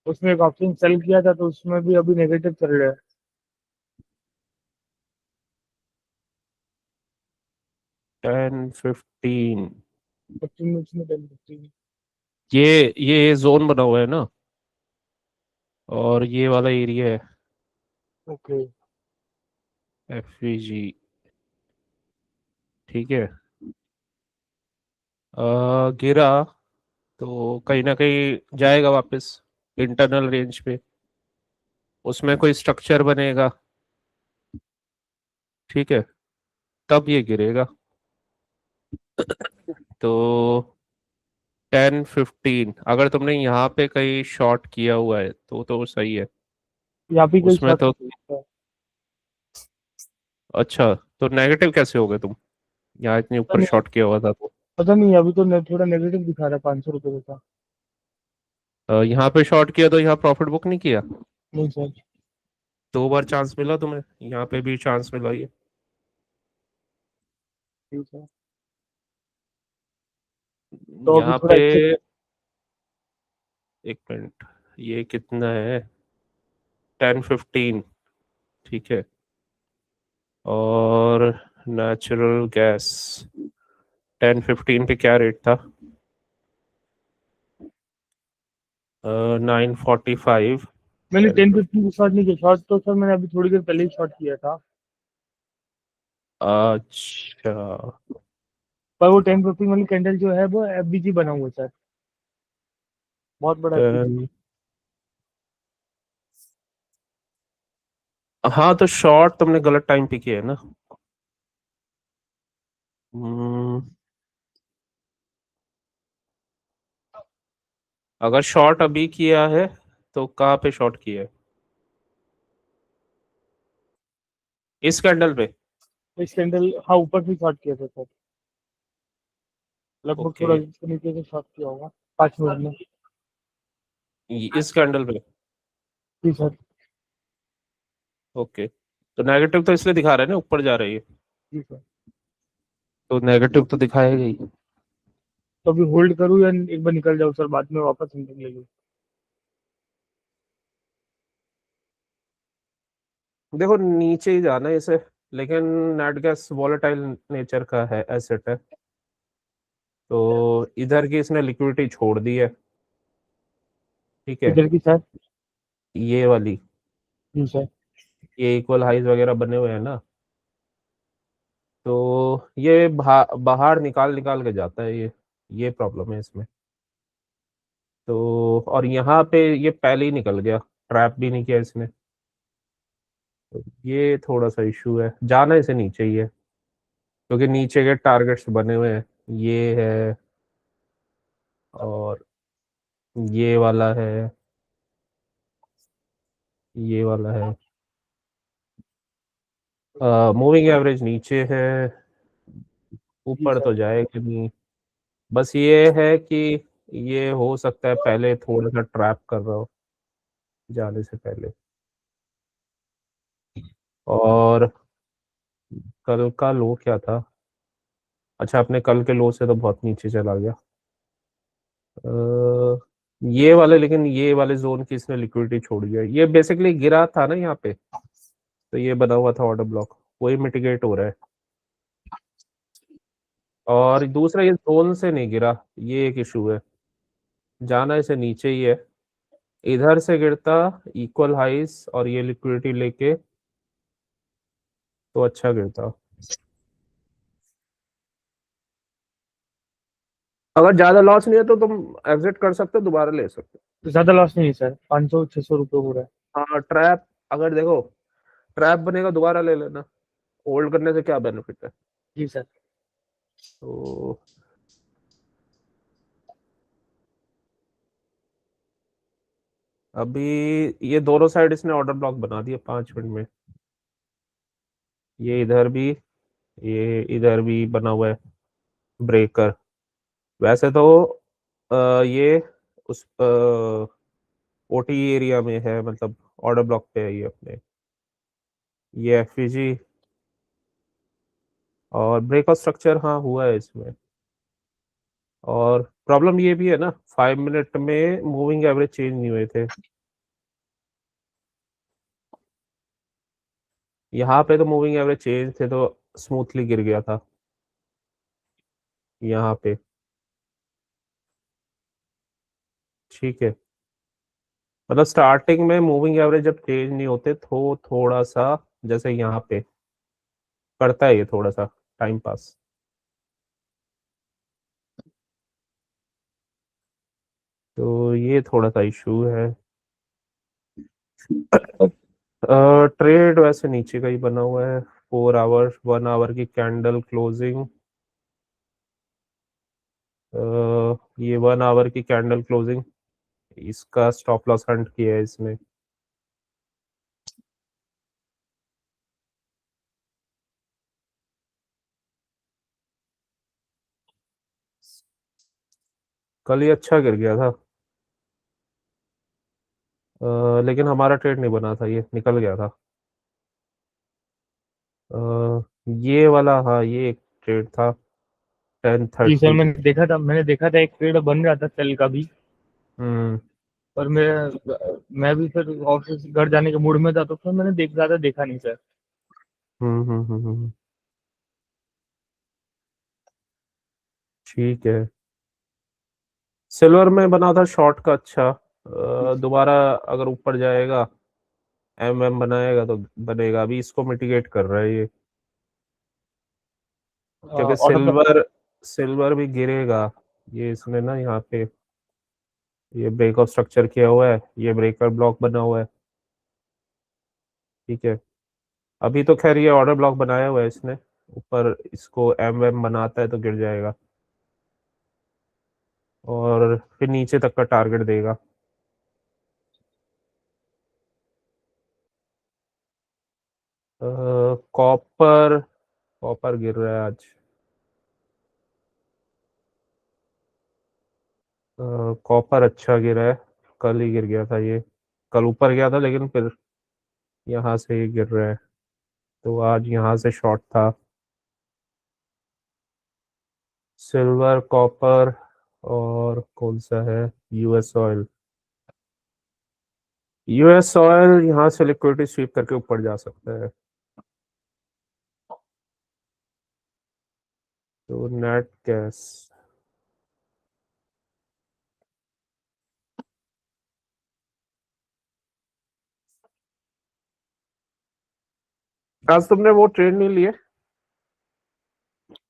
उसमें एक option sell किया था तो उसमें भी अभी नेगेटिव चल रहा है। 10-15। 15 मिनट्स में 10-15। ये जोन बना हुआ है ना, और ये वाला एरिया है ओके। FVG। ठीक है। गिरा तो कहीं ना कहीं जाएगा वापस इंटरनल रेंज पे, उसमें कोई स्ट्रक्चर बनेगा। ठीक है, तब ये गिरेगा। तो 10-15 अगर तुमने यहाँ पे कहीं शॉर्ट किया हुआ है तो सही है। यहाँ भी कोई उसमें शॉर्ट तो है? अच्छा, तो नेगेटिव कैसे हो गए तुम? यहाँ इतनी पता ऊपर नहीं। शॉर्ट किया हुआ था तो। पता नहीं, अभी तो थोड़ा नेगेटिव दिखा रहा है, 500 रुपये का। यहाँ पे शॉर्ट किया तो यहाँ प्रॉफिट बुक नहीं किया? नहीं सर। 2 बार चांस मिला तुम्हें, यहाँ पे भी चांस मिला ये। ठीक है। तो अभी यहाँ थोड़ा पे अच्छे। 1 मिनट, ये कितना है? 10-15। ठीक है। और नेचुरल गैस 10-15 पे क्या रेट था? 945। मैंने टेन 10-15 की शॉर्ट नहीं किया। शॉर्ट तो सर मैंने अभी थोड़ी देर पहले ही शॉर्ट किया था। अच्छा। पर वो 10-15 वाली कैंडल जो है वो एफबीजी बना हुआ है सर। बहुत बड़ा एफबीजी। 10। हाँ, तो शॉर्ट तुमने गलत टाइम पे किया है ना। हम्म, अगर शॉर्ट अभी किया है तो कहाँ पे शॉर्ट किया है? इस कैंडल पे? इस कैंडल, हाँ, ऊपर से शॉर्ट किया था सर। लगभग ओके। थोड़ा इसके नीचे से शॉर्ट किया होगा 5 मिनट में। इस कैंडल पे? जी सर। ओके, तो नेगेटिव तो इसलिए दिखा रहा है ना, ऊपर जा रही है। जी सर। तो नेगेटिव तो दिखाएगा ही। तो अभी होल्ड करूँ या एक बार निकल जाऊँ सर, बाद में वापस इंटरन ले लूँ? देखो, नीचे ही जाना है इसे, लेकिन नेट गैस वॉलेटाइल नेचर का है, एसेट है। तो इधर की इसने लिक्विडिटी छोड़ दी है। ठीक है। इधर की सर? ये वाली, जी सर। ये इक्वल हाइज वगैरह बने हुए हैं ना, तो ये बाहर निकाल निकाल के जाता है ये प्रॉब्लम है इसमें। तो और यहाँ पे ये पहले ही निकल गया, ट्रैप भी नहीं किया इसने। तो ये थोड़ा सा इशू है, जाना इसे नीचे ही है, क्योंकि नीचे के टारगेट्स बने हुए हैं। ये है, और ये वाला है, ये वाला है। मूविंग एवरेज नीचे है, जी ऊपर सर। तो जाएगा नहीं। बस ये है कि ये हो सकता है पहले थोड़ा सा ट्रैप कर रहा हो जाने से पहले। और कल का लो क्या था? अच्छा, अपने कल के लो से तो बहुत नीचे चला गया। अ, ये वाले, लेकिन ये वाले जोन की इसने लिक्विडिटी छोड़ दिया, ये बेसिकली गिरा था ना यहाँ पे, तो ये बना हुआ था ऑर्डर ब्लॉक, वही मिटिगेट हो रहा है। और दूसरा, ये जोन से नहीं गिरा, ये एक इशू है। जाना इसे नीचे ही है, इधर से गिरता इक्वल हाइस और ये लिक्विडिटी लेके, तो अच्छा गिरता। अगर ज्यादा लॉस नहीं है तो तुम एग्जिट कर सकते हो, दोबारा ले सकते तो ज्यादा लॉस नहीं है सर, 500-600 रुपये हो रहा है। हो। हाँ, ट्रैप, अगर देखो ट्रैप बनेगा दोबारा ले लेना, होल्ड करने से क्या बेनिफिट है? जी सर। तो अभी ये दोनों साइड इसने ऑर्डर ब्लॉक बना दिए 5 मिनट में। ये इधर भी, ये इधर भी बना हुआ है ब्रेकर। वैसे तो ये उस ओटी एरिया में है, मतलब ऑर्डर ब्लॉक पे है ये अपने। ये एफवीजी और ब्रेकआउट स्ट्रक्चर, हाँ हुआ है इसमें। और प्रॉब्लम ये भी है ना, 5 मिनट में मूविंग एवरेज चेंज नहीं हुए थे। यहाँ पे तो मूविंग एवरेज चेंज थे तो स्मूथली गिर गया था यहाँ पे। ठीक है, मतलब स्टार्टिंग में मूविंग एवरेज जब चेंज नहीं होते तो थोड़ा सा, जैसे यहाँ पे करता है ये थोड़ा सा टाइम पास। तो ये थोड़ा सा इशू है। ट्रेड वैसे नीचे का ही बना हुआ है। 4 आवर 1 आवर की कैंडल क्लोजिंग, ये 1 आवर की कैंडल क्लोजिंग, इसका स्टॉप लॉस हंट किया है इसने। कल ये अच्छा गिर गया था, लेकिन हमारा ट्रेड नहीं बना था, ये निकल गया था। ये वाला, हाँ ये एक ट्रेड था टेन जी सर, थर्टी मैंने देखा था एक ट्रेड बन रहा था सेल का भी। हम्म पर मैं भी फिर ऑफिस घर जाने के मूड में था, तो फिर मैंने देखा नहीं सर। हम्म। ठीक है, सिल्वर में बना था शॉर्ट का अच्छा। दोबारा अगर ऊपर जाएगा, एम बनाएगा तो बनेगा, अभी इसको मिटिगेट कर रहा है ये, क्योंकि ऑर्डर ब्लॉक। सिल्वर सिल्वर भी गिरेगा। ये इसने ना यहाँ पे ये ब्रेक ऑफ स्ट्रक्चर किया हुआ है, ये ब्रेकर ब्लॉक बना हुआ है। ठीक है, अभी तो खैर ये ऑर्डर ब्लॉक बनाया हुआ है इसने, ऊपर इसको एम बनाता है तो गिर जाएगा और फिर नीचे तक का टारगेट देगा। कॉपर कॉपर गिर रहा है आज। कॉपर अच्छा गिरा है, कल ही गिर गया था ये, कल ऊपर गया था लेकिन फिर यहाँ से ही गिर रहा है, तो आज यहाँ से शॉर्ट था। सिल्वर, कॉपर और कौन सा है, यूएस ऑयल। यूएस ऑयल यहाँ से लिक्विडिटी स्वीप करके ऊपर जा सकता है। तो नेट गैस, आज तुमने वो ट्रेड नहीं लिए?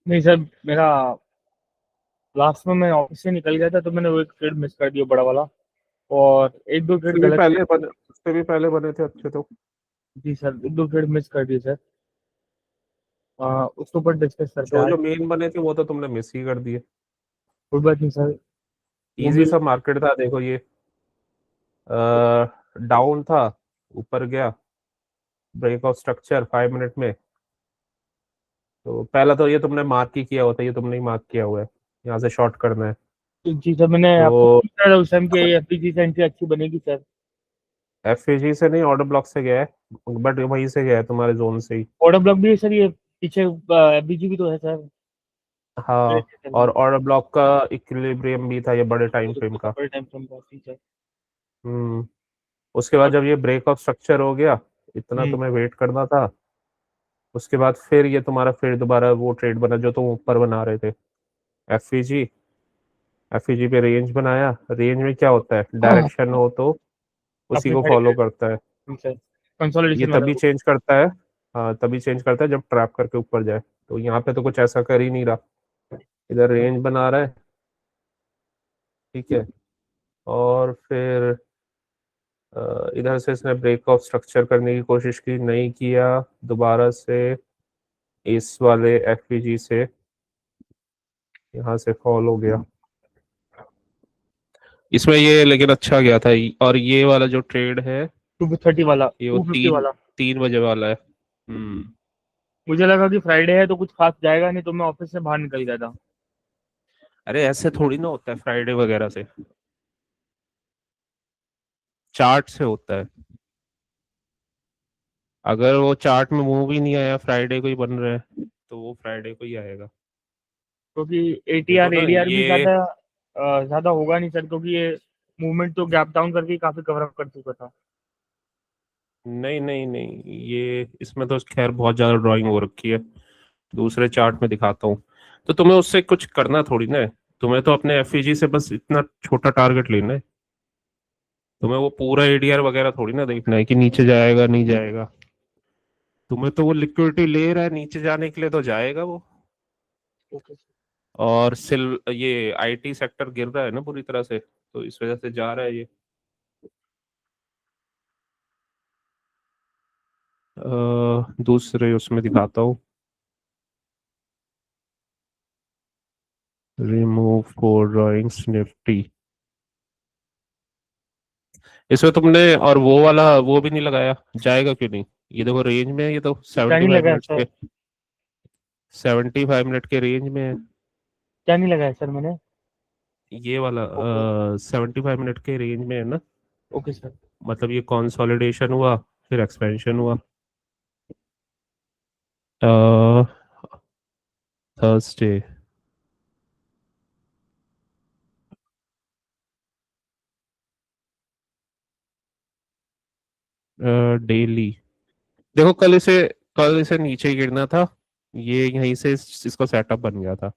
नहीं सर, मेरा लास्ट में मैं ऑफिस से निकल गया था, तो मैंने वो एक ट्रेड मिस कर दिया बड़ा वाला। और एक दो ट्रेड गलत से। उससे भी पहले बने थे अच्छे तो। जी सर, एक दो ट्रेड मिस कर दिए सर। उसके ऊपर डिस्कस करते जो हैं आज। जो मेन बने थे वो तो तुमने मिस ही कर दिए। कोई बात नहीं सर। वो इजी भी। सा मार्केट था, देखो ये डाउन था, ऊपर गया, ब्रेक ऑफ स्ट्रक्चर 5 मिनट में। तो पहला तो ये तुमने मार्क ही किया होता है, ये तुमने ही मार्क किया हुआ है, यहाँ से शॉर्ट करना है। जी सर, मैंने आपको तो पूछा था उस टाइम की एफपीजी से एंट्री अच्छी बनेगी सर। एफएजी से नहीं, ऑर्डर ब्लॉक से गया है, बट वहीं से गया है तुम्हारे जोन से ही। ऑर्डर ब्लॉक भी है सर, ये पीछे एफबीजी भी तो है सर। मेरे हाँ, चक्कर और में। ऑर्डर ब्लॉक का इक्विलिब्रियम भी था ये बड़े टाइम फ्रेम का। बड़े टाइम फ्रेम का, ठीक है। हम्म उसके बाद जब ये ब्रेक ऑफ स्ट्रक्चर हो गया, इतना हम्म। तुम्हें वेट करना था। उसके बाद फिर ये तुम्हारा फिर दोबारा वो ट्रेड बना जो तुम ऊपर बना रहे थे, एफईजी। एफईजी पे रेंज बनाया, रेंज में क्या होता है, डायरेक्शन हो तो उसी अपने को साइड फॉलो करता है। पे सर, ये कंसोलिडेशन वाला तभी वो। चेंज करता है, हाँ तभी चेंज करता है जब ट्रैप करके ऊपर जाए। तो यहाँ पे तो कुछ ऐसा कर ही नहीं रहा, इधर रेंज बना रहा है। ठीक है, और फिर इधर से इसने ब्रेक ऑफ स्ट्रक्चर करने की कोशिश की, नहीं किया, दोबारा से इस वाले एफईजी से यहाँ से फॉल हो गया। इसमें ये लेकिन अच्छा गया था, और ये वाला जो ट्रेड है 230 वाला, ये वो 250 तीन वाला। 3 बजे वाला है। मुझे लगा कि फ्राइडे है तो कुछ खास जाएगा नहीं, तो मैं ऑफिस से बाहर निकल गया था। अरे ऐसे थोड़ी ना होता है फ्राइडे वगैरह से, चार्ट से होता है। अगर वो चार्ट में मूव ही नहीं आया, फ्राइडे को ही बन रहा है, तो वो फ्राइडे को ही आएगा। क्योंकि देखो एटीआर ना एडीआर भी ये, ज्यादा होगा नहीं सर, क्योंकि ये मूवमेंट तो गैप डाउन करके काफी कवर अप कर चुका था। नहीं नहीं नहीं, ये इसमें तो खैर बहुत ज्यादा ड्राइंग हो रखी है, दूसरे चार्ट में दिखाता हूँ। तो तुम्हें उससे कुछ करना थोड़ी ना है, तुम्हें तो अपने एफईजी से बस इतना छोटा टारगेट लेना है। तुम्हें वो पूरा एडीआर वगैरह थोड़ी ना देखना है कि नीचे जाएगा नहीं जाएगा। तुम्हें तो वो लिक्विडिटी ले रहा है नीचे जाने के लिए, तो जाएगा वो। Okay sir. और सिल ये आईटी सेक्टर गिर रहा है ना पूरी तरह से, तो इस वजह से जा रहा है ये। दूसरे उसमें दिखाता हूँ, रिमूव फोर ड्राइंग्स निफ्टी। इसमें तुमने और वो वाला वो भी नहीं लगाया, जाएगा क्यों नहीं? ये देखो रेंज में है, ये तो क्या नहीं 75 लगाया मिनट्स सर? के, 75 मिनट के रेंज में है। क्या नहीं लगाया सर मैंने? ये वाला ओके। 75 मिनट के रेंज में है ना। Okay sir. मतलब ये कंसोलिडेशन हुआ, फिर एक्सपेंशन हुआ। Thursday, daily. देखो कल इसे नीचे गिरना था, ये यहीं से इसको सेटअप बन गया था।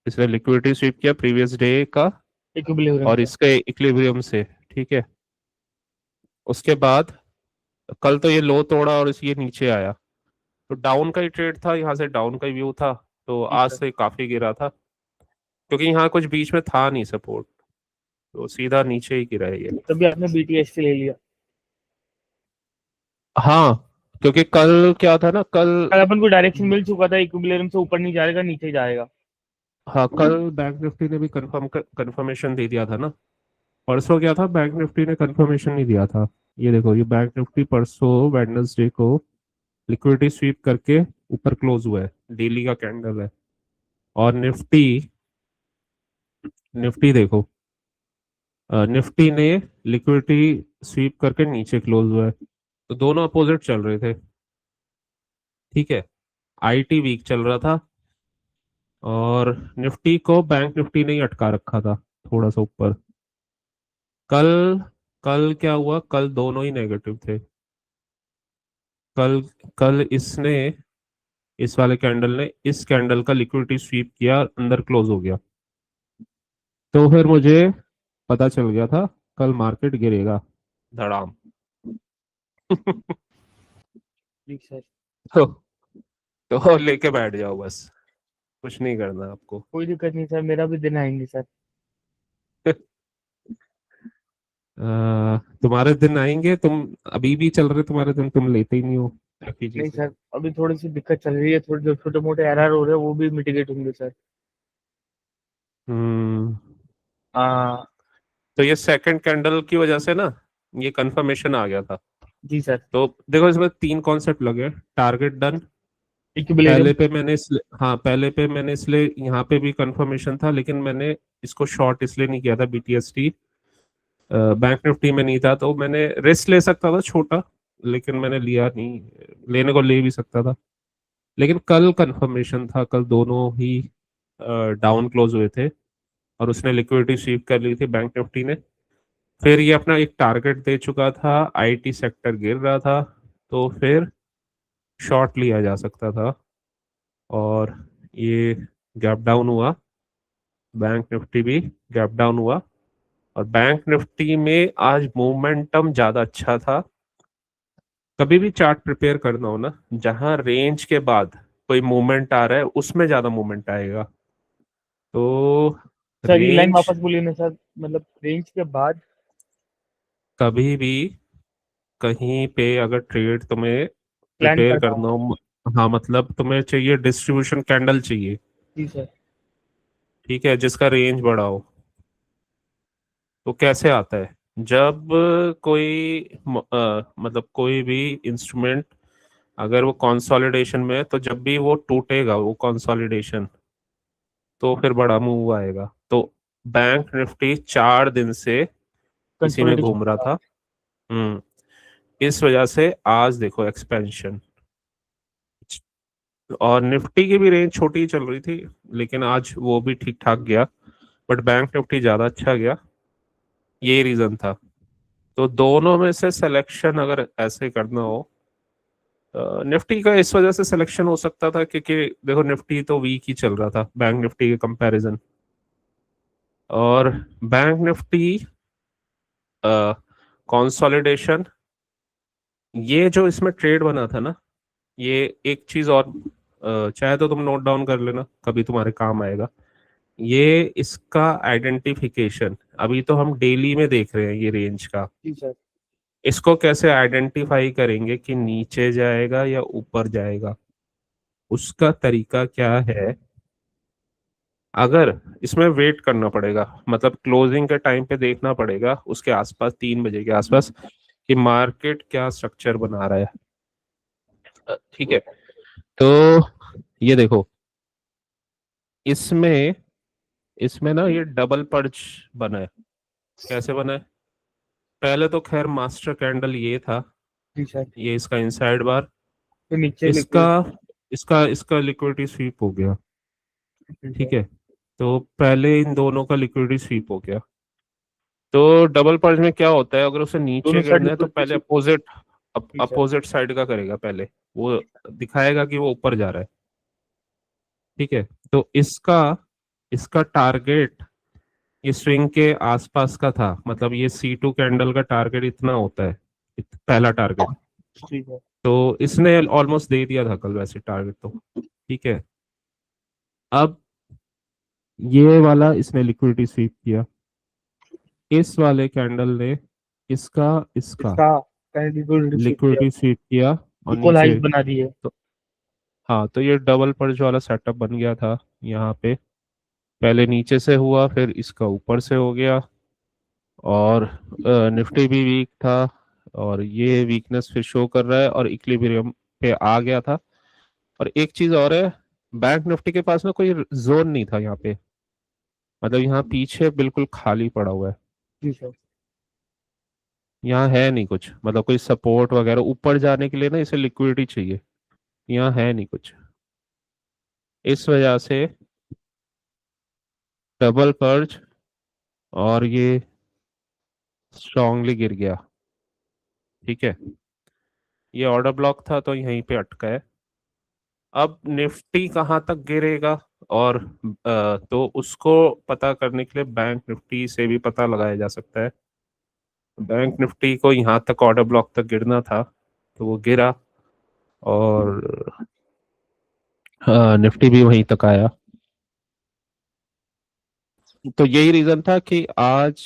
इसने लिक्विडिटी स्वीप किया प्रीवियस डे का, इक्विलिब्रियम और सर। इसके इक्विलिब्रियम से, ठीक है। उसके बाद कल तो ये लो तोड़ा और ये नीचे आया, तो डाउन का ही ट्रेड था, यहाँ से डाउन का ही व्यू था। तो जी आज सर। से काफी गिरा था, क्योंकि यहाँ कुछ बीच में था नहीं सपोर्ट, तो सीधा नीचे ही गिरा है ये। तभी आपने बीटीएस ले लिया। हाँ, क्योंकि कल क्या था ना, कल। कल अपन को डायरेक्शन मिल चुका था, इक्विलिब्रियम से ऊपर नहीं जाएगा नीचे ही जाएगा। हाँ, कल बैंक निफ्टी ने भी कंफर्मेशन दे दिया था ना। परसों क्या था, बैंक निफ्टी ने कंफर्मेशन नहीं दिया था। ये देखो, ये बैंक निफ्टी परसों वेडनेसडे को लिक्विडिटी स्वीप करके ऊपर क्लोज हुआ है, डेली का कैंडल है। और निफ्टी निफ्टी देखो, निफ्टी ने लिक्विडिटी स्वीप करके नीचे क्लोज हुआ है, तो दोनों अपोजिट चल रहे थे, ठीक है। आईटी वीक चल रहा था, और निफ्टी को बैंक निफ्टी ने ही अटका रखा था थोड़ा सा ऊपर। कल कल क्या हुआ, कल दोनों ही नेगेटिव थे। कल कल इसने, इस वाले कैंडल ने इस कैंडल का लिक्विडिटी स्वीप किया, अंदर क्लोज हो गया। तो फिर मुझे पता चल गया था कल मार्केट गिरेगा धड़ाम। जी सर। तो, तो लेके बैठ जाओ बस, कुछ नहीं करना आपको। कोई दिक्कत नहीं सर, मेरा भी दिन आएंगे सर। तुम्हारे दिन आएंगे, तुम अभी भी चल रहे तुम्हारे दिन, तुम लेते ही नहीं हो एफईजी नहीं से। सर, अभी थोड़ी सी दिक्कत चल रही है, थोड़े जो छोटे मोटे एरर हो रहे हैं वो भी मिटिगेट होंगे सर। हम्म। हाँ। तो ये सेकंड कैंडल की वजह से ना, ये कंफर्मेशन आ गया था। जी सर। तो देखो, इसमें तीन कॉन्सेप्ट लगे, टारगेट डन। इक्विलिब्रियम। पहले पे मैंने इसलिए यहाँ पे भी कंफर्मेशन था, लेकिन मैंने इसको शॉर्ट इसलिए नहीं किया था बीटीएसटी, बैंक निफ्टी में नहीं था, तो मैंने रिस्क ले सकता था छोटा, लेकिन मैंने लिया नहीं। लेने को ले भी सकता था, लेकिन कल कंफर्मेशन था, कल दोनों ही डाउन क्लोज हुए थे, और उसने लिक्विडिटी स्वीप कर ली थी बैंक निफ्टी ने। फिर ये अपना एक टारगेट दे चुका था, आईटी सेक्टर गिर रहा था, तो फिर शॉर्ट लिया जा सकता था। और ये गैप डाउन हुआ, बैंक निफ्टी भी गैप डाउन हुआ, और बैंक निफ्टी में आज मोमेंटम ज्यादा अच्छा था। कभी भी चार्ट प्रिपेयर करना हो ना, जहां रेंज के बाद कोई मूवमेंट आ रहा है, उसमें ज्यादा मूवमेंट आएगा। तो सर ये लाइन रेंज वापस बोलिए ना सर, मतलब रेंज के बाद। कभी भी कहीं पे अगर ट्रेड तुम्हें प्लान प्रिपेयर करना करना हो। हो, हाँ मतलब तुम्हें चाहिए डिस्ट्रीब्यूशन कैंडल चाहिए, जी सर। ठीक है, जिसका रेंज बड़ा हो। तो कैसे आता है, जब कोई मतलब कोई भी इंस्ट्रूमेंट अगर वो कंसोलिडेशन में है, तो जब भी वो टूटेगा वो कंसोलिडेशन, तो फिर बड़ा मूव आएगा। तो बैंक निफ्टी 4 दिन से इसी में कंसोलिडेशन घूम के रहा बाद। था। हम्म। इस वजह से आज देखो एक्सपेंशन, और निफ्टी की भी रेंज छोटी ही चल रही थी, लेकिन आज वो भी ठीक ठाक गया, बट बैंक निफ्टी ज्यादा अच्छा गया। ये रीजन था। तो दोनों में से सिलेक्शन अगर ऐसे करना हो, निफ्टी का इस वजह से सिलेक्शन हो सकता था क्योंकि देखो निफ्टी तो वीक ही चल रहा था बैंक निफ्टी के कंपैरिजन। और बैंक निफ्टी कंसोलिडेशन, ये जो इसमें ट्रेड बना था ना, ये एक चीज और चाहे तो तुम नोट डाउन कर लेना, कभी तुम्हारे काम आएगा। ये इसका आइडेंटिफिकेशन अभी तो हम डेली में देख रहे हैं ये रेंज का। जी सर। इसको कैसे आइडेंटिफाई करेंगे कि नीचे जाएगा या ऊपर जाएगा, उसका तरीका क्या है? अगर इसमें वेट करना पड़ेगा, मतलब क्लोजिंग के टाइम पे देखना पड़ेगा उसके आसपास, 3 बजे के आसपास, कि मार्केट क्या स्ट्रक्चर बना रहा है। ठीक है, तो ये देखो, इसमें इसमें ना ये डबल पर्च बना है। कैसे बना है? पहले तो खैर मास्टर कैंडल ये था, जी सर। ये इसका इनसाइड बार, तो नीचे इसका लिक्विड। इसका इसका लिक्विडिटी स्वीप हो गया। जी सर। ठीक है, तो पहले इन दोनों का लिक्विडिटी स्वीप हो गया। तो डबल पर्च में क्या होता है, अगर उसे दोनों नीचे साइड गिरना है तो लिक्विड पहले किसी। अपोजिट जी सर। अपोजिट साइड का करेगा, पहले वो दिखाएगा कि वो ऊपर जा रहा है। ठीक है, तो इसका इसका टारगेट ये स्विंग के आसपास का था, मतलब ये C2 कैंडल का टारगेट इतना होता है, पहला टारगेट। ठीक है। तो इसने ऑलमोस्ट दे दिया था कल वैसे टारगेट तो। ठीक है, अब ये वाला इसने लिक्विडिटी स्वीप किया, इस वाले कैंडल ने इसका इसका इसका कहीं लिक्विड रिसीव किया। लिक्विडिटी स्वीप किया और इक्वल हाइट नीचे। बना दी है। तो हाँ, तो ये डबल पर्च वाला सेटअप बन गया था यहाँ पे। पहले नीचे से हुआ, फिर इसका ऊपर से हो गया, और निफ्टी भी वीक था, और ये वीकनेस फिर शो कर रहा है और इक्विलिब्रियम पे आ गया था। और एक चीज और है, बैंक निफ्टी के पास ना कोई जोन नहीं था यहाँ पे, मतलब यहाँ पीछे बिल्कुल खाली पड़ा हुआ है। जी सर। यहाँ है नहीं कुछ, मतलब कोई सपोर्ट वगैरह ऊपर जाने के लिए ना इसे लिक्विडिटी चाहिए, यहाँ है नहीं कुछ। इस वजह से डबल पर्च, और ये स्ट्रांगली गिर गया। ठीक है, ये ऑर्डर ब्लॉक था तो यहीं पे अटका है। अब निफ्टी कहाँ तक गिरेगा, और तो उसको पता करने के लिए बैंक निफ्टी से भी पता लगाया जा सकता है। बैंक निफ्टी को यहाँ तक ऑर्डर ब्लॉक तक गिरना था, तो वो गिरा, और निफ्टी भी वहीं तक आया। तो यही रीजन था कि आज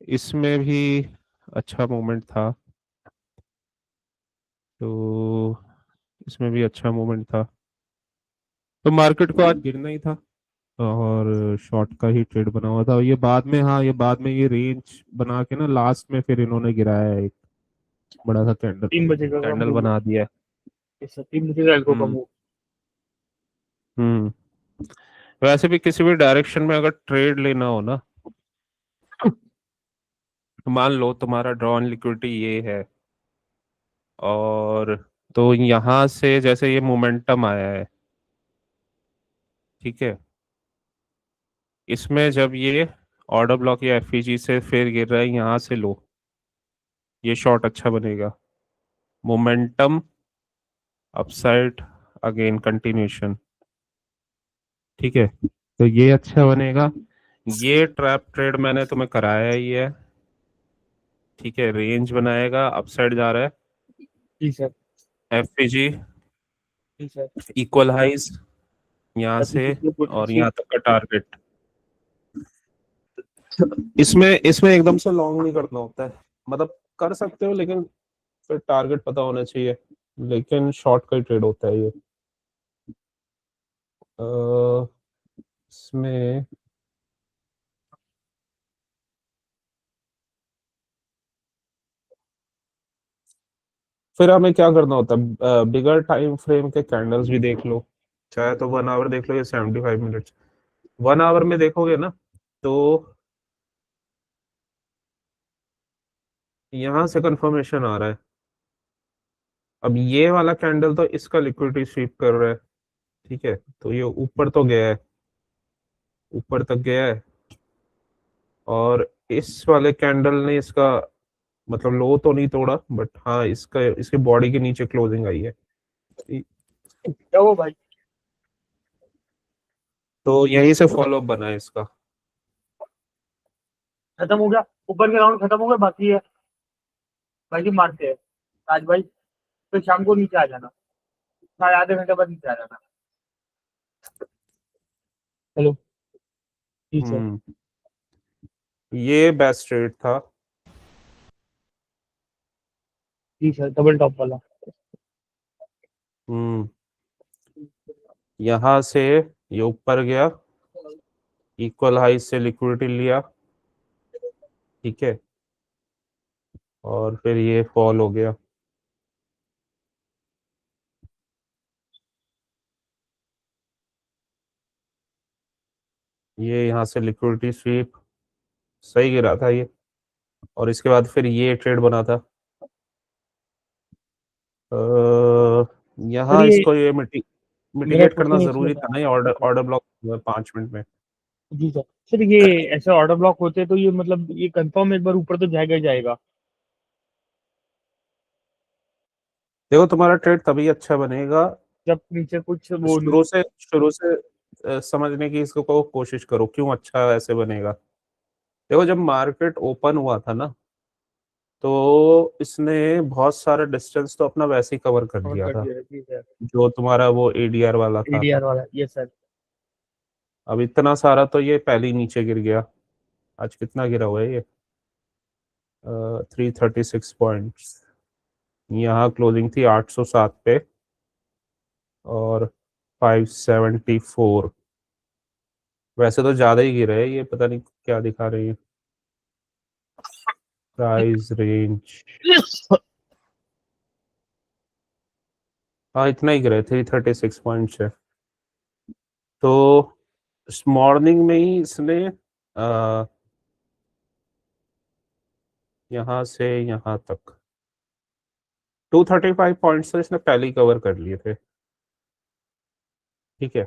इसमें भी अच्छा मूवमेंट था, तो इसमें भी अच्छा मूवमेंट था, तो मार्केट को आज गिरना ही था, और शॉर्ट का ही ट्रेड बना हुआ था। ये बाद में, हाँ, ये बाद में ये रेंज बना के ना लास्ट में फिर इन्होंने गिराया है, एक बड़ा सा कैंडल 3 बजे का कैंडल मूव। बना दिया है। इस 3 बजे का एल्को का हम्म मूव। हम्म वैसे भी किसी भी डायरेक्शन में अगर ट्रेड लेना हो ना, तो मान लो तुम्हारा ड्रॉन लिक्विडिटी ये है, और तो यहाँ से जैसे ये मोमेंटम आया है, ठीक है, इसमें जब ये ऑर्डर ब्लॉक या एफईजी से फिर गिर रहा है यहाँ से लो, ये शॉर्ट अच्छा बनेगा। Momentum upside, again continuation. ठीक है, तो ये अच्छा बनेगा। ये ट्रैप ट्रेड मैंने तुम्हें कराया ही है। ठीक है, रेंज बनाएगा, अपसाइड जा रहा है, जी सर। एफईजी जी सर। इक्वल हाइज यहाँ से, एफपीजी को और रिसीव। यहाँ तक का टारगेट। इसमें इसमें एकदम से लॉन्ग नहीं करना होता है, मतलब कर सकते हो लेकिन फिर टारगेट पता होना चाहिए, लेकिन शॉर्ट का ही ट्रेड होता है ये। अ, इसमें फिर हमें क्या करना होता है, बिगर टाइम फ्रेम के कैंडल्स भी देख लो, चाहे तो 1 आवर देख लो या 75 मिनट्स। 1 आवर में देखोगे ना, तो यहाँ से कंफर्मेशन आ रहा है। अब ये वाला कैंडल तो इसका लिक्विडिटी स्वीप कर रहा है। ठीक है, तो ये ऊपर तो गया है, ऊपर तक गया है, और इस वाले कैंडल ने इसका मतलब लो तो नहीं तोड़ा, बट हाँ इसका इसके बॉडी के नीचे क्लोजिंग आई है। क्या वो भाई? तो यहीं से फॉलो अप बना है इसका। खत्म हो गया, ऊपर के राउंड खत्म हो गए, बाकी है भाई जी मारते हैं आज भाई। तो शाम को नीचे आ जाना, साढ़े आधे घंटे बाद नीचे आ जाना। हेलो। जी सर। ये बेस्ट ट्रेड था। जी सर, डबल टॉप वाला। हम्म यहाँ से ये ऊपर गया, इक्वल हाई से लिक्विडिटी लिया, ठीक है, और फिर ये फॉल हो गया। ये यहाँ से लिक्विडिटी स्वीप सही गिरा था ये, और इसके बाद फिर ये ट्रेड बना था। सर यहाँ ये इसको ये मेरा मिटिगेट करना क्वेश्चन इसमें जरूरी था, था। नहीं ऑर्डर ऑर्डर ब्लॉक 5 मिनट में। जी सर। सर ये ऐसे ऑर्डर ब्लॉक होते हैं तो ये मतलब ये कंफर्म एक बार ऊपर तो जाएगा ही जाएगा। देखो तुम्हारा ट्रेड तभी अच्छा बनेगा, जब नीचे कुछ वो नहीं। शुरू से समझने की इसको को कोशिश करो क्यों अच्छा ऐसे बनेगा। देखो जब मार्केट ओपन हुआ था ना, तो इसने बहुत सारा डिस्टेंस तो अपना वैसे ही कवर कर कवर लिया कर था, दिया। जी सर। जो तुम्हारा वो एडीआर वाला था। एडीआर वाला, ये सर। अब इतना सारा तो ये पहले ही नीचे गिर गया। आज कितना गिरा हुआ है ये? 336 पॉइंट्स। यहाँ क्लोजिंग थी 807 पे, और 574। वैसे तो ज्यादा ही गिरा है ये, पता नहीं क्या दिखा रही है प्राइस रेंज। हाँ इतना ही गिरा है, 336 पॉइंट्स है। तो इस मॉर्निंग में ही इसने यहाँ से यहाँ तक 235 पॉइंट्स तो इसने पहले ही कवर कर लिए थे, ठीक है।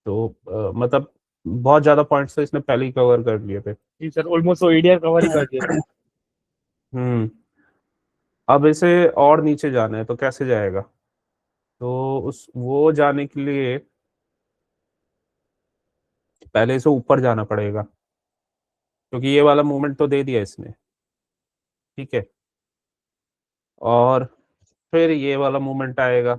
तो मतलब बहुत ज्यादा पॉइंट्स तो इसने पहले ही कवर कर लिए थे। जी सर, ऑलमोस्ट वो एडीआर कवर ही कर दिया था। हम्म अब इसे और नीचे जाना है तो कैसे जाएगा? तो उस वो जाने के लिए पहले इसे ऊपर जाना पड़ेगा, क्योंकि ये वाला मूवमेंट तो दे दिया इसने, ठीक है, और फिर ये वाला मूवमेंट आएगा।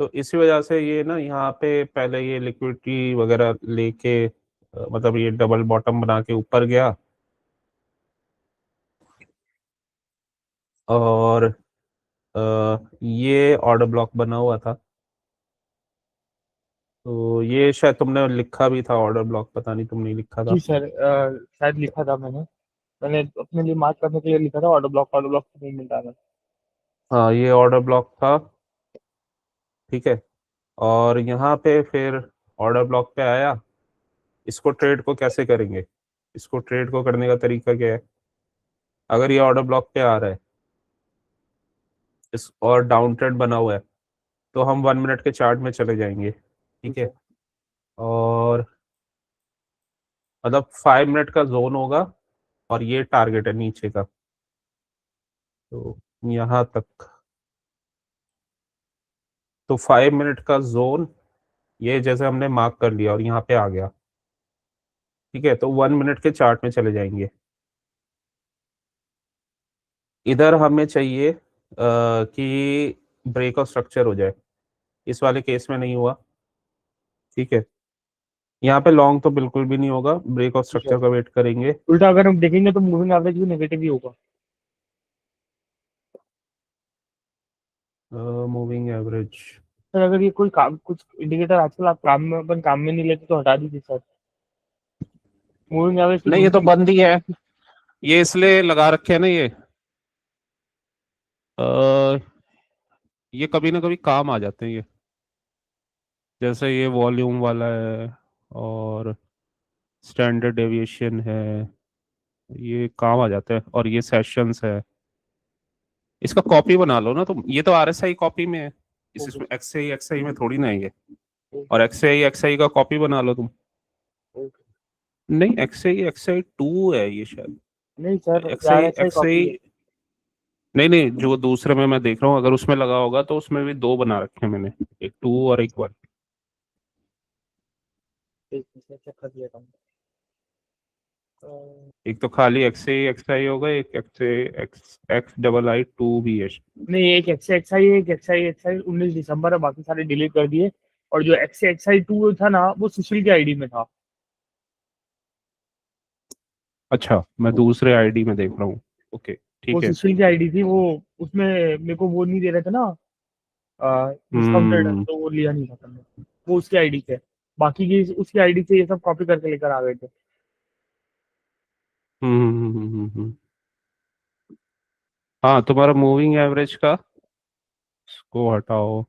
तो इसी वजह से ये ना यहाँ पे पहले ये लिक्विडिटी वगैरह लेके मतलब ये डबल बॉटम बना के ऊपर गया, और ये ऑर्डर ब्लॉक बना हुआ था। तो ये शायद तुमने लिखा भी था ऑर्डर ब्लॉक, पता नहीं तुमने लिखा था। जी सर, शायद लिखा था मैंने। मैंने अपने लिए मार्क करने के लिए लिखा था ऑर्डर ब्लॉक मूवमेंट आ रहा है। हाँ ये ऑर्डर ब्लॉक था, ठीक है। और यहाँ पे फिर ऑर्डर ब्लॉक पे आया। इसको ट्रेड को कैसे करेंगे? इसको ट्रेड को करने का तरीका क्या है? अगर ये ऑर्डर ब्लॉक पे आ रहा है इस और डाउन ट्रेड बना हुआ है, तो हम 1 मिनट के चार्ट में चले जाएंगे, जी ठीक है। सर। और मतलब 5 मिनट का जोन होगा, और ये टारगेट है नीचे का, तो यहाँ तक। तो 5 मिनट का जोन ये जैसे हमने मार्क कर लिया और यहाँ पे आ गया, ठीक है। तो 1 मिनट के चार्ट में चले जाएंगे। इधर हमें चाहिए कि ब्रेक ऑफ स्ट्रक्चर हो जाए। इस वाले केस में नहीं हुआ, ठीक है। यहाँ पे लॉन्ग तो बिल्कुल भी नहीं होगा, ब्रेक ऑफ जी सर। स्ट्रक्चर का वेट करेंगे। उल्टा अगर हम देखेंगे तो मूविंग एवरेज भी नेगेटिव ही होगा। मूविंग एवरेज सर अगर ये कोई काम, कुछ इंडिकेटर आजकल आप काम में, अपन काम में नहीं लेते तो हटा दीजिए सर। मूविंग एवरेज तो नहीं, ये तो ढूंढते बंद ही है। ये इसलिए लगा रखे हैं ना ये, अ, ये कभी ना कभी काम आ जाते हैं ये, जैसे ये वॉल्यूम वाला है, और स्टैंडर्ड डेविएशन है, ये काम आ जाते हैं, और ये सेशंस है। इसका कॉपी बना लो ना तुम, ये तो आरएसआई कॉपी में है, ओके इसमें एक्सआई एक्सआई में थोड़ी ना है ये। ओके और एक्सआई एक्सआई का कॉपी बना लो तुम। ओके। नहीं, एक्सआई 2 है ये शायद। नहीं सर, यार एक्सआई ऐसा ही एक्सआई कॉपी है। नहीं नहीं, जो दूसरे में मैं देख रहा हूँ, अगर उसमें लगा होगा तो उसमें भी 2 बना रखे हैं मैंने, एक 2 और एक 1। एक मिनट चेक कर लिया था। एक तो खाली एक्सआई एक्सआई होगा, एक एक्सआई XXII 2 भी है। नहीं, एक एक्सआई एक एक्सआई 19 दिसंबर है, बाकी सारे डिलीट कर दिए। और जो एक्सआई 2 था ना, वो सुशील के आईडी में था। अच्छा, मैं दूसरे आईडी में देख रहा हूँ। ओके, वो ठीक है। सुशील की आईडी थी वो। उसमें मेरे को वो नहीं दे रहे थे ना, डिस्काउंटेड, हम्म तो वो लिया नहीं था हमने। वो उसकी आईडी से, बाकी की उसकी आईडी से ये सब कॉपी करके लेकर आ गए थे। हम्म हम्म, हम्म, हम्म, हम्म। हाँ, तुम्हारा मूविंग एवरेज का को हटाओ।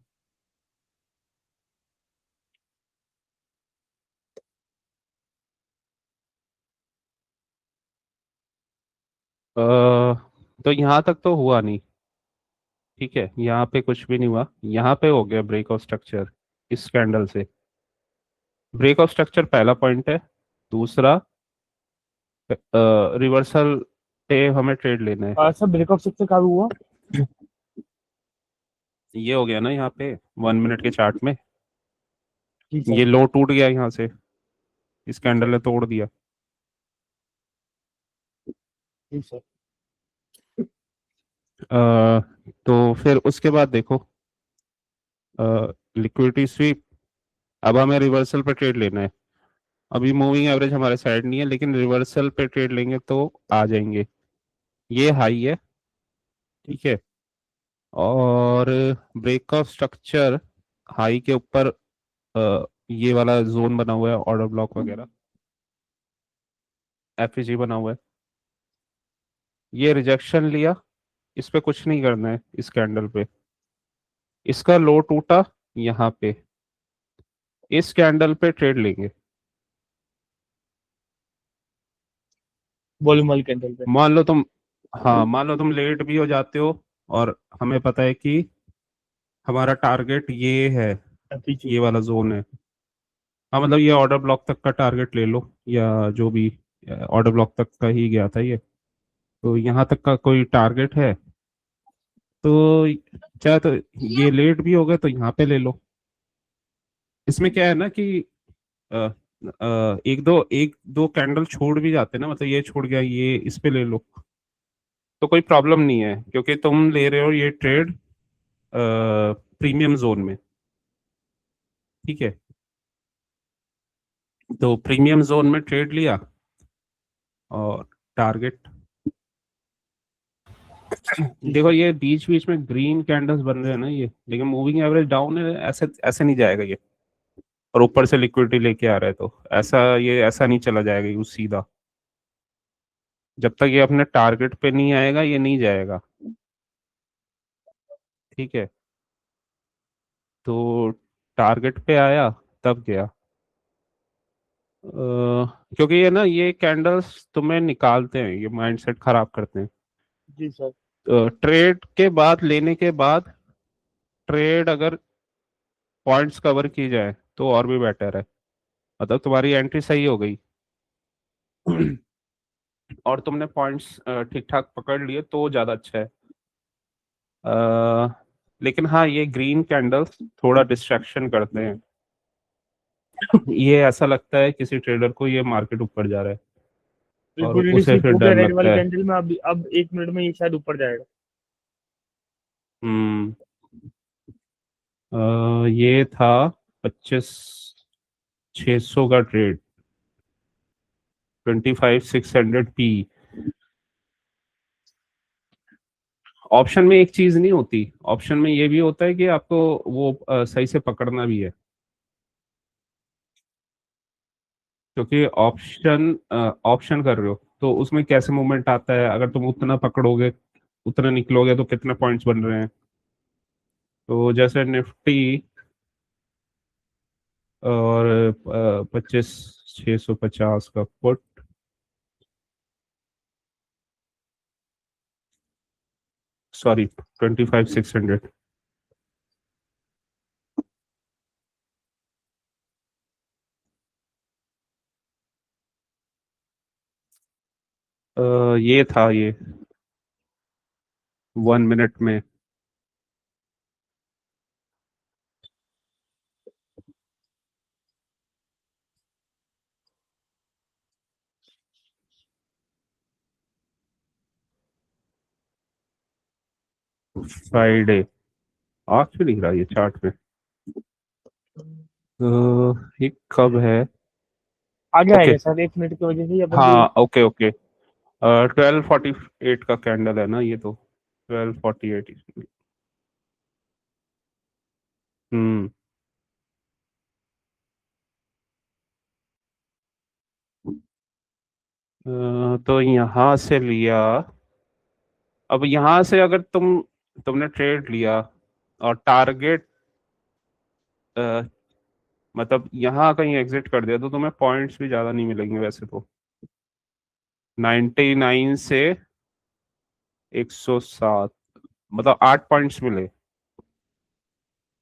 अ, तो यहाँ तक तो हुआ नहीं। ठीक है, यहाँ पे कुछ भी नहीं हुआ, यहाँ पे हो गया ब्रेक ऑफ स्ट्रक्चर इस कैंडल से। ब्रेक ऑफ स्ट्रक्चर पहला पॉइंट है। दूसरा, रिवर्सल पे हमें ट्रेड लेना है। सर ब्रेकअप से कब हुआ? ये हो गया ना यहाँ पे 1 मिनट के चार्ट में। जी सर। ये लो टूट गया यहाँ से, इस जी कैंडल सर। ने तोड़ दिया। जी सर। अ, तो फिर उसके बाद देखो, लिक्विडिटी स्वीप। अब हमें रिवर्सल पे ट्रेड लेना है। अभी मूविंग एवरेज हमारे साइड नहीं है, लेकिन रिवर्सल पे ट्रेड लेंगे तो आ जाएंगे। ये हाई है, ठीक है। और ब्रेक ऑफ स्ट्रक्चर हाई के ऊपर, ये वाला जोन बना हुआ है, ऑर्डर ब्लॉक वगैरह, एफईजी बना हुआ है। ये रिजेक्शन लिया, इस पे कुछ नहीं करना है इस कैंडल पे। इसका लो टूटा यहाँ पे, इस कैंडल पे ट्रेड लेंगे। वॉल्यूम वाली कैंडल पे। मान लो तुम हाँ, मान लो तुम लेट भी हो जाते हो, और हमें पता है कि हमारा टारगेट ये है, पीछे। ये वाला जोन है। हाँ, मतलब ये ऑर्डर ब्लॉक तक का टारगेट ले लो, या जो भी, ऑर्डर ब्लॉक तक का ही गया था ये। तो यहाँ तक का कोई टारगेट है, तो चाहे तो ये लेट भी हो गए तो यहाँ पे ले लो। इसमें क्या है ना कि अ, एक दो कैंडल छोड़ भी जाते हैं ना, मतलब ये छोड़ गया, ये इस पे ले लो, तो कोई प्रॉब्लम नहीं है, क्योंकि तुम ले रहे हो ये ट्रेड प्रीमियम जोन में। ठीक है, तो प्रीमियम जोन में ट्रेड लिया, और टारगेट, जी देखो सर। ये बीच बीच में ग्रीन कैंडल्स बन रहे हैं ना ये, लेकिन मूविंग एवरेज डाउन है, ऐसे ऐसे नहीं जाएगा ये। और ऊपर से लिक्विडिटी लेके आ रहा है, तो ऐसा ये ऐसा नहीं चला जाएगा यूं सीधा। जब तक ये अपने टारगेट पे नहीं आएगा ये नहीं जाएगा। ठीक है, तो टारगेट पे आया तब गया। क्योंकि ये ना, ये कैंडल्स तुम्हें निकालते हैं, ये माइंडसेट खराब करते हैं। जी सर। ट्रेड के बाद, लेने के बाद, ट्रेड अगर पॉइंट्स कवर की जाए तो और भी बेटर है, मतलब तुम्हारी एंट्री सही हो गई और तुमने पॉइंट्स ठीक ठाक पकड़ लिए तो ज़्यादा अच्छा है। अ, लेकिन हाँ, ये ग्रीन कैंडल्स थोड़ा डिस्ट्रैक्शन करते हैं। ये ऐसा लगता है किसी ट्रेडर को ये मार्केट ऊपर जा रहा है, और लिक्विडिटी उसे स्विप फिर हो गया डर रेड वाली लगता है। कैंडल में, अब 1 मिनट में ये शायद ऊपर जाएगा। हम्म ये था 25,600 का ट्रेड, 25,600 पी। ऑप्शन में एक चीज नहीं होती, ऑप्शन में ये भी होता है कि आपको वो सही से पकड़ना भी है, क्योंकि ऑप्शन कर रहे हो तो उसमें कैसे मूवमेंट आता है, अगर तुम उतना पकड़ोगे, उतना निकलोगे, तो कितने पॉइंट्स बन रहे हैं। तो जैसे निफ्टी और 25,650 का पुट, सॉरी 25,600। ये था ये 1 मिनट में। फ्राइडे आज क्यों दिख रहा है ये चार्ट में? ये कब है? आगे ओके, आएगा सर, 1 मिनट की वजह से अपन को। हाँ ओके ओके। 12:48 का कैंडल है ना ये तो, 12:48। हम्म। तो यहाँ से लिया। अब यहाँ से अगर तुमने ट्रेड लिया और टारगेट मतलब यहाँ कहीं एग्जिट कर दिया तो तुम्हें पॉइंट्स भी ज़्यादा नहीं मिलेंगे वैसे तो। 99 से 107, मतलब 8 पॉइंट्स मिले।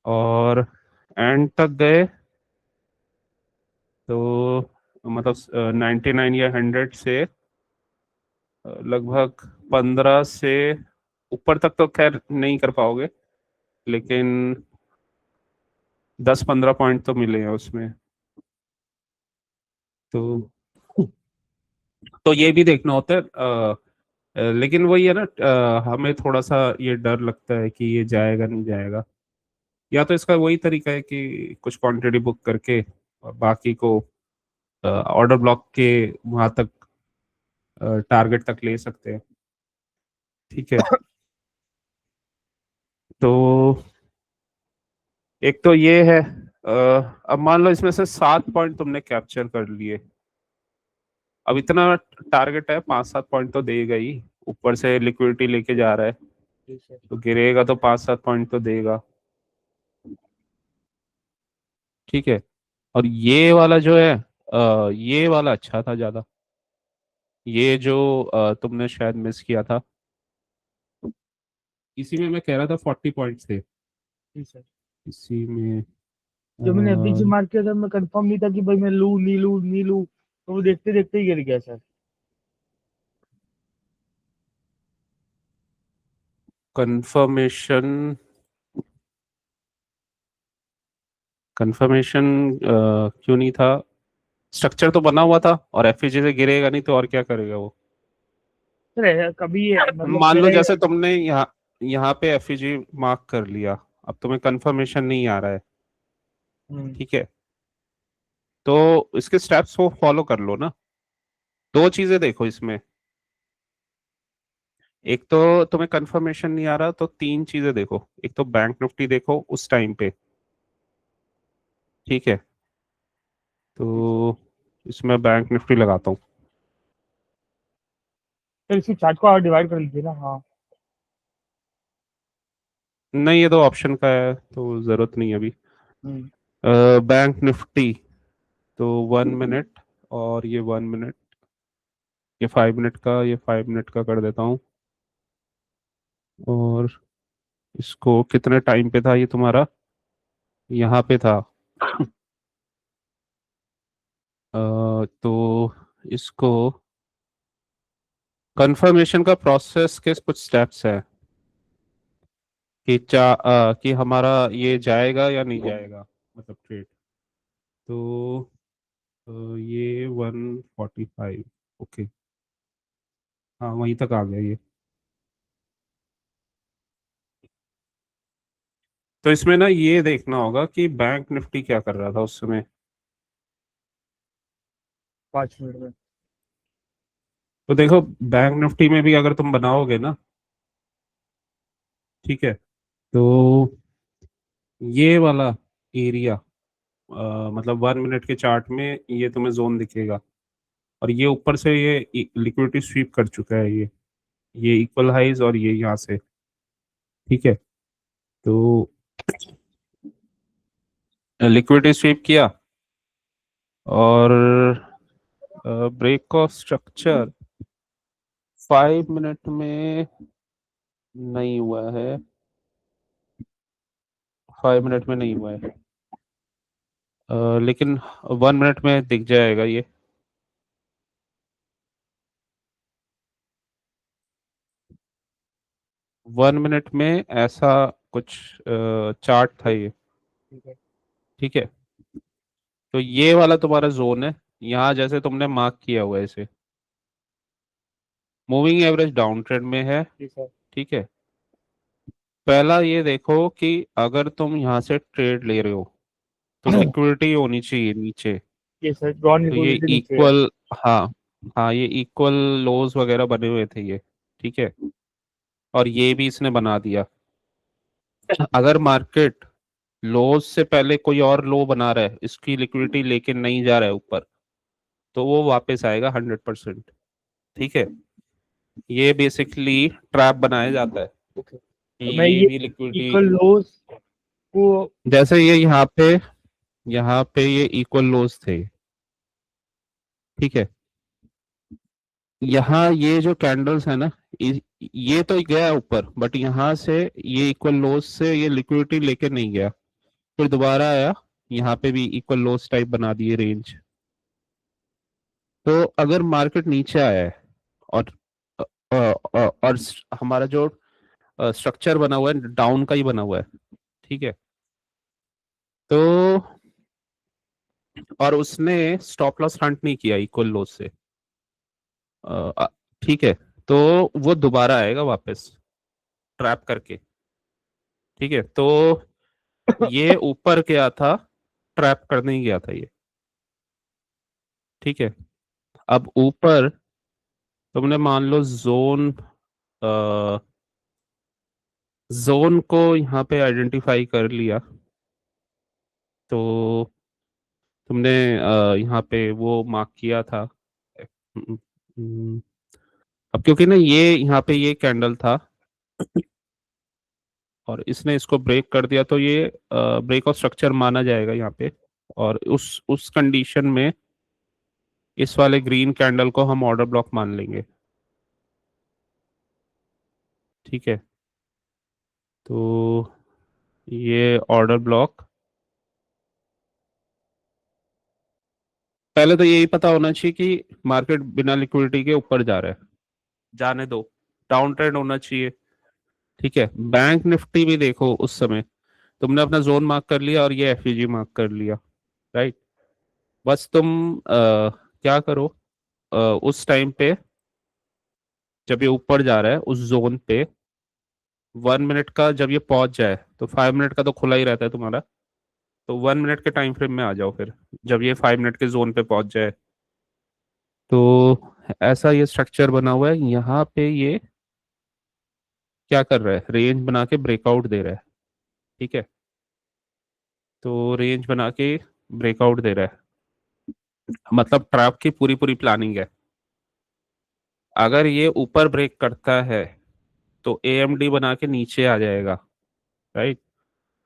और एंड तक गए तो मतलब 99 या 100 से लगभग 15 से ऊपर तक तो खैर नहीं कर पाओगे, लेकिन 10-15 पॉइंट तो मिले हैं उसमें। तो ये भी देखना होता है। लेकिन वही है ना, हमें थोड़ा सा ये डर लगता है कि ये जाएगा नहीं जाएगा। या तो इसका वही तरीका है कि कुछ क्वांटिटी बुक करके और बाकी को ऑर्डर ब्लॉक के वहां तक, टारगेट तक ले सकते हैं। ठीक है। तो एक तो ये है। अब मान लो इसमें से 7 पॉइंट तुमने कैप्चर कर लिए। अब इतना टारगेट है, 5-7 पॉइंट तो देगा ही। ऊपर से लिक्विडिटी लेके जा रहा है जी सर। तो गिरेगा तो 5-7 पॉइंट तो देगा। ठीक है। और ये वाला जो है, ये वाला अच्छा था ज्यादा। ये जो तुमने शायद मिस किया था, इसी में मैं कह रहा था 40 पॉइंट्स थे जी सर। इसी में। जो मैंने अभी से मार किया था, मैं कंफर्म नहीं था कि भाई मैं लूं नहीं लूं नहीं लूं, तो वो देखते देखते ही गिर गया सर। कंफर्मेशन कंफर्मेशन क्यों नहीं था? स्ट्रक्चर तो बना हुआ था और एफईजी से गिरेगा नहीं तो और क्या करेगा वो? सर कभी मतलब मान लो मेरा जैसे तुमने यहाँ यहाँ पे एफईजी मार्क कर लिया, अब तुम्हें कंफर्मेशन नहीं आ रहा है। हम्म, ठीक है। तो इसके स्टेप्स को फॉलो कर लो ना। दो चीजें देखो इसमें। एक तो तुम्हें कंफर्मेशन नहीं आ रहा तो तीन चीजें देखो। एक तो बैंक निफ्टी देखो उस टाइम पे। ठीक है। जी सर। तो इसमें बैंक निफ्टी लगाता हूँ। सर इसी चार्ट को और डिवाइड कर लीजिए ना। हाँ। नहीं, ये तो ऑप्शन का है तो जरूरत नहीं है अभी। हम्म। बैंक निफ्टी तो 1 मिनट, और ये 1 मिनट, ये 5 मिनट का, ये 5 मिनट का कर देता हूँ। और इसको कितने टाइम पे था ये तुम्हारा? यहाँ पे था। तो इसको कंफर्मेशन का प्रोसेस के कुछ स्टेप्स है कि हमारा ये जाएगा या नहीं जाएगा, मतलब ट्रेड। तो ये 145। ओके, हाँ वहीं तक आ गया ये। तो इसमें ना ये देखना होगा कि बैंक निफ्टी क्या कर रहा था उस समय। 5 मिनट में। तो देखो, बैंक निफ्टी में भी अगर तुम बनाओगे ना, ठीक है, तो ये वाला एरिया, मतलब 1 मिनट के चार्ट में ये तुम्हें जोन दिखेगा। और ये ऊपर से ये लिक्विडिटी स्वीप कर चुका है ये इक्वल हाइज और ये यहाँ से। ठीक है। तो लिक्विडिटी स्वीप किया और ब्रेक ऑफ स्ट्रक्चर 5 मिनट में नहीं हुआ है। 5 मिनट में नहीं हुआ है, लेकिन 1 मिनट में दिख जाएगा ये। 1 मिनट में ऐसा कुछ चार्ट था ये। ठीक है। ठीक है, तो ये वाला तुम्हारा जोन है, यहाँ जैसे तुमने मार्क किया हुआ है इसे, मूविंग एवरेज डाउन ट्रेंड में है। जी सर। ठीक है, पहला ये देखो कि अगर तुम यहाँ से ट्रेड ले रहे हो तो लिक्विडिटी होनी चाहिए नीचे। ये सर ड्रॉन तो ये लिक्विडिटी नीचे है। इक्वल, हाँ, हाँ ये इक्वल लोज वगैरह बने हुए थे ये। ठीक है, और ये भी इसने बना दिया। अगर मार्केट लोज से पहले कोई और लो बना रहा है, इसकी लिक्विडिटी लेके नहीं जा रहा है ऊपर, तो वो वापस आएगा 100%। ठीक है, ये बेसिकली ट्रैप बनाया जाता है ओके, कि तो मैं ये ये भी लिक्विडिटी, इक्वल लोस को। जैसे ये यहाँ पे ये इक्वल लोज थे। ठीक है, यहाँ ये जो कैंडल्स है ना, ये तो गया ऊपर, बट यहाँ से ये इक्वल लोज से ये लिक्विडिटी लेके नहीं गया, फिर दोबारा आया, यहाँ पे भी इक्वल लोज टाइप बना दिए रेंज। तो अगर मार्केट नीचे आया है और हमारा जो स्ट्रक्चर बना हुआ है डाउन का ही बना हुआ है। ठीक है, तो और उसने स्टॉप लॉस हंट नहीं किया इक्वल लोज से, अ, ठीक है, तो वो दोबारा आएगा वापस ट्रैप करके। ठीक है, तो ये ऊपर गया था, ट्रैप करने ही गया था ये। ठीक है, अब ऊपर तुमने मान लो जोन को यहाँ पे आइडेंटिफाई कर लिया, तो तुमने यहाँ पे वो मार्क किया था। हम्म, हम्म, अब क्योंकि ना ये यहाँ पे ये कैंडल था और इसने इसको ब्रेक कर दिया, तो ये ब्रेक ऑफ स्ट्रक्चर माना जाएगा यहाँ पे। और उस कंडीशन में इस वाले ग्रीन कैंडल को हम ऑर्डर ब्लॉक मान लेंगे। ठीक है, तो ये ऑर्डर ब्लॉक, पहले तो यही पता होना चाहिए कि मार्केट बिना लिक्विडिटी के ऊपर जा रहा है, जाने दो, डाउन ट्रेंड होना चाहिए। ठीक है, बैंक निफ्टी भी देखो, उस समय तुमने अपना जोन मार्क कर लिया और ये एफईजी मार्क कर लिया, राइट। बस तुम क्या करो, उस टाइम पे जब ये ऊपर जा रहा है उस जोन पे 1 मिनट का जब ये पहुंच जाए, तो 5 मिनट का तो खुला ही रहता है तुम्हारा, तो 1 मिनट के टाइम फ्रेम में आ जाओ फिर, जब ये 5 मिनट के जोन पे पहुंच जाए। तो ऐसा ये स्ट्रक्चर बना हुआ है, यहाँ पे ये क्या कर रहा है, रेंज बना के ब्रेकआउट दे रहा है। ठीक है, तो रेंज बना के ब्रेकआउट दे रहा है, मतलब ट्रैप की पूरी पूरी प्लानिंग है। अगर ये ऊपर ब्रेक करता है तो एएमडी बना के नीचे आ जाएगा, राइट।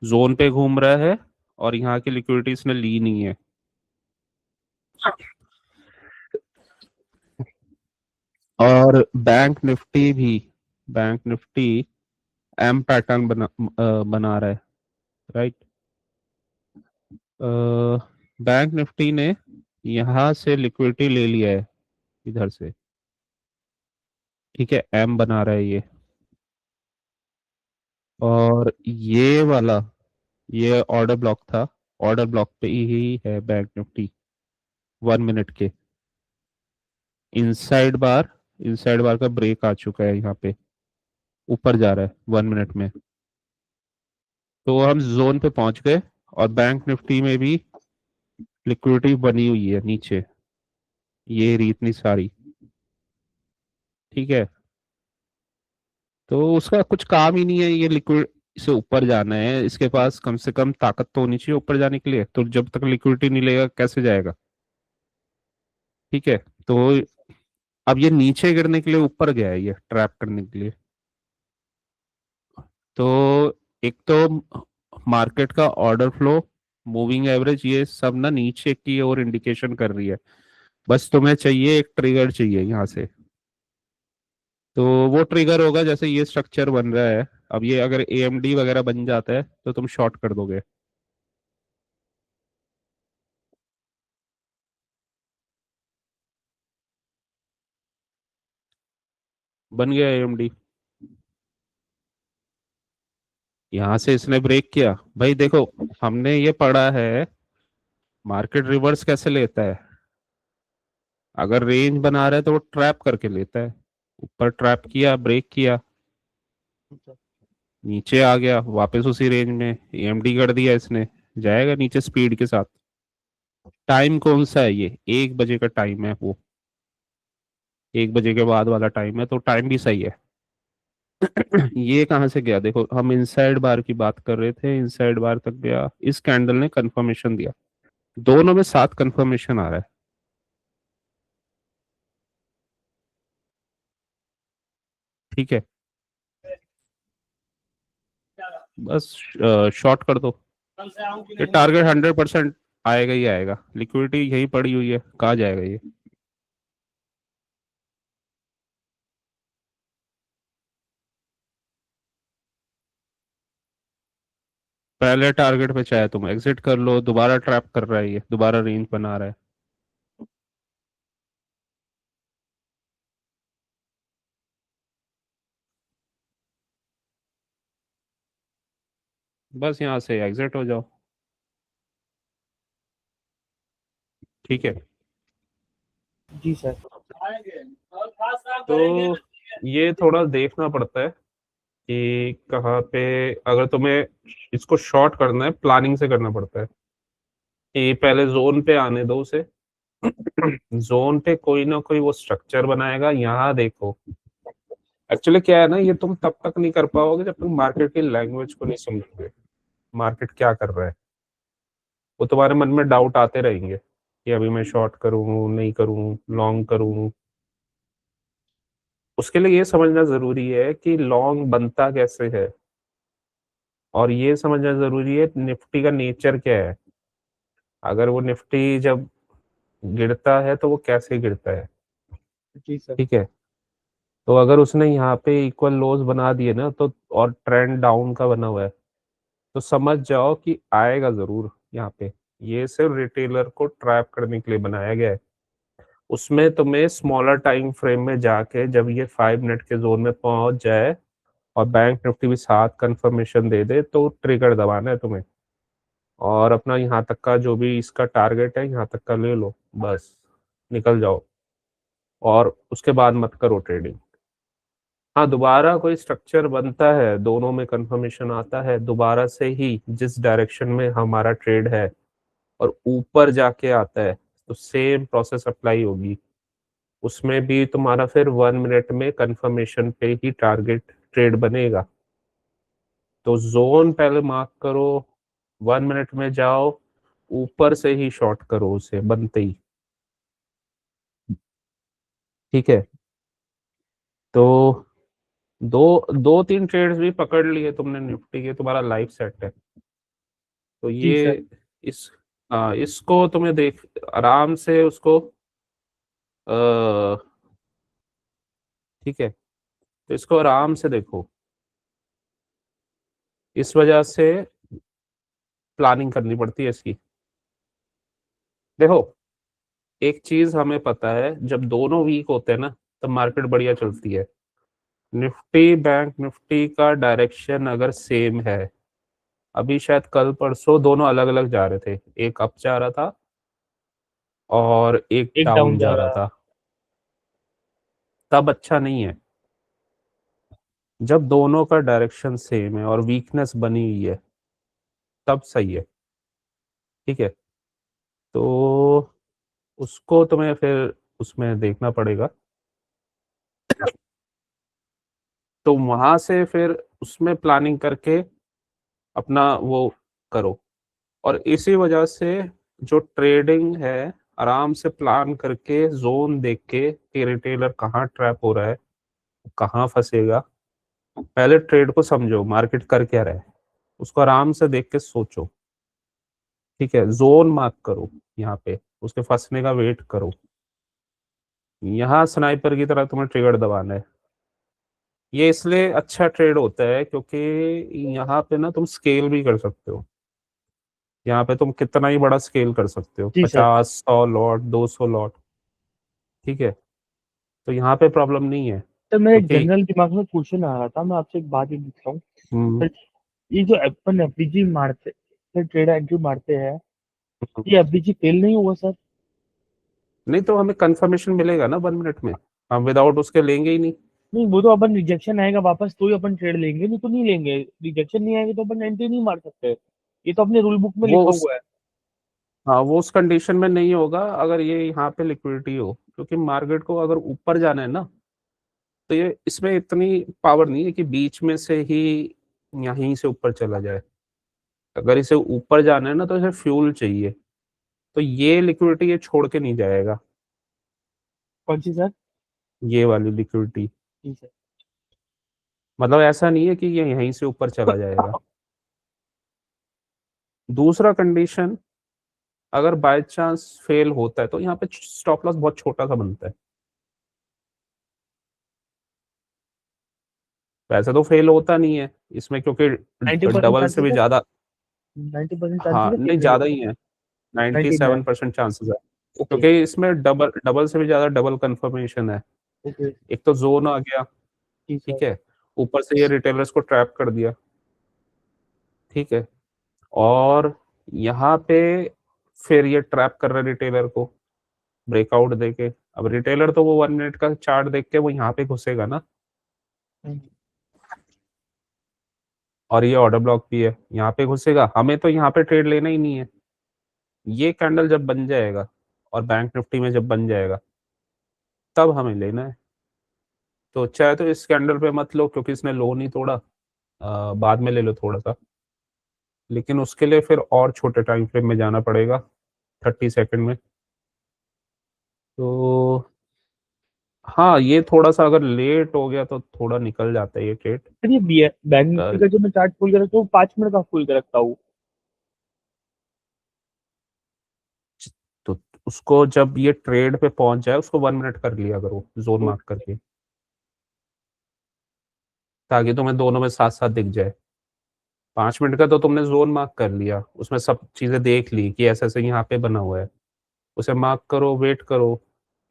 जोन पे घूम रहा है और यहाँ की लिक्विडिटी इसने ली नहीं है। और बैंक निफ्टी एम पैटर्न बना रहा है, राइट। बैंक निफ्टी ने यहाँ से लिक्विडिटी ले लिया है इधर से। ठीक है, एम बना रहा है ये, और ये वाला ये ऑर्डर ब्लॉक था, ऑर्डर ब्लॉक पे ही है बैंक निफ्टी 1 मिनट के। इनसाइड बार इनसाइड बार का ब्रेक आ चुका है यहाँ पे, ऊपर जा रहा है 1 मिनट में, तो हम जोन पे पहुंच गए। और बैंक निफ्टी में भी लिक्विडिटी बनी हुई है नीचे, ये रही इतनी सारी। ठीक है, तो उसका कुछ काम ही नहीं है ये लिक्विड से ऊपर जाना है, इसके पास कम से कम ताकत तो होनी चाहिए ऊपर जाने के लिए, तो जब तक लिक्विडिटी नहीं लेगा कैसे जाएगा। ठीक है, तो अब ये नीचे गिरने के लिए ऊपर गया है, ये ट्रैप करने के लिए। तो एक तो मार्केट का ऑर्डर फ्लो, मूविंग एवरेज, ये सब ना नीचे की ओर इंडिकेशन कर रही है। बस तुम्हें चाहिए एक ट्रिगर चाहिए यहाँ से, तो वो ट्रिगर होगा जैसे ये स्ट्रक्चर बन रहा है। अब ये अगर एएमडी वगैरह बन जाता है तो तुम शॉर्ट कर दोगे। बन गया एएमडी। यहाँ से इसने ब्रेक किया भाई, देखो हमने ये पढ़ा है मार्केट रिवर्स कैसे लेता है। अगर रेंज बना रहा है तो वो ट्रैप करके लेता है। ऊपर ट्रैप किया, ब्रेक किया, नीचे आ गया वापस उसी रेंज में, एएमडी कर दिया इसने, जाएगा नीचे स्पीड के साथ। टाइम कौन सा है ये? 1 बजे का टाइम है वो, 1 बजे के बाद वाला टाइम है, तो टाइम भी सही है। ये कहाँ से गया? देखो हम इनसाइड बार की बात कर रहे थे, इनसाइड बार तक गया, इस कैंडल ने कंफर्मेशन दिया, दोनों में साथ कंफर्मेशन आ रहा है। ठीक है, बस शॉर्ट कर दो। ये टारगेट 100% आएगा ही आएगा, लिक्विडिटी यहीं पड़ी हुई है, कहाँ जाएगा ये। पहले टारगेट पे चाहे तुम एग्जिट कर लो, दोबारा ट्रैप कर रहा है ये, दोबारा रेंज बना रहा है। बस यहाँ से एग्जिट हो जाओ। ठीक है, जी सर। तो ये थोड़ा देखना पड़ता है कि कहाँ पे, अगर तुम्हें इसको शॉर्ट करना है प्लानिंग से करना पड़ता है कि पहले जोन पे आने दो उसे। जोन पे कोई ना कोई वो स्ट्रक्चर बनाएगा, यहाँ देखो। एक्चुअली क्या है ना, ये तुम तब तक नहीं कर पाओगे जब तुम मार्केट की लैंग्वेज को नहीं समझोगे, मार्केट क्या कर रहा है। वो तुम्हारे मन में डाउट आते रहेंगे कि अभी मैं शॉर्ट करूं नहीं करूं, लॉन्ग करूं। उसके लिए ये समझना जरूरी है कि लॉन्ग बनता कैसे है, और ये समझना जरूरी है निफ्टी का नेचर क्या है। अगर वो निफ्टी जब गिरता है तो वो कैसे गिरता है। जी सर। ठीक है, तो अगर उसने यहाँ पे इक्वल लोज बना दिए ना, तो और ट्रेंड डाउन का बना हुआ है, तो समझ जाओ कि आएगा जरूर यहाँ पे। ये सिर्फ रिटेलर को ट्रैप करने के लिए बनाया गया है। उसमें तुम्हें स्मॉलर टाइम फ्रेम में जाके जब ये 5 मिनट के जोन में पहुंच जाए और बैंक निफ्टी भी साथ कंफर्मेशन दे दे, तो ट्रिगर दबाना है तुम्हें, और अपना यहाँ तक का जो भी इसका टारगेट है यहाँ तक का ले लो, बस निकल जाओ, और उसके बाद मत करो ट्रेडिंग। हाँ, दोबारा कोई स्ट्रक्चर बनता है, दोनों में कंफर्मेशन आता है, दोबारा से ही जिस डायरेक्शन में हमारा ट्रेड है और ऊपर जाके आता है, तो सेम प्रोसेस अप्लाई होगी। उसमें भी तुम्हारा फिर 1 मिनट में कंफर्मेशन पे ही टारगेट ट्रेड बनेगा। तो जोन पहले मार्क करो, 1 मिनट में जाओ, ऊपर से ही शॉर्ट करो उसे बनते ही। ठीक है, तो दो दो तीन ट्रेड्स भी पकड़ लिए तुमने निफ्टी के, तुम्हारा लाइफ सेट है। तो जी सर। ये इस इसको तुम्हें देख आराम से उसको, ठीक है, तो इसको आराम से देखो। इस वजह से प्लानिंग करनी पड़ती है इसकी। देखो एक चीज हमें पता है, जब दोनों वीक होते हैं ना, तब मार्केट बढ़िया चलती है। निफ्टी बैंक निफ्टी का डायरेक्शन अगर सेम है, अभी शायद कल परसों दोनों अलग अलग जा रहे थे, एक अप जा रहा था और एक एक डाउन डाउन जा जा रहा रहा है। था, तब अच्छा नहीं है। जब दोनों का डायरेक्शन सेम है और वीकनेस बनी हुई है, तब सही है। ठीक है, तो उसको तुम्हें फिर उसमें देखना पड़ेगा। तो वहां से फिर उसमें प्लानिंग करके अपना वो करो। और इसी वजह से जो ट्रेडिंग है, आराम से प्लान करके जोन देख के कि रिटेलर कहाँ ट्रैप हो रहा है, कहाँ फंसेगा। पहले ट्रेड को समझो, मार्केट कर क्या रहा है, उसको आराम से देख के सोचो। ठीक है, जोन मार्क करो, यहाँ पे उसके फंसने का वेट करो। यहाँ स्नाइपर की तरह तुम्हें ट्रिगर दबाना है। ये इसलिए अच्छा ट्रेड होता है क्योंकि यहाँ पे ना तुम स्केल भी कर सकते हो। यहाँ पे तुम कितना ही बड़ा स्केल कर सकते हो, जी सर। 50 100 lot 200 lot. ठीक है, तो यहाँ पे प्रॉब्लम नहीं है तो मेरे क्योंकि जनरल दिमाग में क्वेश्चन आ रहा था, मैं आपसे एक बात ही पूछ रहा हूँ हम्म, सर। ये जो अपन एफबीजी मारते, ट्रेड एंट्री मारते हैं, ये एफबीजी फेल नहीं हुआ सर? नहीं तो हमें कंफर्मेशन मिलेगा ना 1 मिनट में, हम विदाउट उसके लेंगे ही नहीं। नहीं, वो तो अपन रिजेक्शन आएगा वापस तो ही अपन ट्रेड लेंगे, नहीं तो नहीं लेंगे। रिजेक्शन नहीं आएगा तो अपन एंट्री नहीं मार सकते। ये तो अपने रूल बुक में वो लिखा उस हुआ है। हाँ वो उस कंडीशन में नहीं होगा अगर ये यहाँ पे लिक्विडिटी हो, क्योंकि मार्केट को अगर ऊपर जाना है ना, तो ये इसमें इतनी पावर नहीं है कि बीच में से ही यहीं से ऊपर चला जाए। अगर इसे ऊपर जाना है ना तो इसे फ्यूल चाहिए, तो ये लिक्विडिटी ये छोड़ के नहीं जाएगा, कौन सी सर? ये वाली लिक्विडिटी। जी सर। मतलब ऐसा नहीं है कि ये यहीं से ऊपर चला जाएगा। दूसरा कंडीशन, अगर बाय चांस फेल होता है तो यहाँ पे स्टॉप लॉस बहुत छोटा सा बनता है। वैसे तो फेल होता नहीं है इसमें, क्योंकि 90% डबल से चांसेस भी है। ज्यादा। 90% चांसेस हाँ है नहीं, फेल ज्यादा होने ही है, के। 99 है। 97% चांसेस है, ओके। क्योंकि इसमें डबल डबल से भी ज्यादा डबल कंफर्मेशन है। ओके। एक तो जोन आ गया, जी सर। ठीक है, ऊपर से ये रिटेलर्स को ट्रैप कर दिया, ठीक है, और यहाँ पे फिर ये ट्रैप कर रहा है रिटेलर को ब्रेकआउट देके। अब रिटेलर तो वो 1 मिनट का चार्ट देख के वो यहाँ पे घुसेगा ना, हम्म। और ये ऑर्डर ब्लॉक भी है, यहाँ पे घुसेगा, हमें तो यहाँ पे ट्रेड लेना ही नहीं है। ये कैंडल जब बन जाएगा और बैंक निफ्टी में जब बन जाएगा तब हमें लेना है। तो चाहे तो इस कैंडल पे मत लो क्योंकि इसने लो नहीं तोड़ा, बाद में ले लो थोड़ा सा, लेकिन उसके लिए फिर और छोटे टाइम फ्रेम में जाना पड़ेगा, 30 सेकंड में। तो हाँ, ये थोड़ा सा अगर लेट हो गया तो थोड़ा निकल जाता है ये ट्रेड। सर ये बैंक निफ्टी का जो मैं चार्ट खोल कर रखता हूँ, 5 मिनट का खोल कर रखता हूँ। तो उसको जब ये ट्रेड पे पहुंच जाए उसको 1 मिनट कर लिया करो जोन मार्क ओके। करके, ताकि तुम्हें दोनों में साथ साथ दिख जाए। 5 मिनट का तो तुमने जोन मार्क कर लिया, उसमें सब चीजें देख ली कि ऐसे ऐसे यहाँ पे बना हुआ है, उसे मार्क करो, वेट करो,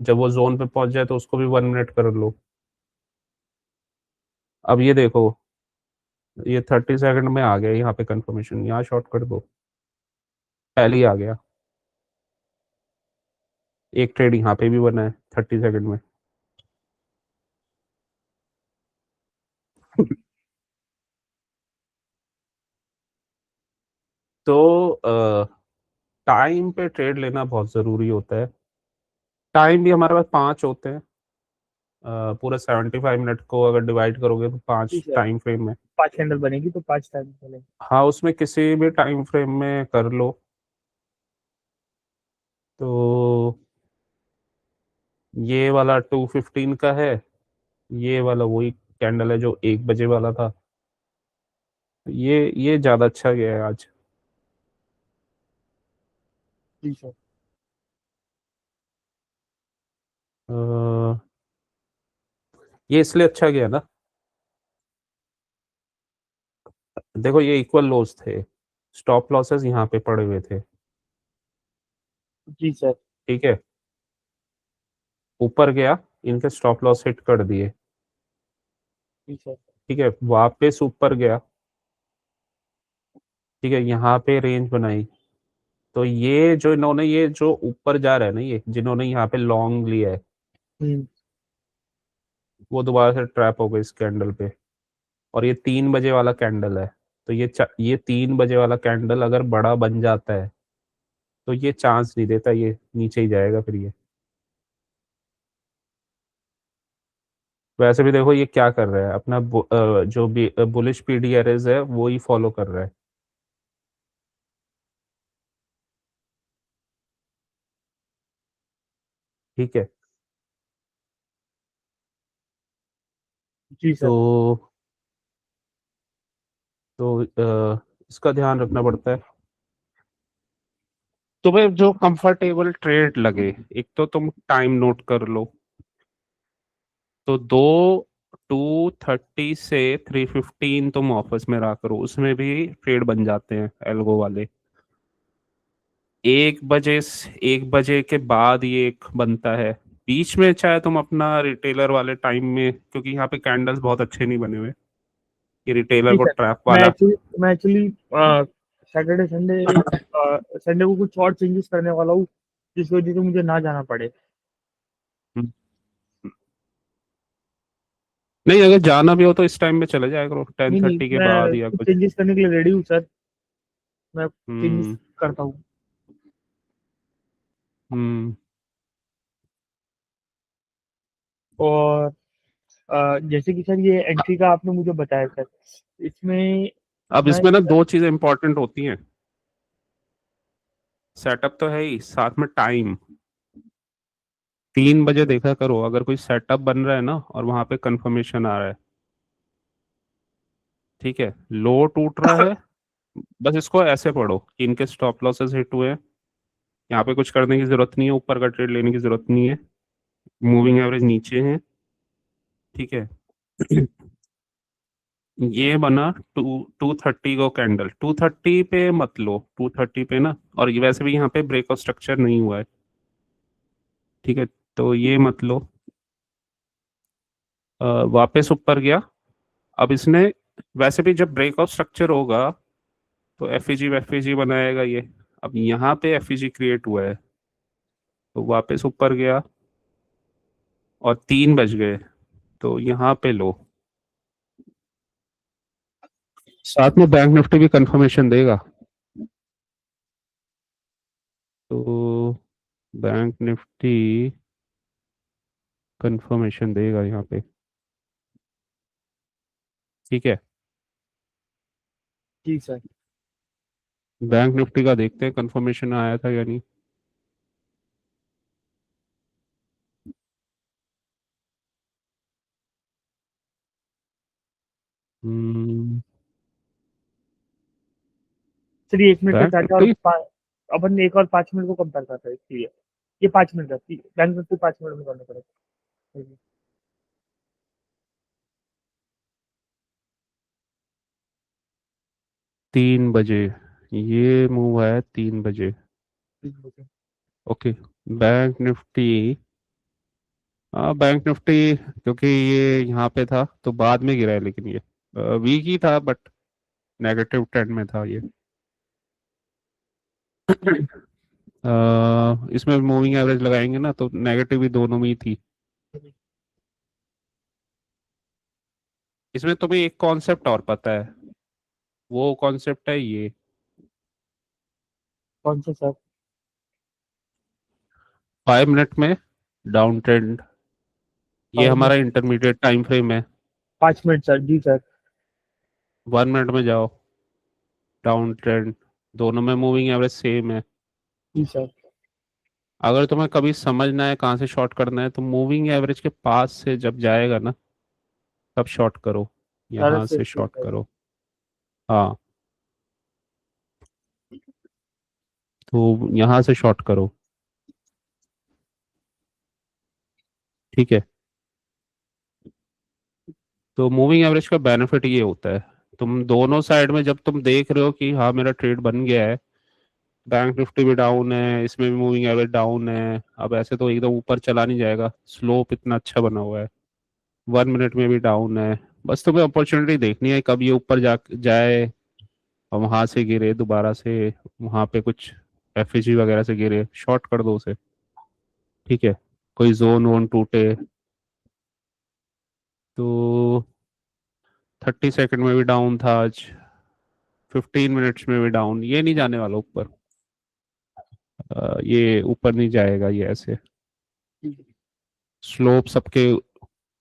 जब वो जोन पे पहुंच जाए तो उसको भी 1 मिनट कर लो। अब ये देखो, ये 30 सेकंड में आ गया यहाँ पे कंफर्मेशन, यहाँ शॉर्ट कर दो, पहले ही आ गया। एक ट्रेड यहाँ पे भी बना है 30 सेकंड में। तो टाइम पे ट्रेड लेना बहुत ज़रूरी होता है। टाइम भी हमारे पास 5 होते हैं, पूरे 75 मिनट को अगर डिवाइड करोगे तो जी 5 सर। टाइम फ्रेम में। 5 कैंडल बनेगी तो 5 टाइम चलेंगे। हाँ, उसमें किसी भी टाइम फ्रेम में कर लो। तो ये वाला 2:15 का है, ये वाला वही कैंडल है जो 1 बजे वाला था। ये ज़्यादा अच्छा गया है आज। जी सर। अ, ये इसलिए अच्छा गया ना, देखो ये इक्वल लॉस थे, स्टॉप लॉसेस यहाँ पे पड़े हुए थे, जी सर। ठीक है, ऊपर गया, इनके स्टॉप लॉस हिट कर दिए, जी सर। ठीक है, वापस ऊपर गया, ठीक है, यहाँ पे रेंज बनाई। तो ये जो इन्होंने, ये जो ऊपर जा रहा है ना, ये जिन्होंने यहाँ पे लॉन्ग लिया है हम्म। वो दोबारा से ट्रैप हो गए इस कैंडल पे। और ये 3 बजे वाला कैंडल है, तो ये 3 बजे वाला कैंडल अगर बड़ा बन जाता है तो ये चांस नहीं देता, ये नीचे ही जाएगा फिर ये। वैसे भी देखो ये क्या कर रहा है, अपना जो भी बुलिश पीडीआरएस है वो ही फॉलो कर रहा है, ठीक है। जी तो सर। इसका ध्यान रखना पड़ता है। तुम्हें जो कंफर्टेबल ट्रेड लगे, एक तो तुम टाइम नोट कर लो। तो 2:30 से 3:15 तुम ऑफिस में रहा करो, उसमें भी ट्रेड बन जाते हैं एल्गो वाले। 1 बजे के बाद ये एक बनता है, बीच में चाहे तुम अपना रिटेलर वाले टाइम में, क्योंकि यहाँ पे कैंडल्स बहुत अच्छे नहीं बने हुए, कि रिटेलर जी को सर, ट्रैप मैं वाला। एक्चुअली सैटरडे संडे संडे को कुछ और चेंजेस करने वाला हूँ, जिस वजह से मुझे ना जाना पड़े। हम्म, नहीं, अगर जाना भी हो तो इस टाइम में चले जाया करो, टेन नहीं नहीं, थर्टी के बाद मैं या कुछ कुछ। चेंजेस करने के लिए रेडी हूँ सर, मैं चेंजेस हम्म। करता हूँ। हम्म। और जैसे कि सर ये एंट्री का आपने मुझे बताया सर, इसमें अब मैं इसमें ना दो चीजें इंपॉर्टेंट होती हैं। सेटअप तो है ही, साथ में टाइम। 3 बजे देखा करो, अगर कोई सेटअप बन रहा है ना और वहां पे कंफर्मेशन आ रहा है, ठीक है, लो टूट रहा है, बस इसको ऐसे पढ़ो कि इनके स्टॉप लॉसेस हिट हुए हैं, यहाँ पे कुछ करने की जरूरत नहीं है, ऊपर का ट्रेड लेने की जरूरत नहीं है, मूविंग एवरेज नीचे है, ठीक है। ये बना 230 को कैंडल, 230 पे मत लो, 230 पे ना, और ये वैसे भी यहाँ पे ब्रेकआउट स्ट्रक्चर नहीं हुआ है, ठीक है, तो ये मत लो। वापस ऊपर गया, अब इसने, वैसे भी जब ब्रेकआउट स्ट्रक्चर होगा तो एफईजी बनाएगा ये, अब यहाँ पे एफईजी क्रिएट हुआ है, तो वापस ऊपर गया और 3 बज गए, तो यहाँ पे लो। साथ में बैंक निफ्टी भी कंफर्मेशन देगा, तो बैंक निफ्टी कंफर्मेशन देगा यहाँ पे, ठीक है। जी सर। बैंक निफ्टी का देखते हैं कंफर्मेशन आया था या नहीं। हम्म, सर ये 1 मिनट का बैंक चार्ट है, और निफ्टी अपन एक और 5 मिनट को कंपेयर करते हैं, इसलिए ये 5 मिनट है, बैंक निफ्टी 5 मिनट में करना पड़ेगा। 3 बजे, ये मूव आया 3 बजे, ओके। बैंक निफ्टी, हाँ बैंक निफ्टी, क्योंकि ये यहाँ पे था तो बाद में गिरा है, लेकिन ये वीक ही था, बट नेगेटिव ट्रेंड में था ये। इसमें मूविंग एवरेज लगाएंगे ना तो नेगेटिव भी दोनों में ही थी। इसमें तुम्हें एक कॉन्सेप्ट और पता है, वो कॉन्सेप्ट है ये, कौन सा सर? 5 मिनट में डाउन ट्रेंड, ये 5 मिनट, हमारा इंटरमीडिएट टाइम फ्रेम है। 5 मिनट सर, जी सर। 1 मिनट में जाओ, डाउन ट्रेंड, दोनों में मूविंग एवरेज सेम है। जी सर। अगर तुम्हें कभी समझना है कहाँ से शॉर्ट करना है, तो मूविंग एवरेज के पास से जब जाएगा ना तब शॉर्ट करो, सारा यहाँ से से ठीक शॉर्ट है। करो। हाँ, तो यहाँ से शॉर्ट करो, ठीक है। तो मूविंग एवरेज का बेनिफिट ये होता है, तुम दोनों साइड में जब तुम देख रहे हो कि हाँ मेरा ट्रेड बन गया है, बैंक निफ्टी भी डाउन है, इसमें भी मूविंग एवरेज डाउन है, अब ऐसे तो एकदम ऊपर चला नहीं जाएगा, स्लोप इतना अच्छा बना हुआ है, 1 मिनट में भी डाउन है, बस तुम्हें अपॉर्चुनिटी देखनी है कब ये ऊपर जा जाए और वहां से गिरे दोबारा से, वहां पे कुछ एफईजी वगैरह से गिरे, शॉर्ट कर दो उसे, ठीक है। कोई जोन वोन टूटे तो, 30 सेकंड में भी डाउन था आज, 15 मिनट्स में भी डाउन, ये नहीं जाने वाला ऊपर, ये ऊपर नहीं जाएगा ये ऐसे, स्लोप सबके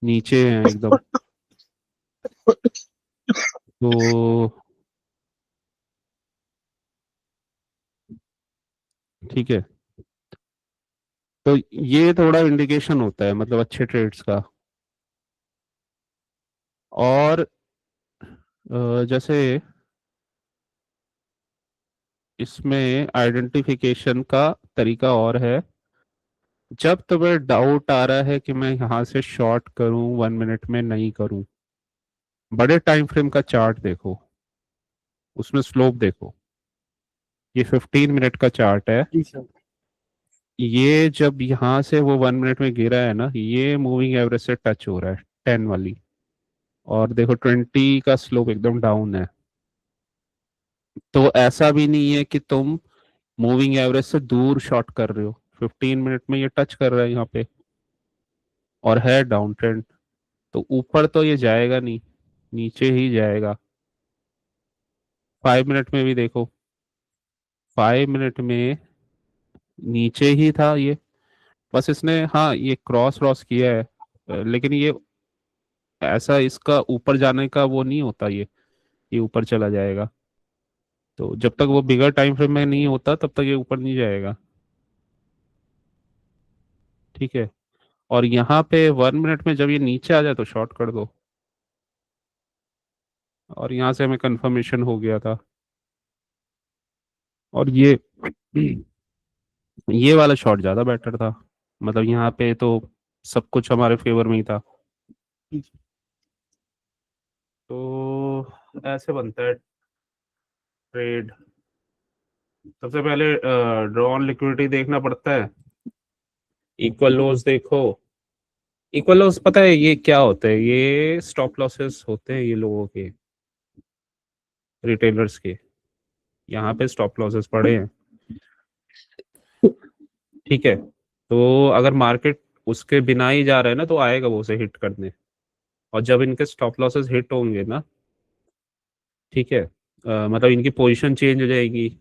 नीचे हैं एकदम, तो ठीक है। तो ये थोड़ा इंडिकेशन होता है मतलब अच्छे ट्रेड्स का। और जैसे इसमें आइडेंटिफिकेशन का तरीका और है, जब तुम्हें डाउट आ रहा है कि मैं यहाँ से शॉर्ट करूं 1 मिनट में नहीं करूं, बड़े टाइम फ्रेम का चार्ट देखो, उसमें स्लोप देखो, ये 15 मिनट का चार्ट है, जी सर। ये जब यहाँ से वो 1 मिनट में गिरा है ना, ये मूविंग एवरेज से टच हो रहा है, 10 वाली, और देखो 20 का स्लोप एकदम डाउन है। तो ऐसा भी नहीं है कि तुम मूविंग एवरेज से दूर शॉट कर रहे हो, 15 मिनट में ये टच कर रहा है यहाँ पे और है डाउन ट्रेंड। तो ऊपर तो ये जाएगा नहीं, नीचे ही जाएगा। 5 मिनट में भी देखो, 5 मिनट में नीचे ही था ये। बस इसने हाँ ये क्रॉस क्रॉस किया है, लेकिन ये ऐसा इसका ऊपर जाने का वो नहीं होता ये ऊपर चला जाएगा। तो जब तक वो बिगर टाइम फ्रेम में नहीं होता तब तक ये ऊपर नहीं जाएगा। ठीक है। और यहाँ पे 1 मिनट में जब ये नीचे आ जाए तो शॉर्ट कर दो। और यहाँ से हमें कंफर्मेशन हो गया था। और ये वाला शॉट ज़्यादा बेटर था। मतलब यहाँ पे तो सब कुछ हमारे फेवर में ही था। तो ऐसे बनता है ट्रेड। सबसे पहले ड्रॉ ऑन लिक्विडिटी देखना पड़ता है। इक्वल लॉस देखो। इक्वल लॉस पता है ये क्या होता है? ये स्टॉप लॉसेस होते हैं ये लोगों के, रिटेलर्स के। यहाँ पे स्टॉप लॉसेस पड़े हैं। ठीक है। तो अगर मार्केट उसके बिना ही जा रहा है ना तो आएगा वो उसे हिट करने। और जब इनके स्टॉप लॉसेस हिट होंगे ना, ठीक है, मतलब इनकी पोजीशन चेंज हो जाएगी।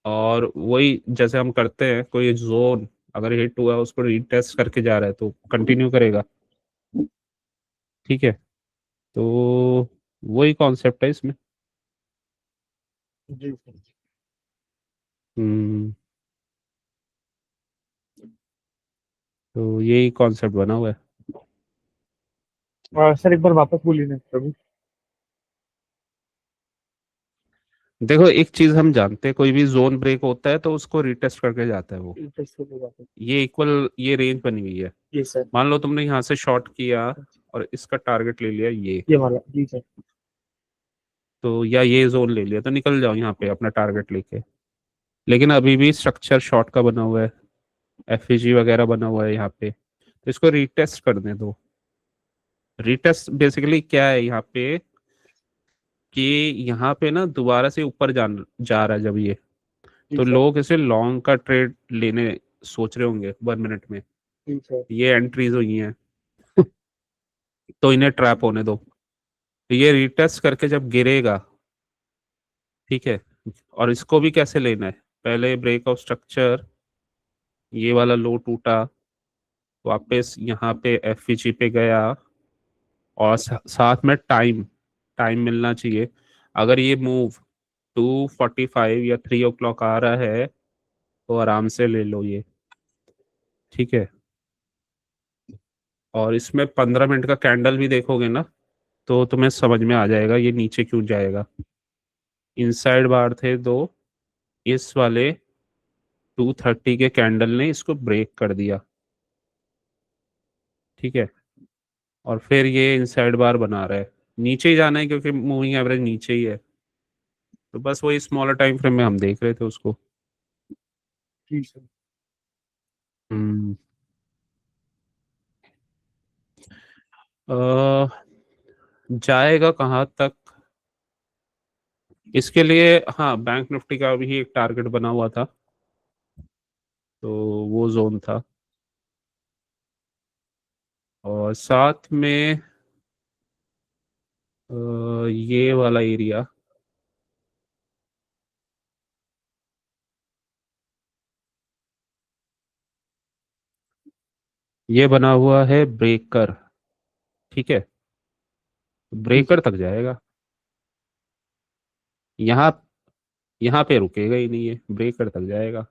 और वही जैसे हम करते हैं, कोई जोन अगर हिट हुआ उसको रीटेस्ट करके जा रहा है तो कंटिन्यू करेगा। ठीक है। तो वही कॉन्सेप्ट है इसमें। जी सर। हम्म। तो यही कॉन्सेप्ट बना हुआ है। सर एक बार वापस बोलिए ना प्रभु। देखो एक चीज हम जानते हैं, कोई भी जोन ब्रेक होता है तो उसको रिटेस्ट करके जाता है वो। इंटरेस्ट को वापस। ये इक्वल ये रेंज बनी हुई है। जी सर। मान लो तुमने यहाँ से शॉर्ट किया और इसका टारगेट ले लिया ये, ये वाला जी सर। तो या ये जोन ले लिया तो निकल जाओ यहाँ पे अपना टारगेट लेके। लेकिन अभी भी स्ट्रक्चर शॉर्ट का बना हुआ है, एफईजी वगैरह बना हुआ है यहाँ पे, तो इसको रीटेस्ट करने दो। रीटेस्ट बेसिकली क्या है यहाँ पे, कि यहाँ पे ना दोबारा से ऊपर जा रहा है जब ये, जी तो सर। लोग इसे लॉन्ग का ट्रेड लेने सोच रहे होंगे 1 मिनट में। जी सर। ये एंट्रीज हुई हैं तो इन्हें ट्रैप होने दो। तो ये रीटेस्ट करके जब गिरेगा, ठीक है, और इसको भी कैसे लेना है, पहले ब्रेक ऑफ स्ट्रक्चर, ये वाला लो टूटा, वापस यहाँ पे एफईजी पे गया, और साथ में टाइम टाइम मिलना चाहिए। अगर ये मूव 2:45 या 3 o'clock आ रहा है तो आराम से ले लो ये। ठीक है। और इसमें 15 मिनट का कैंडल भी देखोगे ना तो तुम्हें समझ में आ जाएगा ये नीचे क्यों जाएगा। इनसाइड बार थे दो, इस वाले 2:30 के कैंडल ने इसको ब्रेक कर दिया। ठीक है। और फिर ये इनसाइड बार बना रहा है, नीचे ही जाना है क्योंकि मूविंग एवरेज नीचे ही है। तो बस वही स्मॉलर टाइम फ्रेम में हम देख रहे थे उसको। जी सर। हम्म। जाएगा कहाँ तक, इसके लिए हाँ बैंक निफ्टी का भी एक टारगेट बना हुआ था, तो वो जोन था। और साथ में ये वाला एरिया, ये बना हुआ है ब्रेकर। ठीक है। जी ब्रेकर सर। तक जाएगा। यहाँ यहाँ पे रुकेगा ही नहीं, है ब्रेकर तक जाएगा।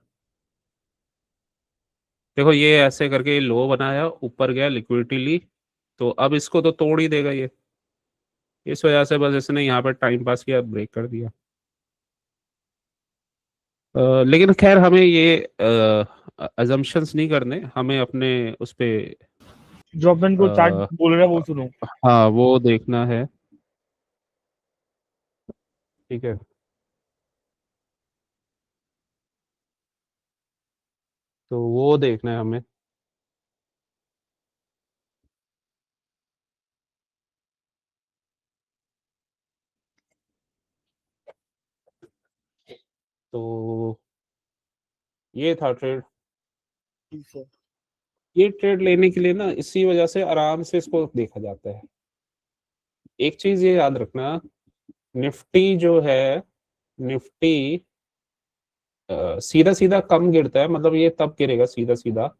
देखो ये ऐसे करके लो बनाया, ऊपर गया, लिक्विडिटी ली, तो अब इसको तो तोड़ ही देगा ये। इस वजह से बस इसने यहाँ पर टाइम पास किया, ब्रेक कर दिया। लेकिन खैर हमें ये अजम्पशंस नहीं करने, हमें अपने उस पे जो अपन को चार्ट अ, बोल रहा है वो सुनो। हाँ वो देखना है। ठीक है। तो वो देखना है हमें। तो ये था ट्रेड। ठीक है। ये ट्रेड लेने के लिए ना इसी वजह से आराम से इसको देखा जाता है। एक चीज ये याद रखना, निफ्टी जो है, निफ्टी सीधा सीधा कम गिरता है, मतलब ये तब गिरेगा सीधा सीधा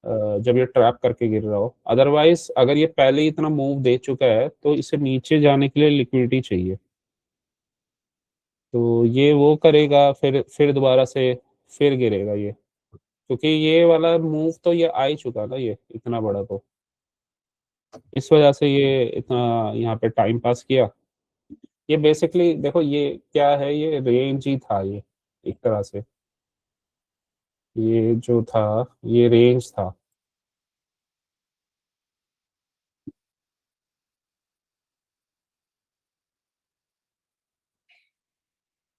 जब ये ट्रैप करके गिर रहा हो। अदरवाइज अगर ये पहले ही इतना मूव दे चुका है तो इसे नीचे जाने के लिए लिक्विडिटी चाहिए। तो ये वो करेगा, फिर दोबारा से फिर गिरेगा ये, क्योंकि ये वाला मूव तो ये आ ही चुका ना, ये इतना बड़ा, तो इस वजह से ये इतना यहाँ पे टाइम पास किया। ये बेसिकली देखो ये क्या है, ये रेंज ही था ये एक तरह से, ये जो था ये रेंज था।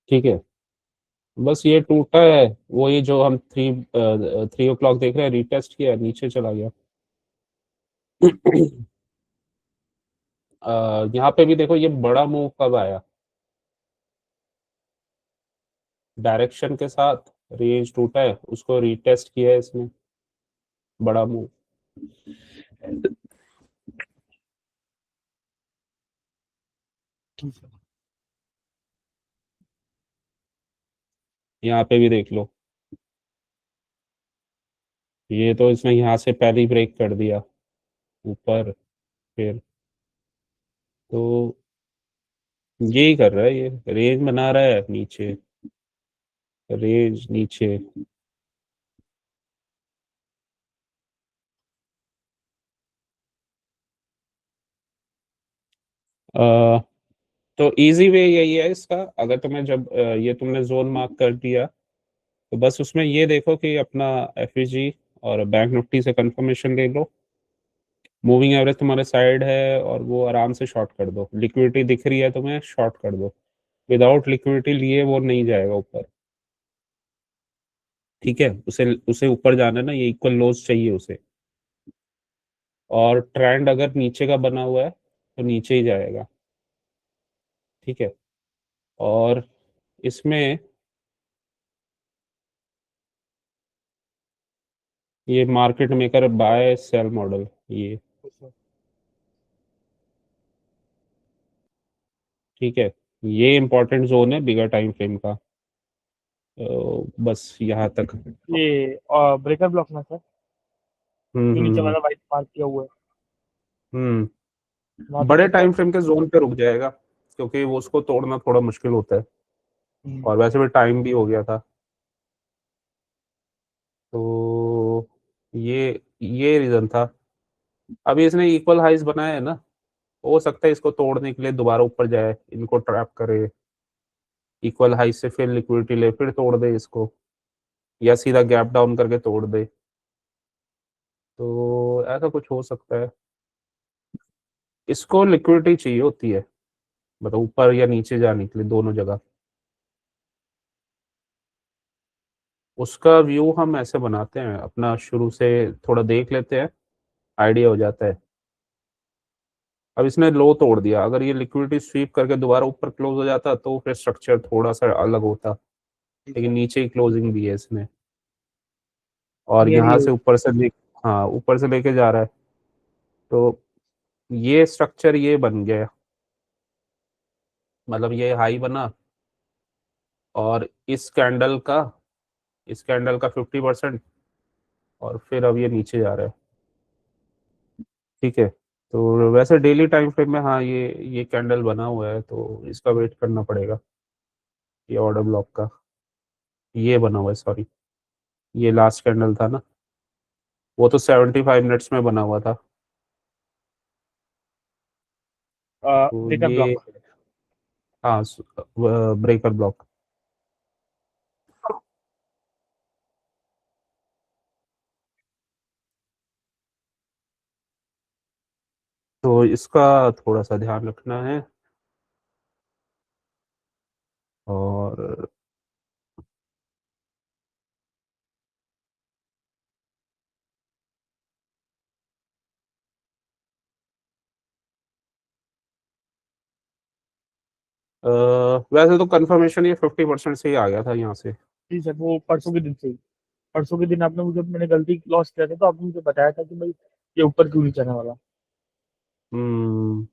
ठीक है, बस ये टूटा है, वो ये जो हम 3 o'clock देख रहे हैं, रिटेस्ट किया, नीचे चला गया। यहाँ पे भी देखो ये बड़ा मूव कब आया, डायरेक्शन के साथ रेंज टूटा है, उसको रिटेस्ट किया है इसने, बड़ा मूव। ठीक है। यहाँ पे भी देख लो, ये तो इसने यहाँ से पहले ही ब्रेक कर दिया ऊपर, फिर तो यही कर रहा है, ये रेंज बना रहा है नीचे, रेंज नीचे। तो इजी वे यही है इसका, अगर तुम्हें जब ये तुमने जोन मार्क कर दिया, तो बस उसमें ये देखो कि अपना एफईजी और बैंक निफ्टी से कंफर्मेशन ले लो, मूविंग एवरेज तुम्हारे साइड है, और वो आराम से शॉर्ट कर दो, लिक्विडिटी दिख रही है तुम्हें, शॉर्ट कर दो। विदाउट लिक्विडिटी लिए वो नहीं जाएगा ऊपर। ठीक है, उसे उसे ऊपर जाना है ना, ये इक्वल लोज चाहिए उसे, और ट्रेंड अगर नीचे का बना हुआ है तो नीचे ही जाएगा। ठीक है, और इसमें ये market maker buy sell model, ये ठीक है। ठीक है, ये इंपॉर्टेंट जोन है बिगर टाइम फ्रेम का। बस यहाँ तक। ये ब्रेकर ब्लॉक ना सर, हम्म जो हम्म नीचे हम्म वाला वाइट मार्क किया हुआ है, वहां तक बड़े चलता है। टाइम फ्रेम के जोन पे रुक जाएगा, क्योंकि वो उसको तोड़ना थोड़ा मुश्किल होता है, हम्म। और वैसे भी टाइम भी हो गया था। तो ये रीजन था। अभी इसने इक्वल हाइज बनाया है ना, हो सकता है इसको तोड़ने के लिए दोबारा ऊपर जाए, इनको ट्रैप करे, इक्वल हाइज से फिर लिक्विडिटी ले, फिर तोड़ दे इसको, या सीधा गैप डाउन करके तोड़ दे। तो ऐसा कुछ हो सकता है। इसको लिक्विडिटी चाहिए होती है, मतलब ऊपर या नीचे जाने के लिए, दोनों जगह। उसका व्यू हम ऐसे बनाते हैं, अपना शुरू से थोड़ा देख लेते हैं, आइडिया हो जाता है। अब इसने लो तोड़ दिया, अगर ये लिक्विडिटी स्वीप करके दोबारा ऊपर क्लोज हो जाता तो फिर स्ट्रक्चर थोड़ा सा अलग होता, ठीक लेकिन है। नीचे ही क्लोजिंग दी है इसने, और नियर यहाँ ये। से ऊपर से ले, हाँ ऊपर से लेके जा रहा है। तो ये स्ट्रक्चर ये बन गया, मतलब ये हाई बना, और इस कैंडल का 50%, और फिर अब ये नीचे जा रहा है। ठीक है, तो वैसे डेली टाइम फ्रेम में हाँ ये कैंडल बना हुआ है, तो इसका वेट करना पड़ेगा, ये ऑर्डर ब्लॉक का, ये बना हुआ है, सॉरी, ये लास्ट कैंडल था ना, वो तो 75 मिनट्स में बना हुआ था। तो ब्रेकर ये, ब्लॉक। हाँ, ब्रेकर ब्लॉक। तो इसका थोड़ा सा ध्यान रखना है, और वैसे तो कंफर्मेशन ये 50% से ही आ गया था यहाँ से। जी सर, वो परसों के दिन से ही। परसों के दिन आपने मुझे, मैंने गलती लॉस किया था तो आपने मुझे बताया था कि भाई ये ऊपर क्यों नहीं जाने वाला। हम्म।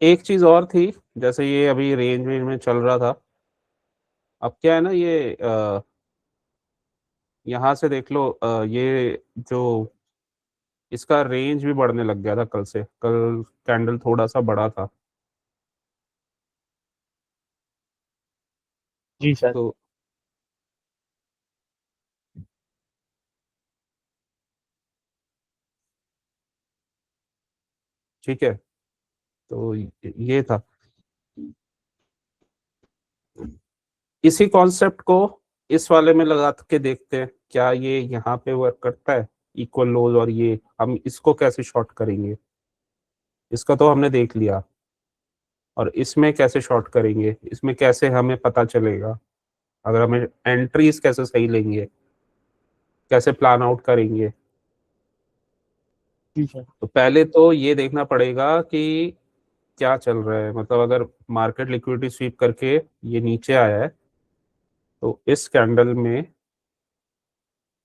एक चीज और थी, जैसे ये अभी रेंज वेंज में चल रहा था, अब क्या है ना ये यहाँ से देख लो, ये जो इसका रेंज भी बढ़ने लग गया था कल से, कल कैंडल थोड़ा सा बड़ा था। जी सर। तो ठीक है, तो ये था। इसी कॉन्सेप्ट को इस वाले में लगा के देखते हैं क्या ये यहाँ पे वर्क करता है, इक्वल लोज, और ये हम इसको कैसे शॉर्ट करेंगे। इसका तो हमने देख लिया, और इसमें कैसे शॉर्ट करेंगे, इसमें कैसे हमें पता चलेगा, अगर हमें एंट्रीज कैसे सही लेंगे, कैसे प्लान आउट करेंगे। जी सर। तो पहले तो ये देखना पड़ेगा कि क्या चल रहा है, मतलब अगर मार्केट लिक्विडिटी स्वीप करके ये नीचे आया है, तो इस कैंडल में,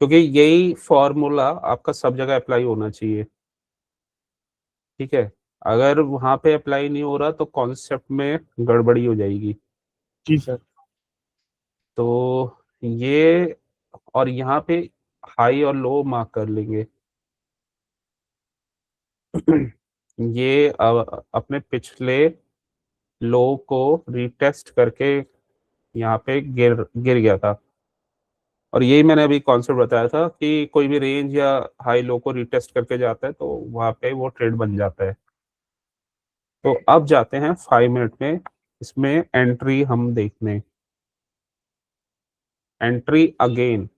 क्योंकि यही फॉर्मूला आपका सब जगह अप्लाई होना चाहिए, ठीक है। अगर वहां पे अप्लाई नहीं हो रहा तो कॉन्सेप्ट में गड़बड़ी हो जाएगी। जी सर। तो ये, और यहाँ पे हाई और लो मार्क कर लेंगे। ये अपने पिछले लो को रिटेस्ट करके यहाँ पे गिर गिर गया था, और यही मैंने अभी कॉन्सेप्ट बताया था कि कोई भी रेंज या हाई लो को रिटेस्ट करके जाता है तो वहाँ पे वो ट्रेड बन जाता है। तो अब जाते हैं 5 मिनट में, इसमें एंट्री हम देखने। एंट्री अगेन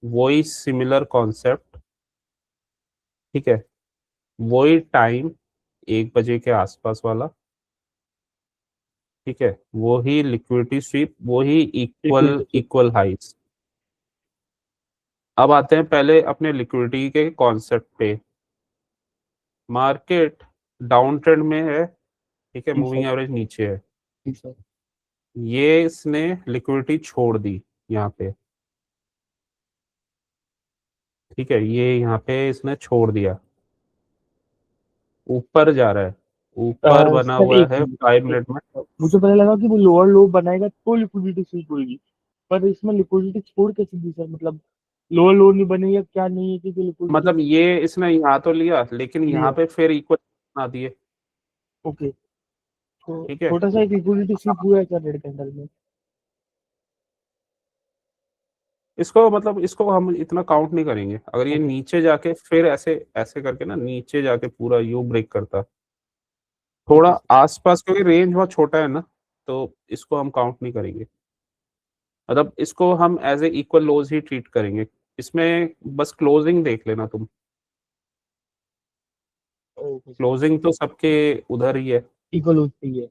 वही सिमिलर कॉन्सेप्ट, ठीक है, वही टाइम 1 बजे के आसपास वाला, ठीक है, वही लिक्विडिटी स्वीप, वही इक्वल इक्विटी। इक्वल हाइस। अब आते हैं पहले अपने लिक्विडिटी के कॉन्सेप्ट पे। मार्केट डाउन ट्रेंड में है, ठीक है, जी मूविंग सर। एवरेज नीचे है। जी सर। ये इसने लिक्विडिटी छोड़ दी यहाँ पे, ठीक है, ये यहाँ पे इसने छोड़ दिया, ऊपर जा रहा है, ऊपर बना सर हुआ एक है मिनट, 5 मिनट में। मुझे पता लगा कि वो लोअर लो बनाएगा तो लिक्विडिटी स्वीप होगी, पर इसमें लिक्विडिटी छोड़ कैसे दी सर, मतलब लोअर लो नहीं बनेगा क्या, नहीं है कि लिक्विडिटी मतलब ये इसने यहाँ तो लिया, लेकिन यहाँ लिया। पे फिर इक्वल बना दिए, ओके। तो ठीक है। छोटा सा एक लिक्विडिटी स्वीप हुआ है क्या रेड कैंडल में? इसको मतलब इसको हम इतना काउंट नहीं करेंगे, अगर ये ओके। नीचे जाके फिर ऐसे ऐसे करके ना नीचे जाके पूरा यू ब्रेक करता, थोड़ा ओके सर। आसपास, क्योंकि रेंज बहुत छोटा है ना, तो इसको हम काउंट नहीं करेंगे, मतलब इसको हम एज ए इक्वल लोज ही ट्रीट करेंगे। इसमें बस क्लोजिंग देख लेना तुम, ओके सर। क्लोजिंग तो सबके उधर ही है। इक्वल होती है।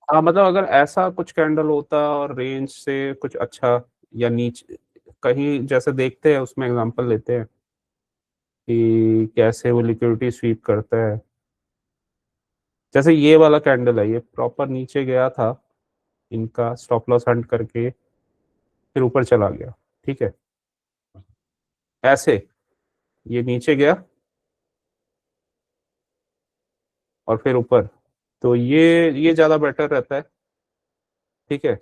हाँ, मतलब अगर ऐसा कुछ कैंडल होता और रेंज से कुछ अच्छा, या नीचे कहीं जैसे देखते हैं, उसमें एग्जांपल लेते हैं कि कैसे वो लिक्विडिटी स्वीप करता है। जैसे ये वाला कैंडल है, ये प्रॉपर नीचे गया था, इनका स्टॉप लॉस हंट करके फिर ऊपर चला गया, ठीक है, ऐसे ये नीचे गया और फिर ऊपर, तो ये ज्यादा बेटर रहता है, ठीक है।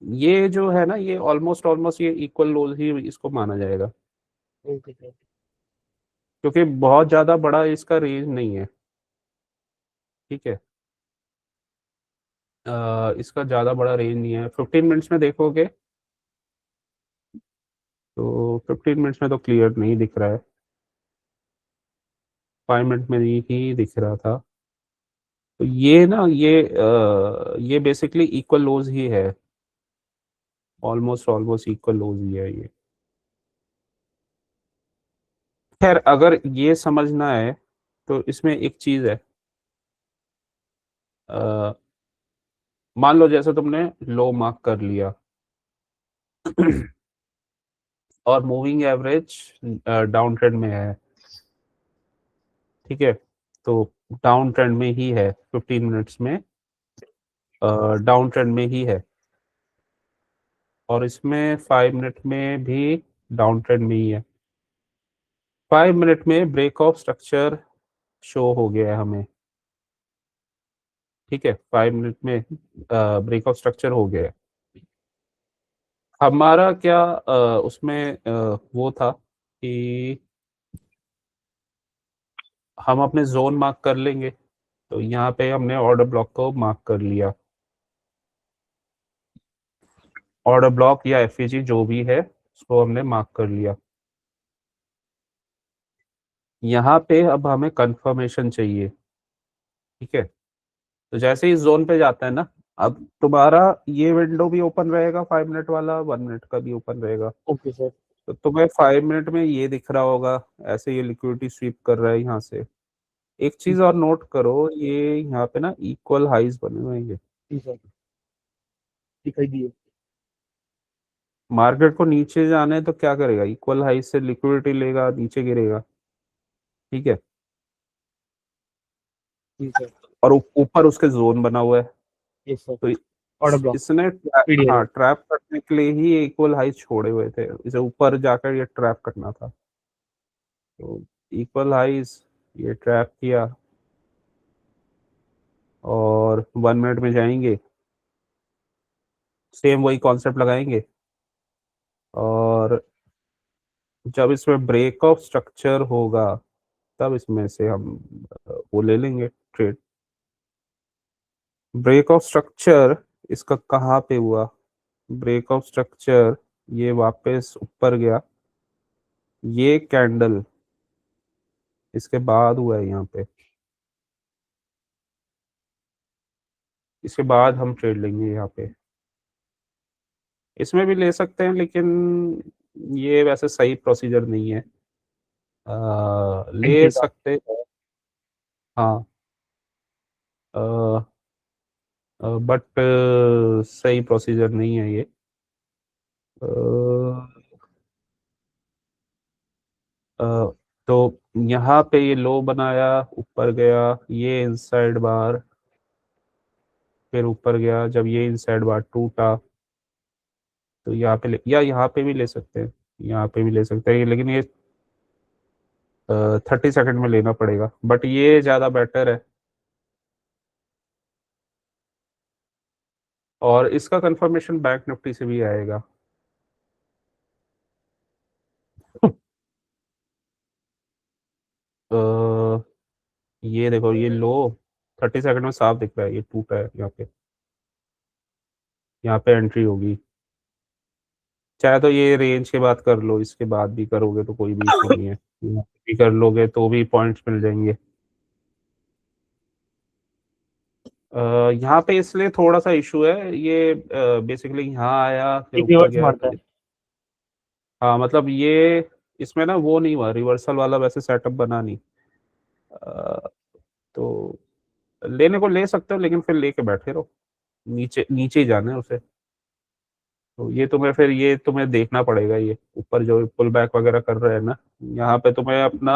ये जो है ना, ये ऑलमोस्ट ऑलमोस्ट ये इक्वल लोज ही इसको माना जाएगा, ओके सर। क्योंकि बहुत ज्यादा बड़ा इसका रेंज नहीं है, ठीक है। इसका ज़्यादा बड़ा रेंज नहीं है, 15 मिनट्स में देखोगे तो 15 मिनट्स में तो क्लियर नहीं दिख रहा है, 5 मिनट में ही दिख रहा था। तो ये ना ये बेसिकली इक्वल लोज ही है, ऑलमोस्ट ऑलमोस्ट इक्वल लोज ही है ये। खैर, अगर ये समझना है तो इसमें एक चीज़ है, अ, मान लो जैसे तुमने लो मार्क कर लिया और मूविंग एवरेज डाउन ट्रेंड में है, ठीक है, तो डाउन ट्रेंड में ही है, 15 मिनट्स में डाउन ट्रेंड में ही है, और इसमें 5 मिनट में भी डाउन ट्रेंड में ही है। 5 मिनट में ब्रेक ऑफ स्ट्रक्चर शो हो गया है हमें, ठीक है, 5 मिनट में ब्रेक ऑफ स्ट्रक्चर हो गया है। हमारा क्या उसमें वो था कि हम अपने जोन मार्क कर लेंगे, तो यहाँ पे हमने ऑर्डर ब्लॉक को मार्क कर लिया, ऑर्डर ब्लॉक या एफईजी जो भी है उसको हमने मार्क कर लिया। यहाँ पे अब हमें कंफर्मेशन चाहिए, ठीक है। तो जैसे ही जोन पे जाता है ना, अब तुम्हारा ये विंडो भी ओपन रहेगा, 5 मिनट वाला, 1 मिनट का भी ओपन रहेगा। Okay sir. तो तुम्हें 5 मिनट में ये दिख रहा होगा, ऐसे ये लिक्विडिटी स्वीप कर रहा है यहाँ से। एक चीज और नोट करो, ये यहाँ पे ना इक्वल हाइज बने हुए हैं। जी सर, दिखाई दिए। मार्केट को नीचे जाने तो क्या करेगा, इक्वल हाइज से लिक्विडिटी लेगा, नीचे गिरेगा, ठीक है। जी सर। और ऊपर उसके जोन बना हुआ है, यस सर। तो ऑर्डर ब्लॉक। इसने पीडीआई। हाँ ट्रैप करने के लिए ही इक्वल हाइज छोड़े हुए थे, इसे ऊपर जाकर ये ट्रैप करना था। तो इक्वल हाइज ये ट्रैप किया, और 1 मिनट में जाएंगे, सेम वही कॉन्सेप्ट लगाएंगे, और जब इसमें ब्रेक ऑफ स्ट्रक्चर होगा तब इसमें से हम वो ले लेंगे ट्रेड। ब्रेक ऑफ स्ट्रक्चर इसका कहाँ पे हुआ, ब्रेक ऑफ स्ट्रक्चर ये वापस ऊपर गया, ये कैंडल इसके बाद हुआ है यहाँ पे, इसके बाद हम ट्रेड लेंगे यहाँ पे। इसमें भी ले सकते हैं, लेकिन ये वैसे सही प्रोसीजर नहीं है, ले एंट्री का। सकते हैं, हाँ, बट सही प्रोसीजर नहीं है ये। अ, अ, तो यहाँ पे ये लो बनाया, ऊपर गया, ये इनसाइड बार, फिर ऊपर गया, जब ये इनसाइड बार टूटा तो यहाँ पे या यहाँ पे भी ले सकते हैं, यहाँ पे भी ले सकते हैं, लेकिन ये 30 सेकंड में लेना पड़ेगा, बट ये ज़्यादा बेटर है। और इसका कंफर्मेशन बैंक निफ्टी से भी आएगा। अ, ये देखो, ये लो 30 सेकंड में साफ दिख रहा है, ये टूटा है यहाँ पे, यहाँ पे एंट्री होगी। चाहे तो ये रेंज के बाद कर लो, इसके बाद भी करोगे तो कोई भी इशू नहीं है, यहाँ पे भी कर लोगे तो भी पॉइंट्स मिल जाएंगे। यहाँ पे इसलिए थोड़ा सा इशू है, ये बेसिकली यहाँ आया फिर एक ऊपर रिवर्स गया, मारता तो है। हाँ मतलब ये इसमें ना वो नहीं हुआ, रिवर्सल वाला वैसे सेटअप बना नहीं। तो लेने को ले सकते हो, लेकिन फिर लेके बैठे रहो, नीचे नीचे ही जाना है उसे। तो ये तुम्हें फिर ये तुम्हें देखना पड़ेगा, ये ऊपर जो पुल बैक वगैरह कर रहे हैं ना, यहाँ पे तुम्हें अपना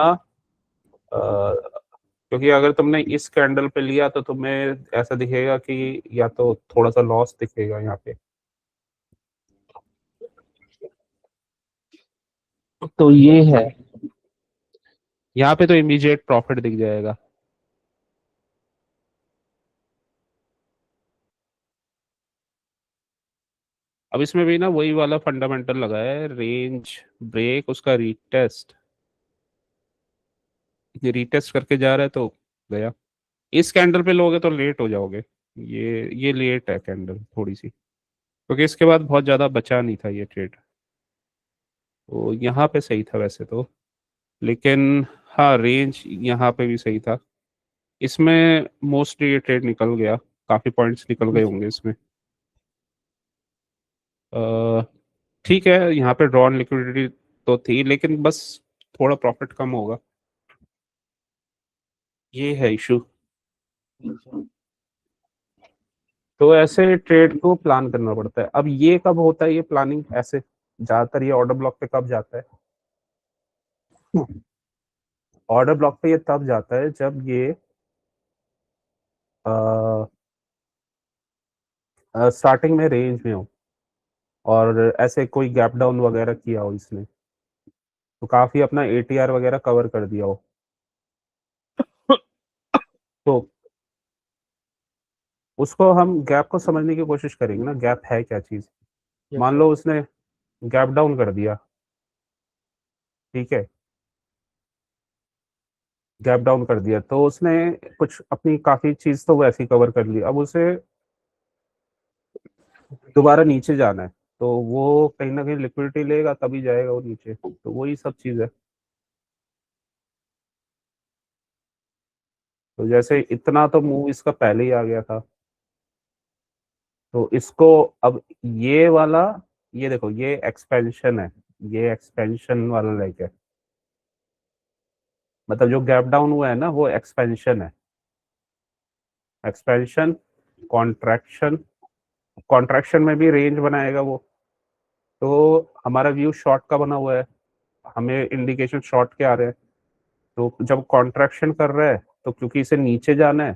क्योंकि अगर तुमने इस कैंडल पे लिया तो तुम्हें ऐसा दिखेगा कि या तो थोड़ा सा लॉस दिखेगा यहाँ पे, तो ये है, यहाँ पे तो इमीडिएट प्रॉफिट दिख जाएगा। अब इसमें भी ना वही वाला फंडामेंटल लगा है, रेंज ब्रेक उसका रीटेस्ट, ये रीटेस्ट करके जा रहा है तो गया। इस कैंडल पे लोगे तो लेट हो जाओगे, ये लेट है कैंडल थोड़ी सी, क्योंकि इसके बाद बहुत ज़्यादा बचा नहीं था ये ट्रेड। तो यहाँ पे सही था वैसे तो, लेकिन हाँ रेंज यहाँ पे भी सही था, इसमें मोस्टली ये ट्रेड निकल गया, काफ़ी पॉइंट्स निकल गए होंगे इसमें। अ, ठीक है, यहाँ पे ड्रॉन लिक्विडिटी तो थी, लेकिन बस थोड़ा प्रॉफिट कम होगा, ये है इशू। तो ऐसे ट्रेड को प्लान करना पड़ता है। अब ये कब होता है, ये प्लानिंग ऐसे ज्यादातर ये ऑर्डर ब्लॉक पे कब जाता है, ऑर्डर ब्लॉक पे ये तब जाता है जब ये स्टार्टिंग में रेंज में हो और ऐसे कोई गैप डाउन वगैरह किया हो इसने, तो काफी अपना एटीआर वगैरह कवर कर दिया हो, तो उसको हम गैप को समझने की कोशिश करेंगे ना, गैप है क्या चीज। Yes, मान sir. लो उसने गैप डाउन कर दिया, ठीक है, गैप डाउन कर दिया तो उसने कुछ अपनी काफी चीज तो वैसे ही कवर कर ली, अब उसे दोबारा नीचे जाना है, तो वो कहीं ना कहीं लिक्विडिटी लेगा तभी जाएगा वो नीचे, तो वही सब चीज है। तो जैसे इतना तो मूव इसका पहले ही आ गया था, तो इसको अब ये वाला, ये देखो ये एक्सपेंशन है, ये एक्सपेंशन वाला लेग है, मतलब जो गैप डाउन हुआ है ना वो एक्सपेंशन है, एक्सपेंशन, कॉन्ट्रैक्शन, कॉन्ट्रैक्शन में भी रेंज बनाएगा वो, तो हमारा व्यू शॉर्ट का बना हुआ है, हमें इंडिकेशन शॉर्ट के आ रहे हैं, तो जब कॉन्ट्रैक्शन कर रहा है तो क्योंकि इसे नीचे जाना है,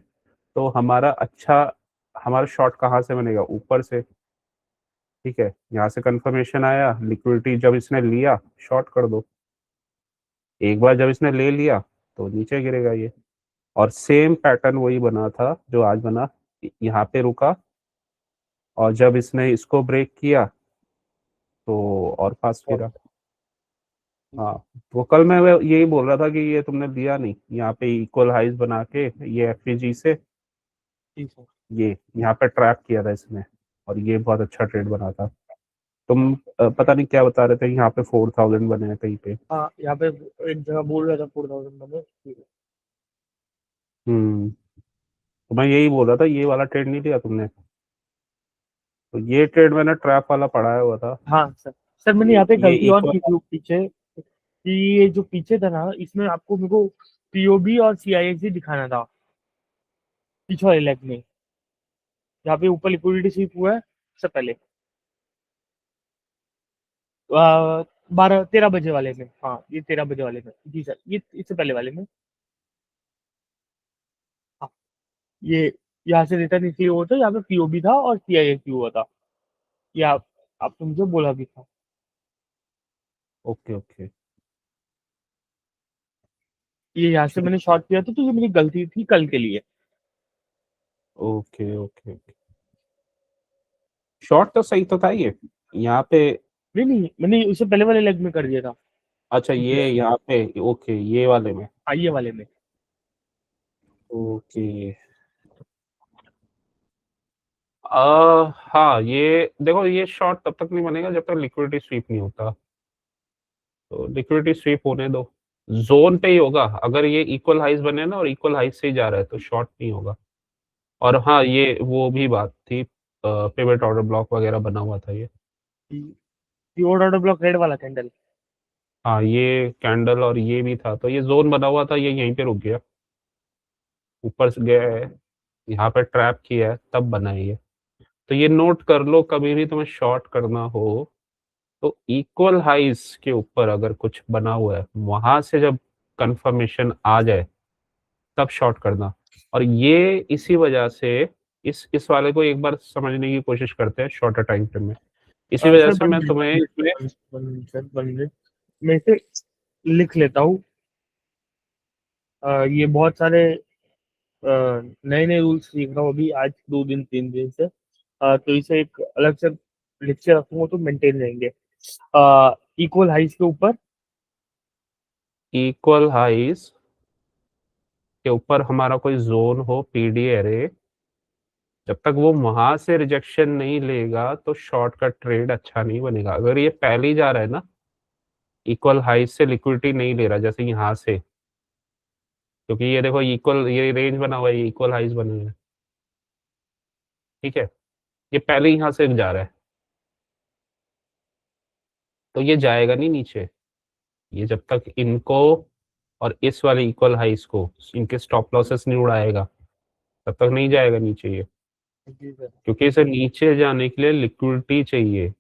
तो हमारा अच्छा, हमारा शॉर्ट कहाँ से बनेगा, ऊपर से, ठीक है, यहाँ से कंफर्मेशन आया, लिक्विडिटी जब इसने लिया शॉर्ट कर दो, एक बार जब इसने ले लिया तो नीचे गिरेगा ये, और सेम पैटर्न वही बना था जो आज बना, यहाँ पे रुका और जब इसने इसको ब्रेक किया तो और फास्ट गिरा। हाँ, तो कल मैं यही बोल रहा था कि ये तुमने दिया नहीं, यहाँ पे इक्वल हाइज बना के ये एफपीजी से जी सर. ये यहाँ पे ट्रैप किया था इसने, और ये बहुत अच्छा ट्रेड बना था। तुम पता नहीं क्या बता रहे थे, यहाँ पे 4000 बने हैं कहीं पे। हाँ, यहाँ पे एक जगह बोल रहा था 4000 बने. ठीक है. हम्म, तो मैं यही बोल रहा था, ये वाला ट्रेड नहीं लिया तुमने, तो ये ट्रेड मैंने ट्रैप वाला पढ़ाया हुआ था। हाँ सर. सर, मैंने यहाँ पे ये गलती और इक्वल, की थी पीछे, कि ये जो पीछे था ना, इसमें आपको मेरे को पीओबी और सीआईएक्सी दिखाना था पीछे वाले लेग में, यहाँ पे ऊपर लिक्विडिटी स्वीप हुआ है सबसे पहले 12-13 बजे वाले में. हाँ, ये 13 बजे वाले में. जी सर, ये इससे पहले वाले में. हाँ, ये यहाँ से रिटर्न इसलिए हुआ था, यहाँ पे पीओबी था और सीआईएक्सी हुआ था. ये आपने मुझे बोला भी था. ओके ओके, ये यहाँ से मैंने शॉर्ट किया था, तो ये मेरी गलती थी कल के लिए. ओके ओके, शॉर्ट तो सही तो था ये यहाँ पे। नहीं नहीं, मैंने उससे पहले वाले लेग में कर दिया था. अच्छा, ये यहाँ पे, ओके, ये वाले में, आइए वाले में. ओके। हाँ, ये देखो, ये शॉर्ट तब तक नहीं बनेगा जब तक लिक्विडिटी स्वीप नहीं होता, तो लिक्विडिटी स्वीप होने दो, जोन पे ही होगा, अगर ये इक्वल हाइज बने ना और इक्वल हाइज से ही जा रहा है तो शॉर्ट नहीं होगा। और हाँ, ये वो भी बात थी, पिवट ऑर्डर ब्लॉक वगैरह बना हुआ था ये। ऑर्डर ब्लॉक रेड वाला कैंडल. हाँ, ये कैंडल और ये भी था, तो ये जोन बना हुआ था, ये यहीं पे रुक गया, ऊपर से गया है, यहाँ पे ट्रैप किया है तब बना है ये। तो ये नोट कर लो, कभी भी तुम्हें शॉर्ट करना हो तो इक्वल हाइज के ऊपर अगर कुछ बना हुआ है वहां से जब कंफर्मेशन आ जाए तब शॉर्ट करना। और ये इसी वजह से इस वाले को एक बार समझने की कोशिश करते हैं शॉर्टर टाइम फ्रेम में, इसी वजह सर, से मैं तुम्हें इसमें, सर 1 मिनट, मैं इसे लिख लेता हूँ. ये बहुत सारे नए नए रूल्स सीख रहा हूँ अभी, आज 2 दिन 3 दिन से. तो इसे एक अलग से लिख के रखूंगा तो मेंटेन रहेंगे. इक्वल हाइस के ऊपर. इक्वल हाइज के ऊपर हमारा कोई जोन हो पीडी एरे, जब तक वो वहां से रिजेक्शन नहीं लेगा तो शॉर्ट का ट्रेड अच्छा नहीं बनेगा। अगर ये पहले ही जा रहा है ना, इक्वल हाइज से लिक्विडिटी नहीं ले रहा जैसे यहाँ से, क्योंकि ये देखो इक्वल, ये रेंज बना हुआ है, ये इक्वल हाइज बने हुए हैं, ठीक है, ये पहले ही यहाँ से जा रहा है तो ये जाएगा नहीं नीचे, ये जब तक इनको और इस वाले इक्वल हाइज को, इनके स्टॉप लॉसेस नहीं उड़ाएगा तब तक नहीं जाएगा नीचे ये, जी सर. क्योंकि इसे नीचे जाने के लिए लिक्विडिटी चाहिए,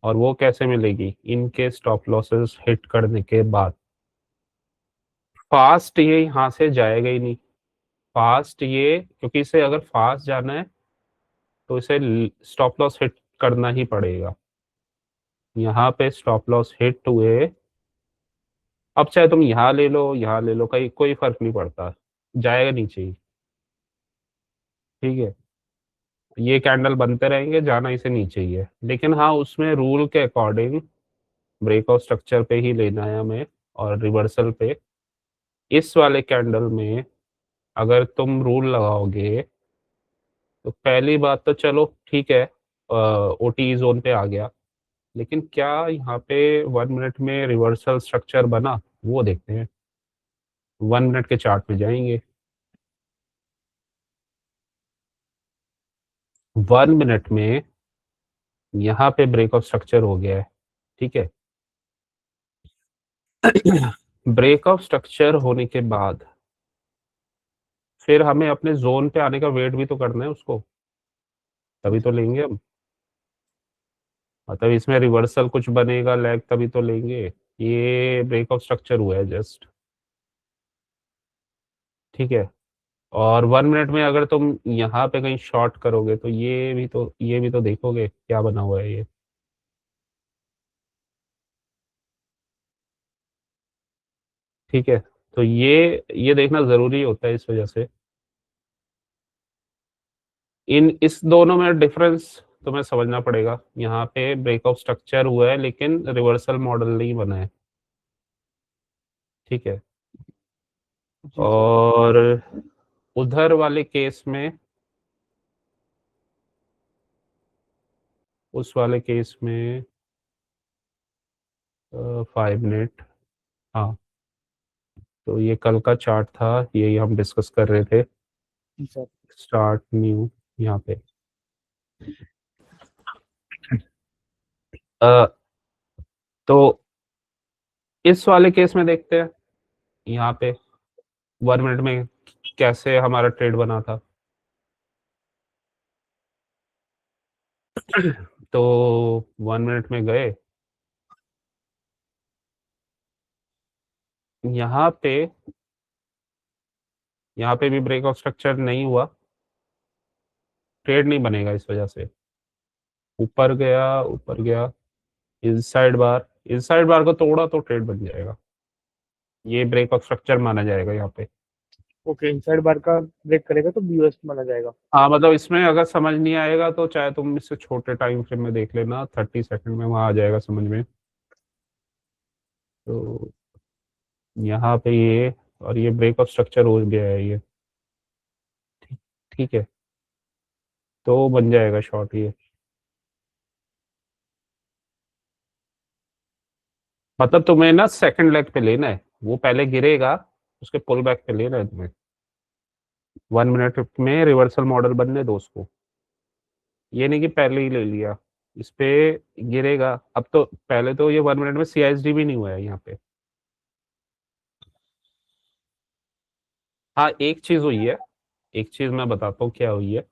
और वो कैसे मिलेगी, इनके स्टॉप लॉसेस हिट करने के बाद। फास्ट ये यहाँ से जाएगा ही नहीं, फास्ट ये, क्योंकि इसे अगर फास्ट जाना है तो इसे स्टॉप लॉस हिट करना ही पड़ेगा। यहाँ पे स्टॉप लॉस हिट हुए, अब चाहे तुम यहाँ ले लो यहाँ ले लो, कहीं कोई फर्क नहीं पड़ता, जाएगा नीचे ही। ठीक है, ये कैंडल बनते रहेंगे, जाना इसे नीचे ही है, लेकिन हाँ उसमें रूल के अकॉर्डिंग ब्रेकआउट स्ट्रक्चर पे ही लेना है हमें, और रिवर्सल पे। इस वाले कैंडल में अगर तुम रूल लगाओगे तो पहली बात तो चलो ठीक है, ओटी जोन पे आ गया, लेकिन क्या यहाँ पे 1 मिनट में रिवर्सल स्ट्रक्चर बना, वो देखते हैं। 1 मिनट के चार्ट में जाएंगे। 1 मिनट में यहाँ पे ब्रेकआउट स्ट्रक्चर हो गया है। ठीक है। ब्रेकआउट स्ट्रक्चर होने के बाद फिर हमें अपने जोन पे आने का वेट भी तो करना है उसको, तभी तो लेंगे हम। मतलब इसमें रिवर्सल कुछ बनेगा लैग, तभी तो लेंगे। ये ब्रेकआउट स्ट्रक्चर हुआ है जस्ट। ठीक है। और 1 मिनट में अगर तुम यहाँ पे कहीं शॉर्ट करोगे तो ये भी तो देखोगे क्या बना हुआ है ये। ठीक है। तो ये देखना जरूरी होता है इस वजह से। इस दोनों में डिफरेंस तुम्हें समझना पड़ेगा। यहाँ पे ब्रेकआउट स्ट्रक्चर हुआ है लेकिन रिवर्सल मॉडल नहीं बना है। ठीक है। जी सर। और उधर वाले केस में, उस वाले केस में 5 मिनट, हाँ, तो ये कल का चार्ट था, यही हम डिस्कस कर रहे थे। जी सर। स्टार्ट न्यू यहाँ पे। अ, तो इस वाले केस में देखते हैं यहाँ पे 1 मिनट में कैसे हमारा ट्रेड बना था। तो 1 मिनट में गए, यहाँ पे यहाँ पे भी ब्रेकआउट स्ट्रक्चर नहीं हुआ, ट्रेड नहीं बनेगा इस वजह से। ऊपर गया, ऊपर गया, इनसाइड बार को तोड़ा तो ट्रेड बन जाएगा। ये ब्रेकआउट स्ट्रक्चर माना जाएगा यहाँ पे। ओके, इनसाइड बार का ब्रेक करेगा तो बीओएस माना जाएगा। हाँ मतलब इसमें अगर समझ नहीं आएगा तो चाहे तुम इससे छोटे टाइम फ्रेम में देख लेना, 30 सेकंड में वहां आ जाएगा समझ में। तो यहाँ पे ये, और ये ब्रेकआउट स्ट्रक्चर हो गया है ये। ठीक, ठीक है, तो बन जाएगा शॉर्ट ये। मतलब तुम्हें ना सेकंड लेग पे लेना है, वो पहले गिरेगा, उसके पुल बैक पे लेना है तुम्हें। 1 मिनट में रिवर्सल मॉडल बनने दो उसको, ये नहीं कि पहले ही ले लिया। इस पे गिरेगा, अब तो पहले तो ये 1 मिनट में सीआईएसडी भी नहीं हुआ है यहाँ पे। हाँ एक चीज हुई है, एक चीज मैं बताता हूँ क्या हुई है।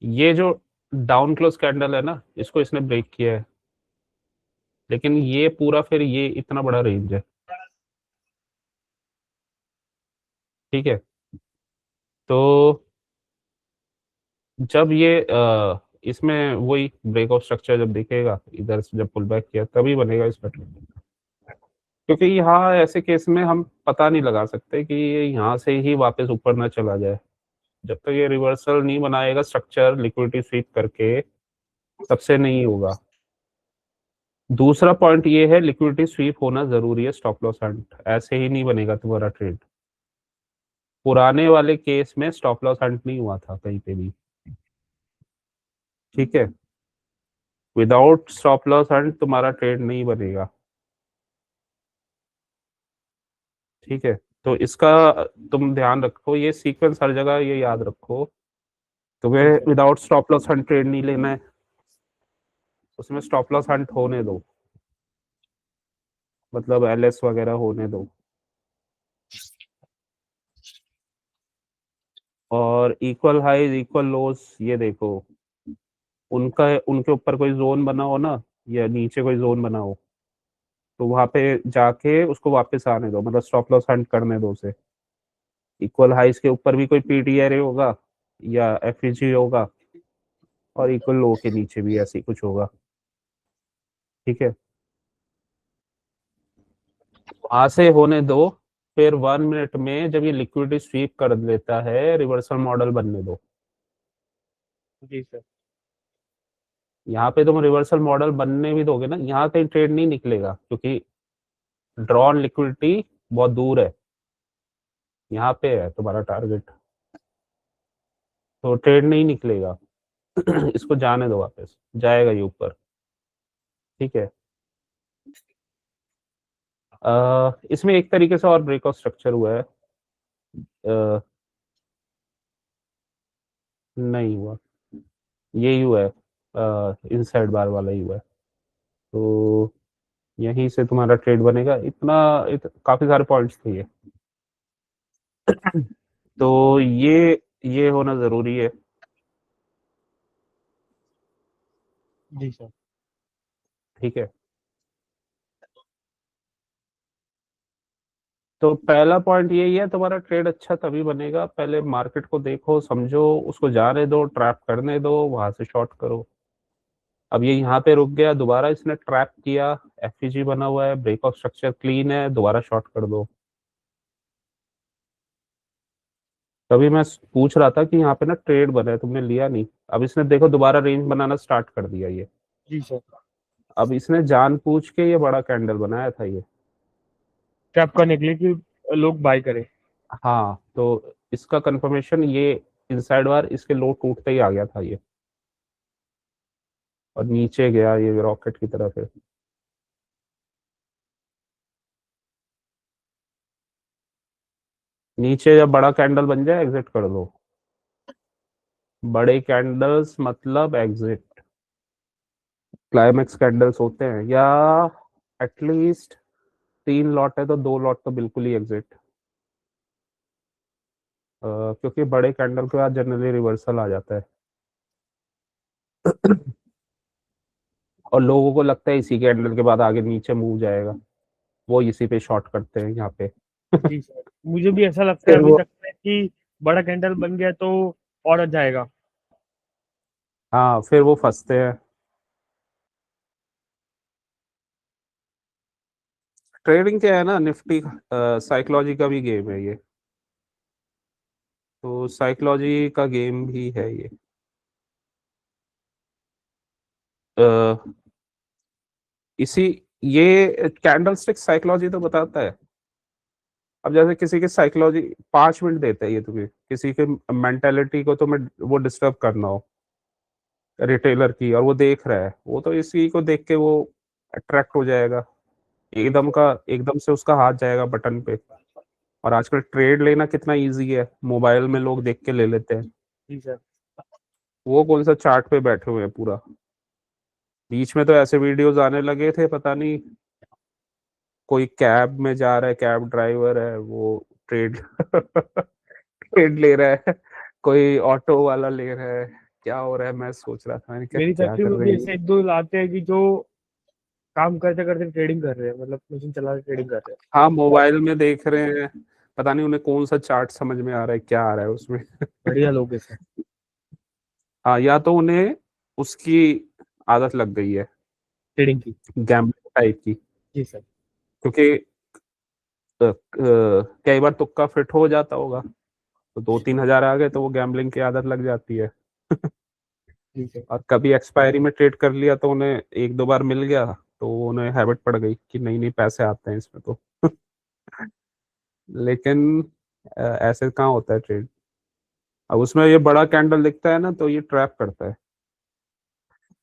ये जो डाउन क्लोज कैंडल है ना, इसको इसने ब्रेक किया है, लेकिन ये पूरा फिर ये इतना बड़ा रेंज है। ठीक है। तो जब ये इसमें वही ब्रेकआउट स्ट्रक्चर जब दिखेगा इधर से, जब पुल बैक किया तभी बनेगा इस पैटर्न। क्योंकि यहाँ ऐसे केस में हम पता नहीं लगा सकते कि ये यहाँ से ही वापस ऊपर ना चला जाए। जब तक ये रिवर्सल नहीं बनाएगा स्ट्रक्चर लिक्विडिटी स्वीप करके, तब से नहीं होगा। दूसरा पॉइंट ये है, लिक्विडिटी स्वीप होना जरूरी है स्टॉप लॉस हंट, ऐसे ही नहीं बनेगा तुम्हारा ट्रेड। पुराने वाले केस में स्टॉप लॉस हंट नहीं हुआ था कहीं पे भी। ठीक है। विदाउट स्टॉप लॉस हंट तुम्हारा ट्रेड नहीं बनेगा। ठीक है। तो इसका तुम ध्यान रखो, ये सीक्वेंस हर जगह ये याद रखो। तुम्हें जी sir. Without stop loss hunt trade नहीं लेना है, उसमें स्टॉप लॉस हंट होने दो, मतलब एलएस वगैरह होने दो। और इक्वल हाईज इक्वल लोस ये देखो, उनका उनके ऊपर कोई जोन बना हो ना, या नीचे कोई जोन बना हो, तो वहां पे जाके उसको वापस आने दो, मतलब स्टॉप लॉस हंट करने दो उसे। इक्वल हाइस के ऊपर भी कोई पीटी एरे होगा या एफईजी होगा, और इक्वल लो के नीचे भी ऐसे ही कुछ होगा। ठीक है, वहां से होने दो। फिर 1 मिनट में जब ये लिक्विडिटी स्वीप कर लेता है, रिवर्सल मॉडल बनने दो। जी सर। यहाँ पे तुम रिवर्सल मॉडल बनने भी दोगे ना, यहाँ कहीं ट्रेड नहीं निकलेगा, क्योंकि ड्रॉन लिक्विडिटी बहुत दूर है। यहाँ पे है तुम्हारा टारगेट, तो ट्रेड नहीं निकलेगा। इसको जाने दो, वापस जाएगा ये ऊपर। ठीक है, इसमें एक तरीके से और ब्रेकआउट स्ट्रक्चर हुआ है। अ, नहीं हुआ, यही हुआ है, इनसाइड बार वाला ही हुआ है। तो यहीं से तुम्हारा ट्रेड बनेगा। काफी सारे पॉइंट्स थे ये। तो ये होना जरूरी है। जी सर। ठीक है, तो पहला पॉइंट यही है, तुम्हारा ट्रेड अच्छा तभी बनेगा, पहले मार्केट को देखो, समझो, उसको जाने दो, ट्रैप करने दो, वहां से शॉर्ट करो। अब ये यहाँ पे रुक गया, दोबारा इसने ट्रैप किया, एफईजी बना हुआ है, ब्रेकआउट स्ट्रक्चर क्लीन है, दोबारा शॉर्ट कर दो। तभी मैं पूछ रहा था कि यहाँ पे ना ट्रेड बना है, तुमने लिया नहीं। अब इसने देखो दोबारा रेंज बनाना स्टार्ट कर दिया ये। जी सर। अब इसने जानबूझ के ये बड़ा कैंडल बनाया था ये। ट्रैप करने के लिए कि लोग बाय करें। हाँ, तो इसका कंफर्मेशन ये इनसाइड वार इसके लो टूटते ही आ गया था ये, और नीचे गया ये रॉकेट की तरफ है। नीचे जब बड़ा कैंडल बन जाए एग्जिट कर दो। बड़े कैंडल्स मतलब एग्जिट। क्लाइमेक्स कैंडल्स होते हैं, या एटलीस्ट 3 लॉट है तो 2 लॉट तो बिल्कुल ही एग्जिट। क्योंकि बड़े कैंडल के बाद जनरली रिवर्सल आ जाता है। और लोगों को लगता है इसी कैंडल के बाद आगे नीचे मूव जाएगा, वो इसी पे शॉर्ट करते हैं यहाँ पे। जी सर, मुझे भी ऐसा लगता है फिर अभी वो, तक में कि बड़ा कैंडल बन गया तो और जाएगा। हाँ, फिर वो फंसते हैं। ट्रेडिंग क्या है ना, निफ्टी साइकोलॉजी का भी गेम है ये। तो साइकोलॉजी का गेम भी है ये। अ, इसी ये कैंडलस्टिक साइकोलॉजी तो बताता है। अब जैसे किसी की साइकोलॉजी 5 मिनट देता है ये तुम्हें, किसी के मेंटेलिटी को तुम्हें वो डिस्टर्ब करना हो, रिटेलर की, और वो देख रहा है, वो तो इसी को देख के वो अट्रैक्ट हो जाएगा, एकदम से उसका हाथ जाएगा बटन पे। और आजकल ट्रेड लेना कितना इजी है, मोबाइल में लोग देख के ले लेते हैं। जी सर। वो कौन सा चार्ट पे बैठे हुए हैं पूरा। बीच में तो ऐसे वीडियोस आने लगे थे, पता नहीं, कोई कैब में जा रहा है, कैब ड्राइवर है वो, ट्रेड ट्रेड ले रहा है, कोई ऑटो वाला ले रहा है, क्या हो रहा है, मैं सोच रहा था, मैंने क्या मेरी क्या फैक्ट्री कर में रहे भी हैं ऐसे ये। एक दो लाते हैं कि जो काम करते करते ट्रेडिंग कर रहे हैं, मतलब मशीन चला के ट्रेडिंग कर रहे हाँ, मोबाइल में देख रहे हैं, पता नहीं उन्हें कौन सा चार्ट समझ में आ रहा है, क्या आ रहा है उसमें। हैं। बढ़िया लोग हैं सर। हाँ, या तो उन्हें उसकी आदत लग गई है, ट्रेडिंग की। गैम्बलिंग टाइप की। जी सर। क्योंकि कई बार तुक्का फिट हो जाता होगा, तो 2-3 हजार आ गए तो वो गैम्बलिंग की आदत लग जाती है। जी सर। और कभी एक्सपायरी में ट्रेड कर लिया तो उन्हें 1-2 बार मिल गया, तो उन्हें हैबिट पड़ गई कि नहीं नहीं पैसे आते हैं इसमें तो। लेकिन ऐसे कहाँ होता है ट्रेड। अब उसमें ये बड़ा कैंडल दिखता है ना, तो ये ट्रैप करता है।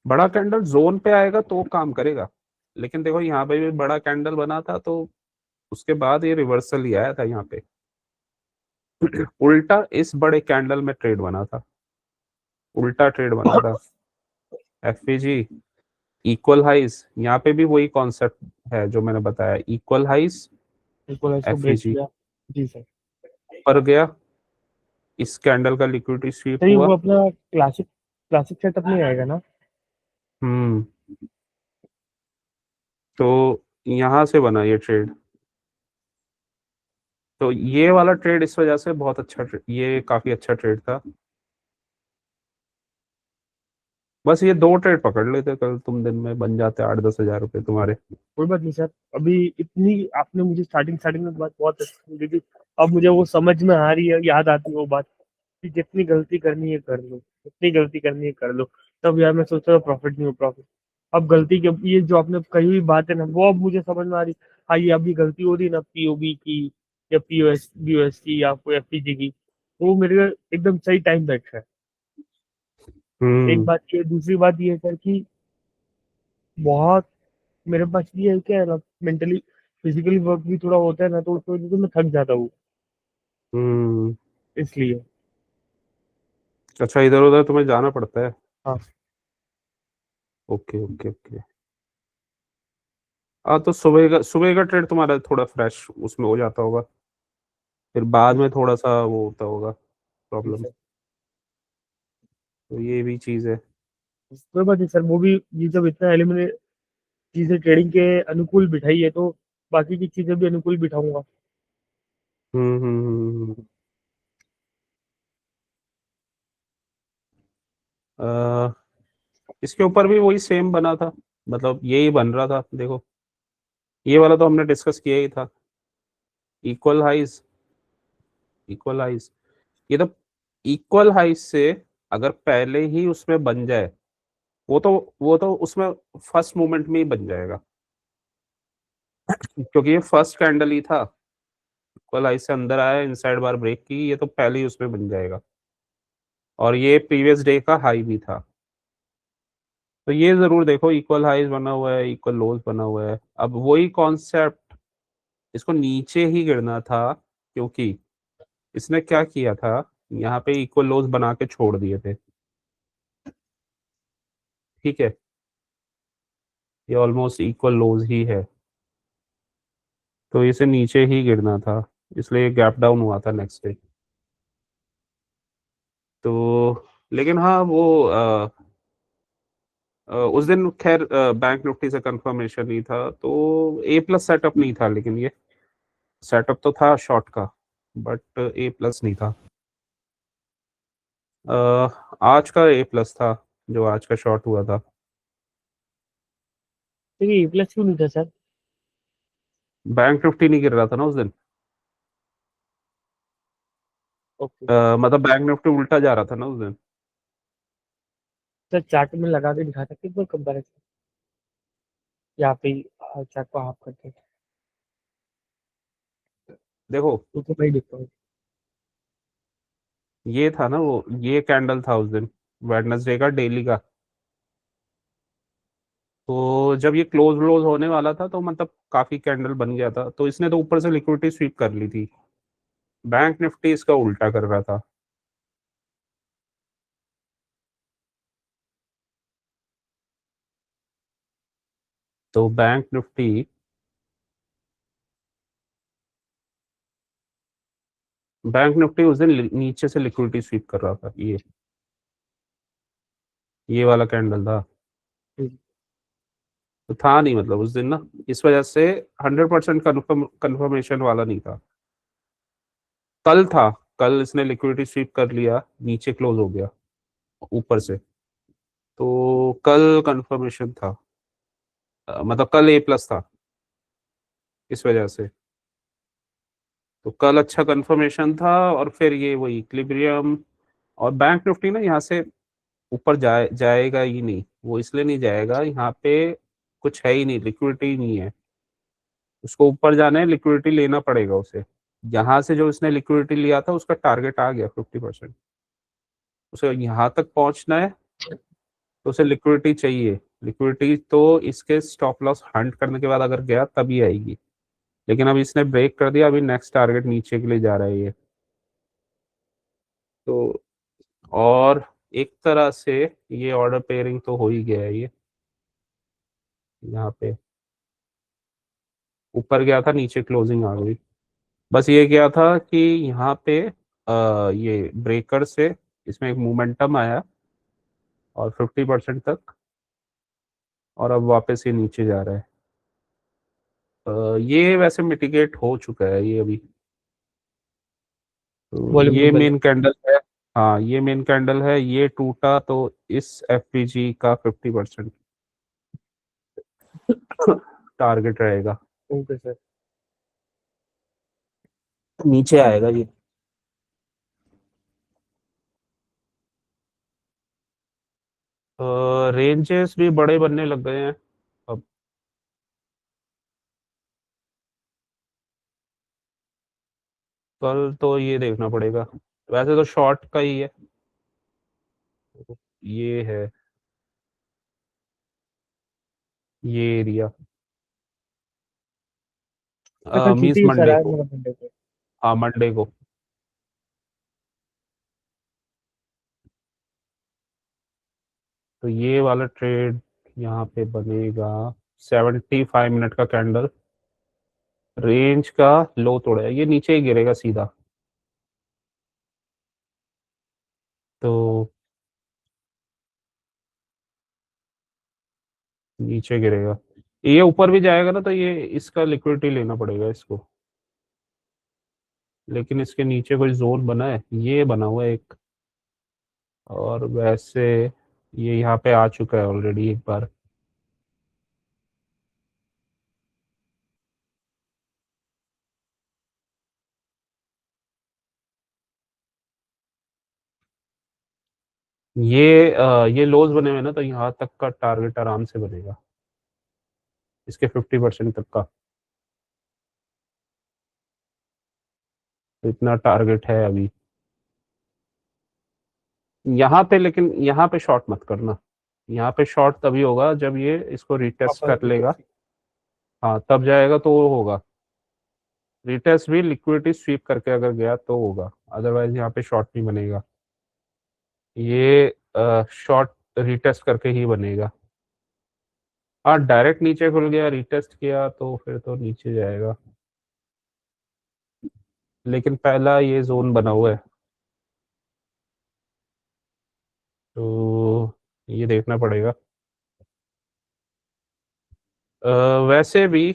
बड़ा कैंडल जोन पे आएगा तो काम करेगा। लेकिन देखो यहाँ पे भी बड़ा कैंडल बना था, तो उसके बाद ये रिवर्सल ही आया था यहाँ पे। उल्टा इस बड़े कैंडल में ट्रेड बना था, उल्टा ट्रेड बना था। एफपीजी इक्वल हाइस, यहाँ पे भी वही कॉन्सेप्ट है जो मैंने बताया, इक्वल हाइस, बिल्कुल इसको ब्रेक एफईजी किया। जी सर। पर गया, इस कैंडल का लिक्विडिटी स्वीप तो ये हुआ। वो अपना क्लासिक क्लासिक सेटअप नहीं आएगा ना। हम्म, तो यहाँ से बना ये ट्रेड। तो ये वाला ट्रेड इस वजह से बहुत अच्छा ये काफी अच्छा ट्रेड था। बस ये 2 ट्रेड पकड़ लेते कल तुम, दिन में बन जाते 8-10 हज़ार रुपए तुम्हारे। कोई बात नहीं सर। अभी इतनी आपने मुझे स्टार्टिंग स्टार्टिंग में बात बहुत अच्छी दी थी। अब मुझे वो समझ में आ रही है, याद आती है वो बात कि जितनी गलती करनी है कर लो, जितनी गलती करनी है कर लो। तब यार मैं सोच रहा हूँ प्रॉफिट नहीं हो प्रॉफिट। अब गलती के ये जो आपने कही हुई बात है ना, वो अब मुझे समझ में आ रही। हाँ, ये अभी गलती हो रही है ना पीओबी की या पीओएस बीओएस की या कोई एफपीजी की, तो वो मेरे एकदम सही टाइम बैठ है। एक हम्म। बात ये, दूसरी बात ये है सर कि बहुत मेरे पास ये है क्या है ना, मेंटली फिजिकली वर्क भी थोड़ा होता है ना, तो उस वजह से मैं थक जाता हूँ हम्म। इसलिए। अच्छा, इधर उधर तुम्हें जाना पड़ता है। हाँ। Okay okay okay. हाँ, तो सुबह का ट्रेड तुम्हारा थोड़ा फ्रेश उसमें हो जाता होगा, फिर बाद में थोड़ा सा वो होता होगा जी प्रॉब्लम। सर। तो ये भी चीज़ है। कोई बात नहीं सर, वो भी ये जब इतना एलिमिनेट चीजें ट्रेडिंग के अनुकूल बिठाई है, तो बाकी की चीजें भी अनुकूल बिठाऊंगा। हम्म। अ, इसके ऊपर भी वही सेम बना था, मतलब यही बन रहा था देखो। ये वाला तो हमने डिस्कस किया ही था। इक्वल हाइज, इक्वल हाइज, ये तो इक्वल हाइज से अगर पहले ही उसमें बन जाए, वो तो उसमें फर्स्ट मोमेंट में ही बन जाएगा, क्योंकि ये फर्स्ट कैंडल ही था। इक्वल हाइज से अंदर आया, इनसाइड बार ब्रेक की, ये तो पहले ही उसमें बन जाएगा। और ये प्रीवियस डे का हाई भी था। तो ये जरूर देखो, इक्वल हाइज बना हुआ है, इक्वल लोज बना हुआ है। अब वही कॉन्सेप्ट, इसको नीचे ही गिरना था, क्योंकि इसने क्या किया था, यहाँ पे इक्वल लोज बना के छोड़ दिए थे। ठीक है, ये ऑलमोस्ट इक्वल लोज ही है, तो इसे नीचे ही गिरना था, इसलिए गैप डाउन हुआ था नेक्स्ट डे। तो लेकिन हाँ वो उस दिन खैर बैंक निफ्टी से कंफर्मेशन नहीं था, तो ए प्लस सेटअप नहीं था, लेकिन ये सेटअप तो था शॉर्ट का, बट ए प्लस नहीं था। अ, आज का ए प्लस था, जो आज का शॉर्ट हुआ था। देखिए प्लस क्यों नहीं था सर? बैंक निफ्टी नहीं गिर रहा था ना उस दिन। ओके। मतलब बैंक निफ्टी उल्टा जा रहा था ना उस दिन। सर चार्ट में लगा के दिखा सकते हैं कंपैरिजन, यहाँ पे चार्ट को हाफ करके, देखो, तो मैं दिखता हूँ। ये था ना वो, ये कैंडल था उस दिन, वेडनेसडे का डेली का। तो जब ये क्लोज व्लोज होने वाला था, तो मतलब काफी कैंडल बन गया था, तो इसने तो ऊपर से लिक्विडिटी स्वीप कर ली थी। बैंक निफ्टी इसका उल्टा कर रहा था। तो बैंक निफ्टी उस दिन नीचे से लिक्विडिटी स्वीप कर रहा था, ये वाला कैंडल था। हम्म। तो था नहीं, मतलब उस दिन ना, इस वजह से 100% कन्फर्मेशन वाला नहीं था। कल था, कल इसने लिक्विडिटी स्वीप कर लिया, नीचे क्लोज हो गया ऊपर से, तो कल कंफर्मेशन था। मतलब कल ए प्लस था, इस वजह से। तो कल अच्छा कंफर्मेशन था, और फिर ये वही इक्विलिब्रियम। और बैंक निफ्टी ना यहाँ से ऊपर जाएगा ही नहीं, वो इसलिए नहीं जाएगा, यहाँ पे कुछ है ही नहीं, लिक्विडिटी नहीं है। उसको ऊपर जाना है, लिक्विडिटी लेना पड़ेगा उसे। यहाँ से जो इसने लिक्विडिटी लिया था, उसका टारगेट आ गया 50%। उसे यहाँ तक पहुंचना है, तो उसे लिक्विडिटी चाहिए। लिक्विडिटी तो इसके स्टॉप लॉस हंट करने के बाद अगर गया तभी आएगी। लेकिन अब इसने ब्रेक कर दिया, अभी नेक्स्ट टारगेट नीचे के लिए जा रहा है ये। तो और एक तरह से ये ऑर्डर पेयरिंग तो हो ही गया है ये। यहाँ पे ऊपर गया था, नीचे क्लोजिंग आ गई। बस ये क्या था कि यहाँ पे ये ब्रेकर से इसमें एक मोमेंटम आया, और 50% तक, और अब वापस ये नीचे जा रहा है। ये वैसे मिटिगेट हो चुका है ये अभी। तो वॉल्यूम ये टेबल। मेन कैंडल है। हाँ, ये मेन कैंडल है, ये टूटा तो इस एफपीजी का 50% टारगेट रहेगा, ओके सर। नीचे आएगा ये। रेंजेस भी बड़े बनने लग गए हैं अब। कल तो ये देखना पड़ेगा, वैसे तो शॉर्ट का ही है, ये है ये एरिया, मैं कल मीन्स छुट्टी है सर, मंडे आज को। मेरा मंडे को। हाँ, मंडे को। तो ये वाला ट्रेड यहाँ पे बनेगा, 75 मिनट का कैंडल, रेंज का लो तोड़ा है, ये नीचे ही गिरेगा सीधा। तो नीचे गिरेगा, ये ऊपर भी जाएगा ना, तो ये इसका लिक्विडिटी लेना पड़ेगा इसको। लेकिन इसके नीचे कोई जोन बना है, ये बना हुआ है एक, और वैसे ये यहाँ पे आ चुका है ऑलरेडी एक बार। ये लोज बने हुए ना, तो यहाँ तक का टारगेट आराम से बनेगा, इसके 50% तक का। तो इतना टारगेट है अभी यहाँ पे, लेकिन यहाँ पे शॉर्ट मत करना। यहाँ पे शॉर्ट तभी होगा जब ये इसको रिटेस्ट पापा कर ठीक लेगा। है। हाँ, तब जाएगा तो वो होगा, रिटेस्ट भी लिक्विडिटी स्वीप करके अगर गया तो होगा, अदरवाइज यहाँ पे शॉर्ट नहीं बनेगा, ये शॉर्ट रिटेस्ट करके ही बनेगा। हाँ, डायरेक्ट नीचे खुल गया, रिटेस्ट किया तो फिर तो नीचे जाएगा, लेकिन पहला ये जोन बना हुआ है, तो ये देखना पड़ेगा। वैसे भी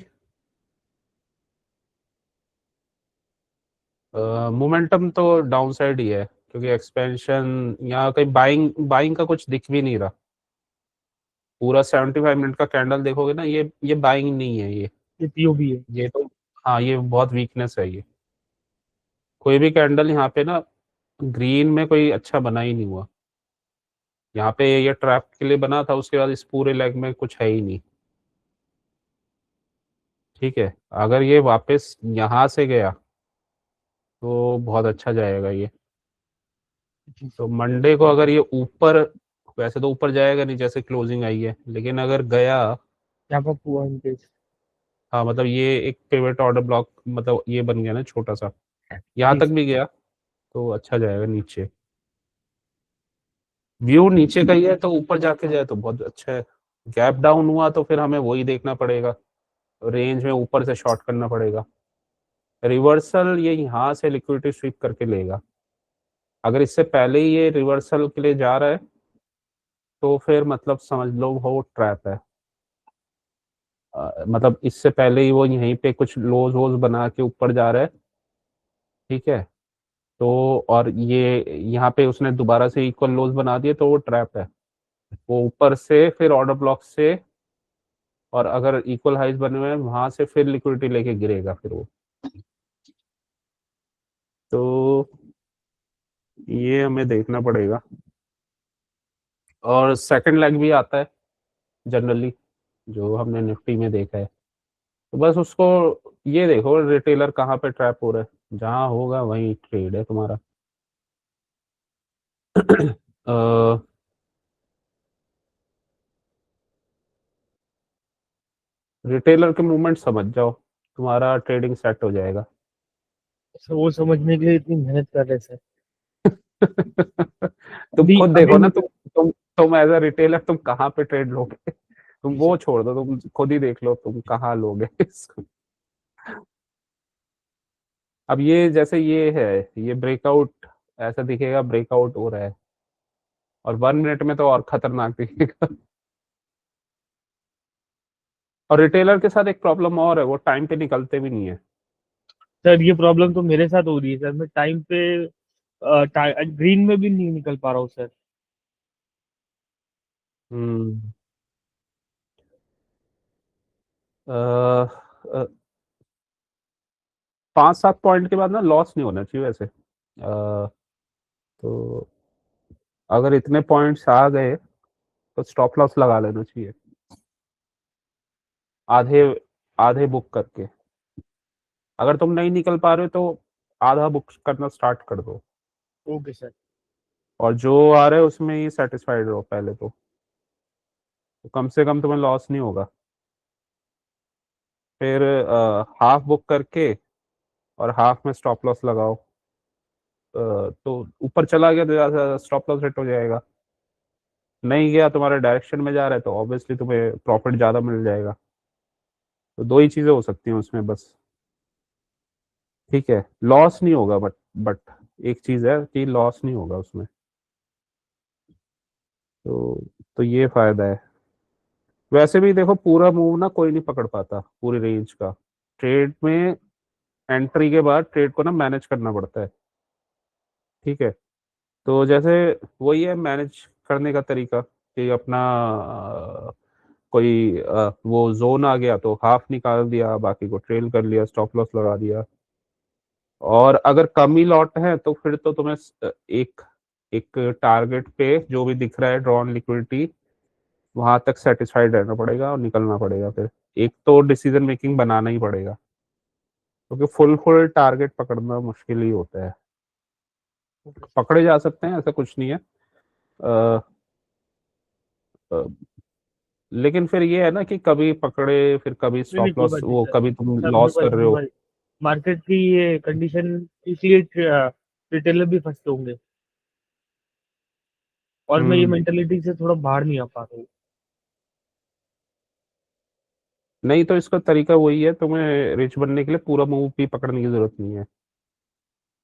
मोमेंटम तो डाउन साइड ही है, क्योंकि एक्सपेंशन यहाँ कहीं बाइंग बाइंग का कुछ दिख भी नहीं रहा। पूरा 75 मिनट का कैंडल देखोगे ना, ये बाइंग नहीं है ये ये पीओबी है। ये तो हाँ, ये बहुत वीकनेस है ये। कोई भी कैंडल यहाँ पे ना ग्रीन में कोई अच्छा बना ही नहीं हुआ, यहाँ पे ये ट्रैप के लिए बना था, उसके बाद इस पूरे लेग में कुछ है ही नहीं। ठीक है, अगर ये वापस यहाँ से गया तो बहुत अच्छा जाएगा ये। जी तो सर। मंडे को अगर ये ऊपर, वैसे तो ऊपर जाएगा नहीं जैसे क्लोजिंग आई है, लेकिन अगर गया, यहाँ पर पूरा इनकेस। हाँ मतलब ये एक पिवट ऑर्डर ब्लॉक, मतलब ये बन गया ना छोटा सा, यहाँ जी तक सर। भी गया तो अच्छा जाएगा नीचे। व्यू नीचे का ही है, तो ऊपर जाके जाए तो बहुत अच्छा है। गैप डाउन हुआ तो फिर हमें वही देखना पड़ेगा, रेंज में ऊपर से शॉर्ट करना पड़ेगा। रिवर्सल ये यहाँ से लिक्विडिटी स्वीप करके लेगा, अगर इससे पहले ही ये रिवर्सल के लिए जा रहा है तो फिर मतलब समझ लो वो ट्रैप है। मतलब इससे पहले ही वो यहीं पे कुछ लोज वोज बना के ऊपर जा रहा है। ठीक है, तो और ये यहाँ पे उसने दोबारा से इक्वल लोज बना दिए, तो वो ट्रैप है। वो ऊपर से फिर ऑर्डर ब्लॉक से, और अगर इक्वल हाइज बने हुए हैं वहां से फिर लिक्विडिटी लेके गिरेगा फिर वो। तो ये हमें देखना पड़ेगा। और सेकंड लेग भी आता है जनरली, जो हमने निफ्टी में देखा है, तो बस उसको ये देखो रिटेलर कहाँ पे ट्रैप हो रहा है, जहाँ होगा वहीं ट्रेड है तुम्हारा। रिटेलर के मूवमेंट समझ जाओ, तुम्हारा ट्रेडिंग सेट हो जाएगा। सर वो समझने के लिए इतनी मेहनत कर रहे हैं सर। तुम अभी खुद अभी देखो ना, तुम एज अ रिटेलर तुम कहाँ पे ट्रेड लोगे, तुम जी वो सर। छोड़ दो, तुम खुद ही देख लो तुम कहाँ लोगे इसको। अब ये जैसे ये है, ये ब्रेकआउट ऐसा दिखेगा, ब्रेकआउट हो रहा है, और 1 मिनट में तो और खतरनाक दिखेगा। और रिटेलर के साथ एक प्रॉब्लम और है, वो टाइम पे निकलते भी नहीं है। सर ये प्रॉब्लम तो मेरे साथ हो रही है सर, मैं टाइम पे ग्रीन में भी नहीं निकल पा रहा हूँ सर। हम्म। अ, अ, 5-7 पॉइंट के बाद ना लॉस नहीं होना चाहिए वैसे। तो अगर इतने पॉइंट्स आ गए तो स्टॉप लॉस लगा लेना चाहिए, आधे आधे बुक करके। अगर तुम नहीं निकल पा रहे हो तो आधा बुक करना स्टार्ट कर दो, ओके सर। और जो आ रहा है उसमें ही सेटिस्फाइड रहो पहले तो कम से कम तुम्हें लॉस नहीं होगा। फिर हाफ बुक करके और हाफ में स्टॉप लॉस लगाओ। तो ऊपर चला गया तो ज़्यादा स्टॉप लॉस हिट हो जाएगा, नहीं गया तुम्हारे डायरेक्शन में जा रहा है तो ऑब्वियसली तुम्हें प्रॉफिट ज़्यादा मिल जाएगा। तो दो ही चीज़ें हो सकती हैं उसमें बस। ठीक है, लॉस नहीं होगा, बट एक चीज़ है कि लॉस नहीं होगा उसमें। तो ये फायदा है। वैसे भी देखो, पूरा मूव ना कोई नहीं पकड़ पाता पूरी रेंज का। ट्रेड में एंट्री के बाद ट्रेड को ना मैनेज करना पड़ता है। ठीक है, तो जैसे वही है मैनेज करने का तरीका कि अपना कोई वो जोन आ गया तो हाफ निकाल दिया, बाकी को ट्रेल कर लिया, स्टॉप लॉस लगा दिया। और अगर कम ही लॉट है तो फिर तो तुम्हें एक एक टारगेट पे जो भी दिख रहा है ड्रॉन लिक्विडिटी, वहां तक सेटिस्फाइड रहना पड़ेगा और निकलना पड़ेगा। फिर एक तो डिसीजन मेकिंग बनाना ही पड़ेगा, क्योंकि फुल फुल टारगेट पकड़ना मुश्किल ही होता है। Okay sir. पकड़े जा सकते हैं, ऐसा कुछ नहीं है। अ, अ, लेकिन फिर ये है ना कि कभी पकड़े फिर कभी नहीं नहीं, स्टॉप कोई लॉस, बात नहीं वो सर। कभी तुम सर लॉस कर रहे हो। भाई, मार्केट की ये कंडीशन, इसलिए रिटेलर भी फंसते होंगे, और मैं ये हम्म। मेंटेलिटी से थोड़ा बाहर नहीं आ पा रहा हूँ। नहीं तो इसका तरीका वही है, तुम्हें रिच बनने के लिए पूरा मूव भी पकड़ने की जरूरत नहीं है,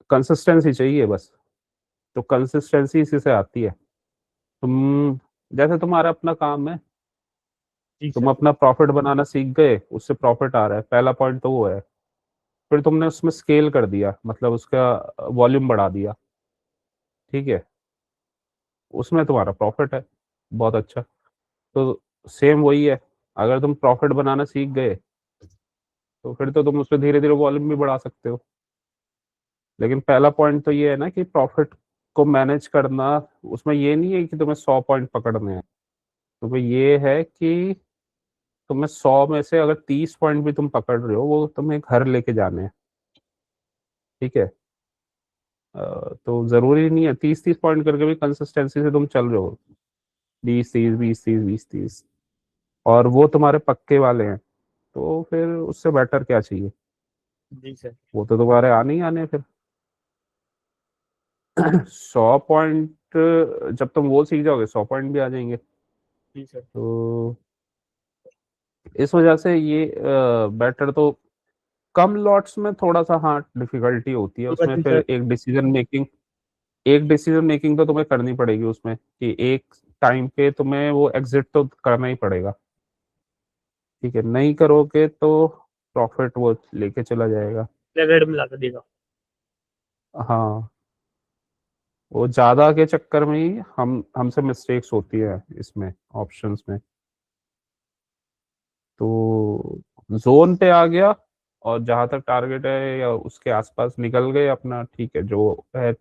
कंसिस्टेंसी चाहिए बस। तो कंसिस्टेंसी इसी से आती है। तुम जैसे तुम्हारा अपना काम है, जी तुम सर। अपना प्रॉफिट बनाना सीख गए, उससे प्रॉफिट आ रहा है, पहला पॉइंट तो वो है। फिर तुमने उसमें स्केल कर दिया, मतलब उसका वॉल्यूम बढ़ा दिया। ठीक है, उसमें तुम्हारा प्रॉफिट है बहुत अच्छा। तो सेम वही है, अगर तुम प्रॉफिट बनाना सीख गए तो फिर तो तुम उसमें धीरे धीरे वॉल्यूम भी बढ़ा सकते हो। लेकिन पहला पॉइंट तो ये है ना कि प्रॉफिट को मैनेज करना। उसमें ये नहीं है कि तुम्हें 100 पॉइंट पकड़ने हैं, तुम्हें ये है कि तुम्हें 100 में से अगर 30 पॉइंट भी तुम पकड़ रहे हो, वो तुम्हें घर लेके जाने हैं। ठीक है, तो जरूरी नहीं है 30-30 पॉइंट करके भी कंसिस्टेंसी से तुम चल रहे हो, 20-30 20-30 20-30, और वो तुम्हारे पक्के वाले हैं, तो फिर उससे बेटर क्या चाहिए। जी सर। वो तो तुम्हारे आने ही आने हैं फिर। 100 पॉइंट जब तुम वो सीख जाओगे 100 पॉइंट भी आ जाएंगे। जी सर। तो इस वजह से ये बेटर तो कम लॉट्स में थोड़ा सा, हाँ, डिफिकल्टी होती है कोई बात उसमें। नहीं फिर सर। एक डिसीजन मेकिंग तो तुम्हें करनी पड़ेगी उसमें, कि एक टाइम पे तुम्हें वो एग्जिट तो करना ही पड़ेगा। ठीक है, नहीं करोगे तो प्रॉफिट वो लेके चला जाएगा। रेड में ला कर देगा। हाँ, वो ज्यादा के चक्कर में ही हमसे मिस्टेक्स होती है इसमें, ऑप्शंस में। तो जोन पे आ गया और जहां तक टारगेट है या उसके आसपास निकल गए अपना, ठीक है जो है।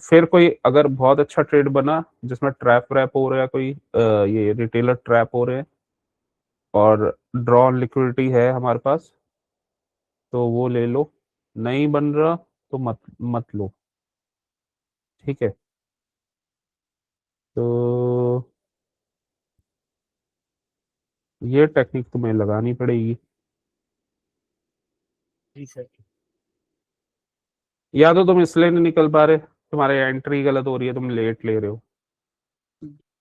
फिर कोई अगर बहुत अच्छा ट्रेड बना जिसमें ट्रैप व्रैप हो रहा है, कोई ये रिटेलर ट्रैप हो रहे हैं और ड्रॉन लिक्विडिटी है हमारे पास, तो वो ले लो। नहीं बन रहा तो मत मत लो। ठीक है, तो ये टेक्निक तुम्हें लगानी पड़ेगी। जी सर। या तो तुम इसलिए नहीं निकल पा रहे, तुम्हारी एंट्री गलत हो रही है, तुम लेट ले रहे हो।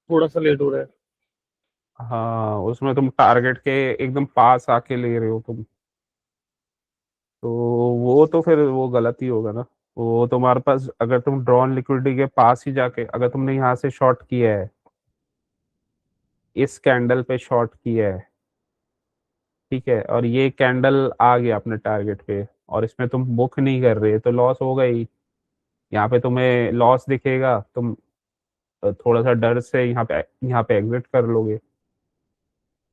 थोड़ा सा लेट हो रहा है। हाँ, उसमें तुम टारगेट के एकदम पास आके ले रहे हो तुम, तो वो तो फिर वो गलत ही होगा ना। वो तुम्हारे पास, अगर तुम ड्रॉन लिक्विडिटी के पास ही जाके अगर तुमने यहाँ से शॉर्ट किया है, इस कैंडल पे शॉर्ट किया है, ठीक है, और ये कैंडल आ गया अपने टारगेट पे, और इसमें तुम बुक नहीं कर रहे तो लॉस होगा ही। यहाँ पे तुम्हें लॉस दिखेगा, तुम थोड़ा सा डर से यहाँ पे एग्जिट कर लोगे।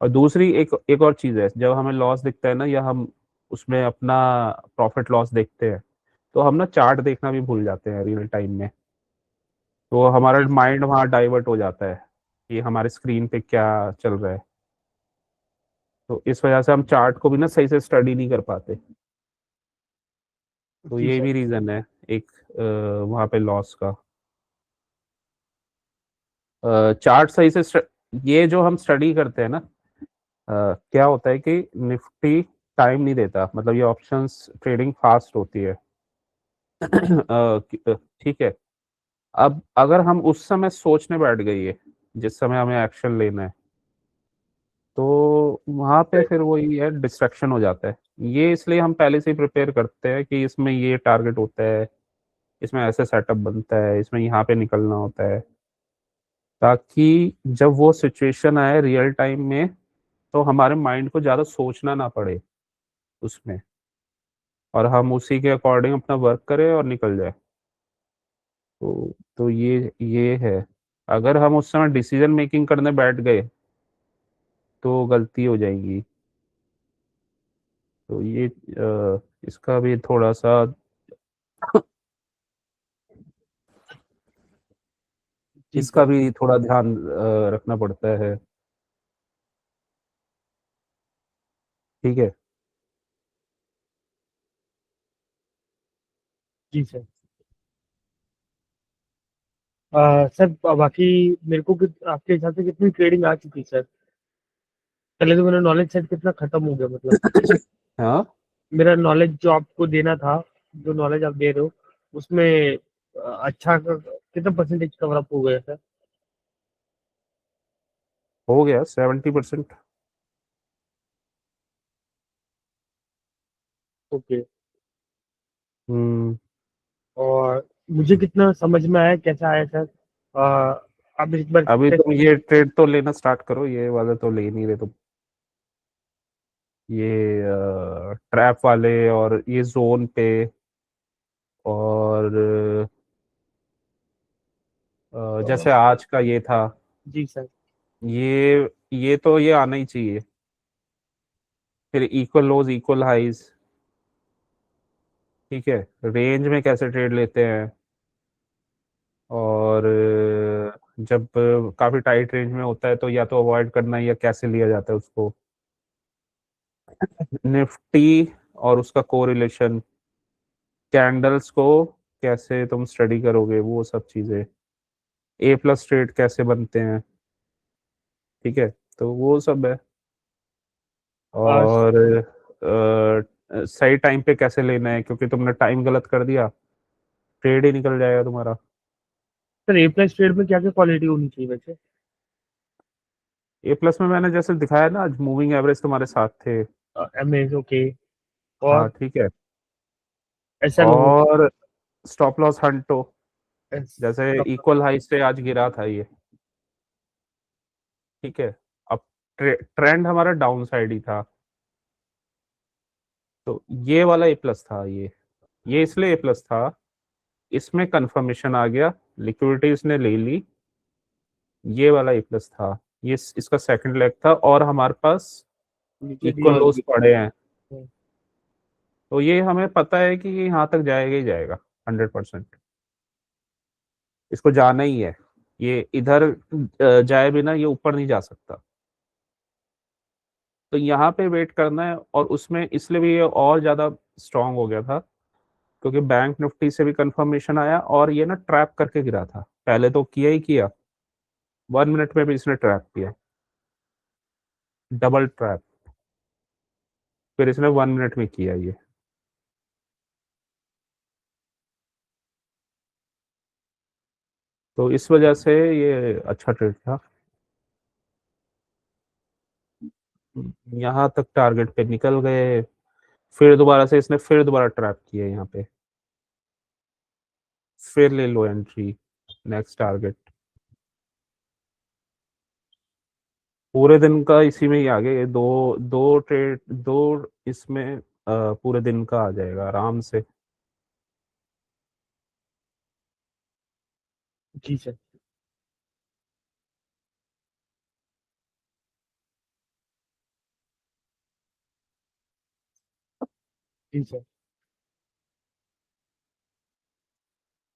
और दूसरी एक एक और चीज़ है, जब हमें लॉस दिखता है ना, या हम उसमें अपना प्रॉफिट लॉस देखते हैं, तो हम ना चार्ट देखना भी भूल जाते हैं रियल टाइम में। तो हमारा जी सर। माइंड वहाँ डाइवर्ट हो जाता है कि हमारे स्क्रीन पे क्या चल रहा है। तो इस वजह से हम चार्ट को भी ना सही से स्टडी नहीं कर पाते। तो जी ये सर। भी रीज़न है एक वहाँ पे लॉस का। चार्ट सही से ये जो हम स्टडी करते हैं ना, क्या होता है कि निफ्टी टाइम नहीं देता, मतलब ये ऑप्शंस ट्रेडिंग फास्ट होती है। ठीक है। अब अगर हम उस समय सोचने बैठ गए जिस समय हमें एक्शन लेना है, तो वहां पे फिर वही है, डिस्ट्रैक्शन हो जाता है। ये इसलिए हम पहले से ही प्रिपेयर करते हैं कि इसमें ये टारगेट होता है, इसमें ऐसे सेटअप बनता है, इसमें यहाँ पे निकलना होता है, ताकि जब वो सिचुएशन आए रियल टाइम में, तो हमारे माइंड को ज़्यादा सोचना ना पड़े उसमें, और हम उसी के अकॉर्डिंग अपना वर्क करें और निकल जाए। तो ये है। अगर हम उस समय डिसीजन मेकिंग करने बैठ गए तो गलती हो जाएगी। तो ये इसका भी थोड़ा सा जी इसका सर। भी थोड़ा ध्यान रखना पड़ता है। ठीक है। जी सर। सर बाकी मेरे को आपके हिसाब से कितनी ट्रेडिंग आ चुकी सर? पहले तो मेरा नॉलेज सेट कितना खत्म हो गया मतलब। हाँ, मेरा नॉलेज जो आपको देना था, जो नॉलेज आप दे रहे हो उसमें अच्छा कितना परसेंटेज कवर अप हो गया सर? हो गया 70%। ओके। हम्म। और मुझे कितना समझ में आया, कैसा आया सर? आप एक बार अभी टेस्ट। तुम ये ट्रेड तो लेना स्टार्ट करो, ये वाले तो ले नहीं रहे तुम। ये ट्रैप वाले और ये जोन पे, और जैसे आज का ये था, जी सर। ये तो ये आना ही चाहिए। फिर इक्वल लोज इक्वल हाइज। ठीक है। रेंज में कैसे ट्रेड लेते हैं, और जब काफी टाइट रेंज में होता है तो या तो अवॉइड करना है, या कैसे लिया जाता है उसको। निफ्टी और उसका कोरिलेशन, कैंडल्स को कैसे तुम स्टडी करोगे, वो सब चीजें, ए प्लस ट्रेड कैसे बनते हैं। ठीक है। तो वो सब है। और सही टाइम पे कैसे लेना है, क्योंकि तुमने टाइम गलत कर दिया, ट्रेड ही निकल जाएगा तुम्हारा। सर ए प्लस ट्रेड में क्या क्या क्वालिटी होनी चाहिए वैसे? ए प्लस में मैंने जैसे दिखाया ना, आज मूविंग एवरेज तुम्हारे साथ थे। M S okay. हाँ, और ठीक है। ऐसा में हो? और स्टॉप लॉस हंटो, जैसे ऐसा- इक्वल हाई से आज गिरा था ये। ठीक है। अब ट्रेंड हमारा डाउन साइड ही था, तो ये वाला ए प्लस था। ये इसलिए ए प्लस था, इसमें कंफर्मेशन आ गया, लिक्विडिटी इसने ले ली, ये वाला ए प्लस था। ये इसका सेकंड लेग था, और हमारे पास नीचे भी इक्वल और लोस भी। पड़े हैं। हम्म। तो ये हमें पता है कि ये यहाँ तक जाएगा ही जाएगा 100%। इसको जाना ही है। ये इधर जाए बिना ये ऊपर नहीं जा सकता। तो यहाँ पे वेट करना है, और उसमें इसलिए भी ये और ज्यादा स्ट्रांग हो गया था, क्योंकि बैंक निफ्टी से भी कंफर्मेशन आया, और ये ना ट्रैप करके गिरा था, पहले तो किया ही किया, 1 मिनट में भी इसने ट्रैप किया, डबल ट्रैप। फिर इसने 1 मिनट में किया ये। तो इस वजह से ये अच्छा ट्रेड था। यहाँ तक टारगेट पे निकल गए, फिर दोबारा से इसने फिर दोबारा ट्रैप किया यहाँ पे, फिर ले लो एंट्री, नेक्स्ट टारगेट। पूरे दिन का इसी में ही आ गए, दो दो ट्रेड, दो इसमें पूरे दिन का आ जाएगा आराम से। जी सर। जी सर।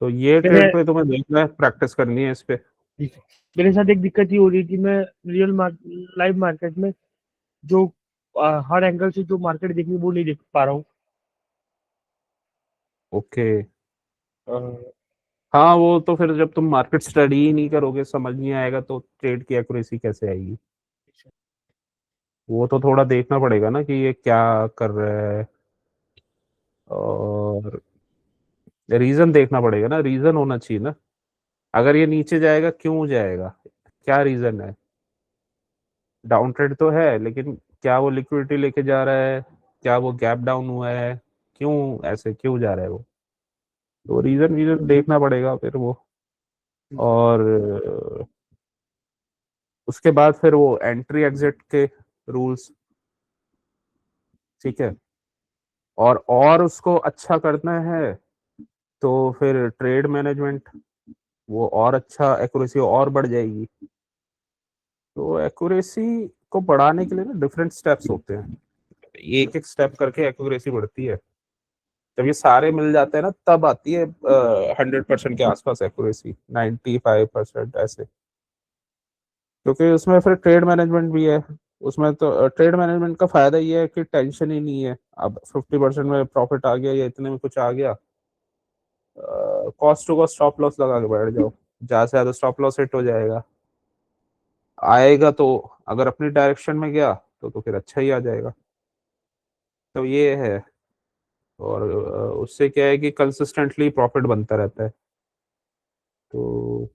तो ये मेरे ट्रेड पे तुम्हें देखना है, प्रैक्टिस करनी है इस पे। जी सर, मेरे साथ एक दिक्कत ये हो रही है कि मैं रियल लाइव मार्केट में जो हर एंगल से जो मार्केट देखनी वो नहीं देख पा रहा हूँ। ओके। अ, हाँ, वो तो फिर जब तुम मार्केट स्टडी ही नहीं करोगे, समझ नहीं आएगा, तो ट्रेड की एक्यूरेसी कैसे आएगी। वो तो थोड़ा देखना पड़ेगा ना कि ये क्या कर रहा है, और रीजन देखना पड़ेगा ना, रीजन होना चाहिए ना। अगर ये नीचे जाएगा, क्यों जाएगा, क्या रीजन है। डाउन ट्रेड तो है, लेकिन क्या वो लिक्विडिटी लेके जा रहा है, क्या वो गैप डाउन हुआ है, क्यों ऐसे क्यों जा रहा है वो। तो रीजन रीजन देखना पड़ेगा फिर वो। जी सर। और उसके बाद फिर वो एंट्री एग्जिट के रूल्स, ठीक है। और उसको अच्छा करना है तो फिर ट्रेड मैनेजमेंट, वो और अच्छा एक्यूरेसी और बढ़ जाएगी। तो एक्यूरेसी को बढ़ाने के लिए ना डिफरेंट स्टेप्स होते हैं, एक एक स्टेप करके एक्यूरेसी बढ़ती है। जब ये सारे मिल जाते हैं ना, तब आती है 100% के आसपास एक्यूरेसी, 95% ऐसे। क्योंकि उसमें फिर ट्रेड मैनेजमेंट भी है। उसमें तो ट्रेड मैनेजमेंट का फायदा ये है कि टेंशन ही नहीं है। अब 50% में प्रॉफिट आ गया या इतने में कुछ आ गया, cost to cost stop loss लगा के बैठ जाओ, ज्यादा से ज्यादा स्टॉप लॉस हिट हो जाएगा। आएगा तो, अगर अपनी डायरेक्शन में गया तो फिर अच्छा ही आ जाएगा। तो ये है। और उससे क्या है कि कंसिस्टेंटली प्रॉफिट बनता रहता है, तो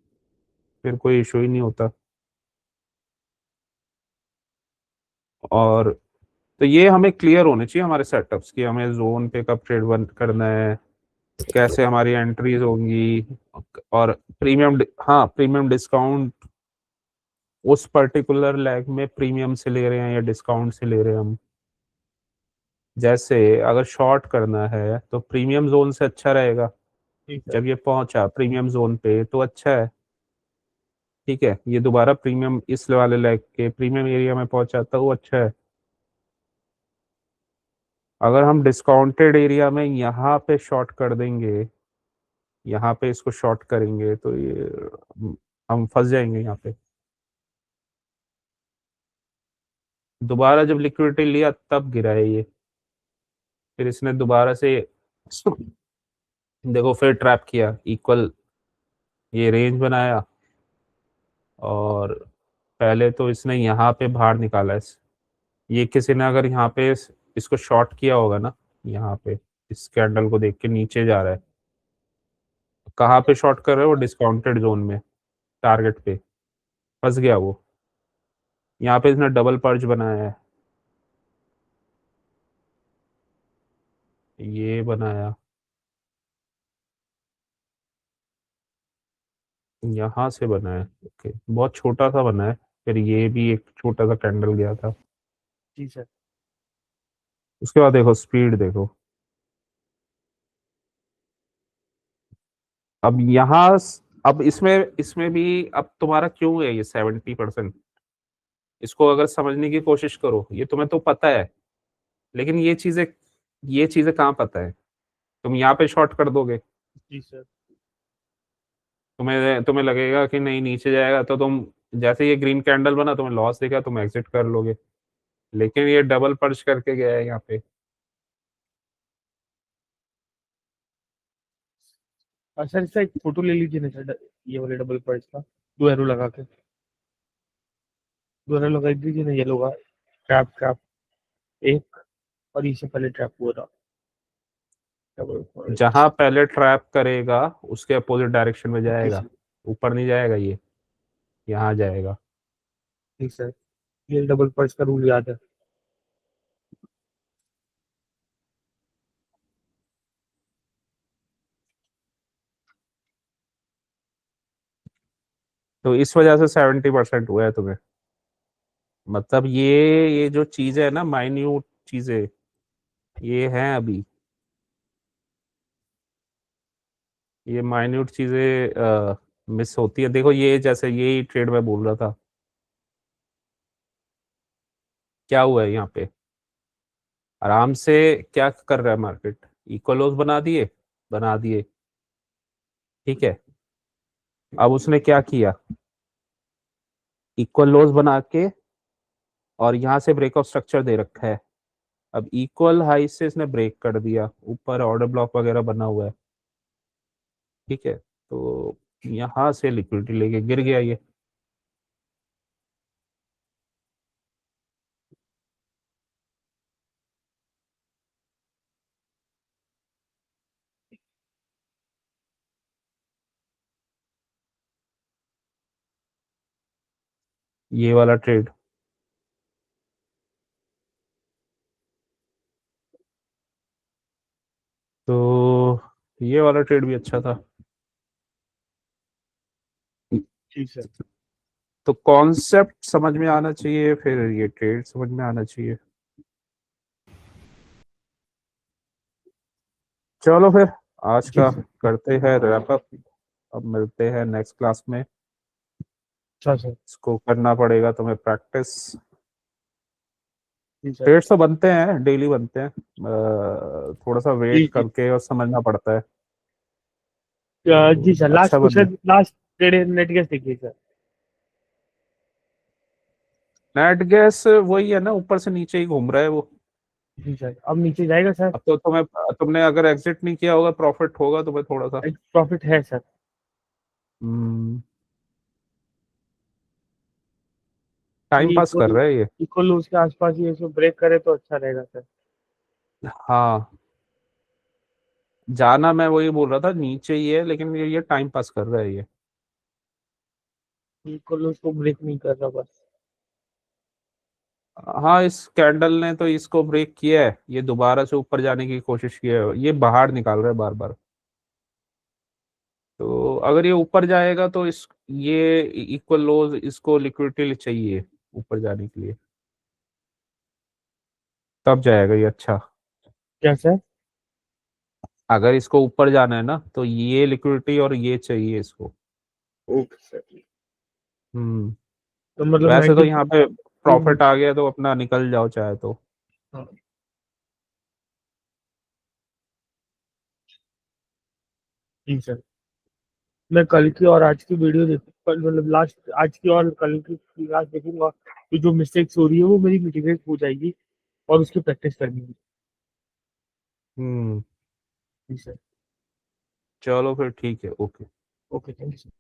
फिर कोई इशू ही नहीं होता। और तो ये हमें क्लियर होने चाहिए हमारे सेटअप्स की, हमें जोन पे कब ट्रेड बंद करना है, कैसे हमारी एंट्रीज होंगी। और हाँ, प्रीमियम डिस्काउंट उस पर्टिकुलर लैग में प्रीमियम से ले रहे हैं या डिस्काउंट से ले रहे हैं हम। जैसे अगर शॉर्ट करना है तो प्रीमियम जोन से अच्छा रहेगा। जी सर। जब ये पहुंचा प्रीमियम जोन पे तो अच्छा है, ठीक है। ये दोबारा प्रीमियम इस वाले लेग के प्रीमियम एरिया में पहुंचा तो वो अच्छा है। अगर हम डिस्काउंटेड एरिया में यहाँ पे शॉर्ट कर देंगे, यहाँ पे इसको शॉर्ट करेंगे, तो ये हम फंस जाएंगे यहाँ पे। दोबारा जब लिक्विडिटी लिया तब गिरा है ये, फिर इसने दोबारा से देखो फिर ट्रैप किया, इक्वल ये रेंज बनाया, और पहले तो इसने यहाँ पे बाहर निकाला ये किसी ने अगर यहाँ पे इसको शॉर्ट किया होगा ना, यहाँ पे इस कैंडल को देख के नीचे जा रहा है, कहाँ पे शॉर्ट कर रहे हो, डिस्काउंटेड जोन में, टारगेट पे फंस गया वो। यहाँ पे इसने डबल पर्च बनाया है, ये बनाया, यहाँ से बना है, ओके, बहुत छोटा सा बना है। फिर ये भी एक छोटा सा कैंडल गया था। जी सर। उसके बाद देखो स्पीड देखो। अब यहाँ अब इसमें इसमें भी अब तुम्हारा क्यों है ये 70%, इसको अगर समझने की कोशिश करो, ये तुम्हें तो पता है, लेकिन ये चीजें कहाँ पता है। तुम यहाँ पे शॉर्ट कर दोगे, जी सर। तुम्हें तुम्हें लगेगा कि नहीं नीचे जाएगा, तो तुम जैसे ये ग्रीन कैंडल बना, तुम्हें लॉस दिखा, तुम एग्जिट कर लोगे। लेकिन ये डबल पर्च करके गया है यहाँ पे। सर इसका एक फोटो ले लीजिए ना सर, ये वाले डबल प्राइस का, दो एरो लगा के, दो एरो लगा दीजिए ना, येलो का ट्रैप ट्रैप एक, और इससे पहले ट्रैप हुआ था डबल प्राइस। जहां पहले ट्रैप करेगा उसके अपोजिट डायरेक्शन में जी जाएगा, सर। ऊपर नहीं जाएगा ये, यहाँ जाएगा। ठीक सर, ये डबल प्राइस का रूल याद है। तो इस वजह से 70% हुआ है तुम्हें। मतलब ये जो चीजें है ना, माइन्यूट चीजें, ये हैं अभी, ये माइन्यूट चीजें मिस होती है। देखो ये जैसे यही ट्रेड में बोल रहा था, क्या हुआ है यहाँ पे, आराम से क्या कर रहा है मार्केट, इक्वल लोज बना दिए, बना दिए, ठीक है। अब उसने क्या किया, इक्वल लोज बना के और यहाँ से ब्रेकआउट स्ट्रक्चर दे रखा है। अब इक्वल हाई से इसने ब्रेक कर दिया, ऊपर ऑर्डर ब्लॉक वगैरह बना हुआ है, ठीक है। तो यहाँ से लिक्विडिटी लेके गिर गया ये वाला ट्रेड। तो ये वाला ट्रेड भी अच्छा था। जी सर। तो कॉन्सेप्ट समझ में आना चाहिए, फिर ये ट्रेड समझ में आना चाहिए। चलो फिर आज जी का सर। करते हैं रैप अप। अब मिलते हैं नेक्स्ट क्लास में। अच्छा सर। इसको करना पड़ेगा तुम्हें प्रैक्टिस। जी सर। ट्रेड्स तो बनते हैं, डेली बनते हैं, थोड़ा सा जी वेट जी। करके और समझना पड़ता है। जी तो सर, लास्ट अच्छा बन question, last trade net gas देखिए सर। नेट गैस वही है ना, ऊपर से नीचे ही घूम रहा है वो। जी सर, अब नीचे जाएगा सर। अब तो तुमने अगर एग्जिट नहीं किया होगा, प्रॉफिट होगा तुम्हें थोड़ा सा। एक प्रॉफिट है सर। टाइम ये पास कर रहा है ये। इक्वल उसके आसपास ये इसको ब्रेक करे तो अच्छा रहेगा सर। हाँ, जाना मैं वही बोल रहा था, नीचे ही है, लेकिन ये टाइम पास कर रहा है ये। इक्वल उसको ब्रेक नहीं कर रहा बस। हाँ, इस कैंडल ने तो इसको ब्रेक किया है, ये दोबारा से ऊपर जाने की कोशिश की है, ये बाहर निकाल रहा है बार बार। तो अगर ये ऊपर जाएगा तो इस ये इक्वल लोज इसको लिक्विडिटी चाहिए ऊपर जाने के लिए, तब जाएगा ये अच्छा। क्या सर? अगर इसको ऊपर जाना है ना, तो ये लिक्विडिटी और ये चाहिए इसको। Okay sir. हम्म। तो मतलब वैसे तो 90। यहाँ पे प्रॉफिट आ गया तो अपना निकल जाओ चाहे तो। हाँ। जी सर। मैं कल की और आज की वीडियो देख, मतलब लास्ट आज की और कल की क्लास देखूंगा, तो जो मिस्टेक्स हो रही है वो मेरी मिटिगेट हो जाएगी, और उसकी प्रैक्टिस करनी है। हम्म। जी सर। चलो फिर ठीक है, ओके। Okay, thank you.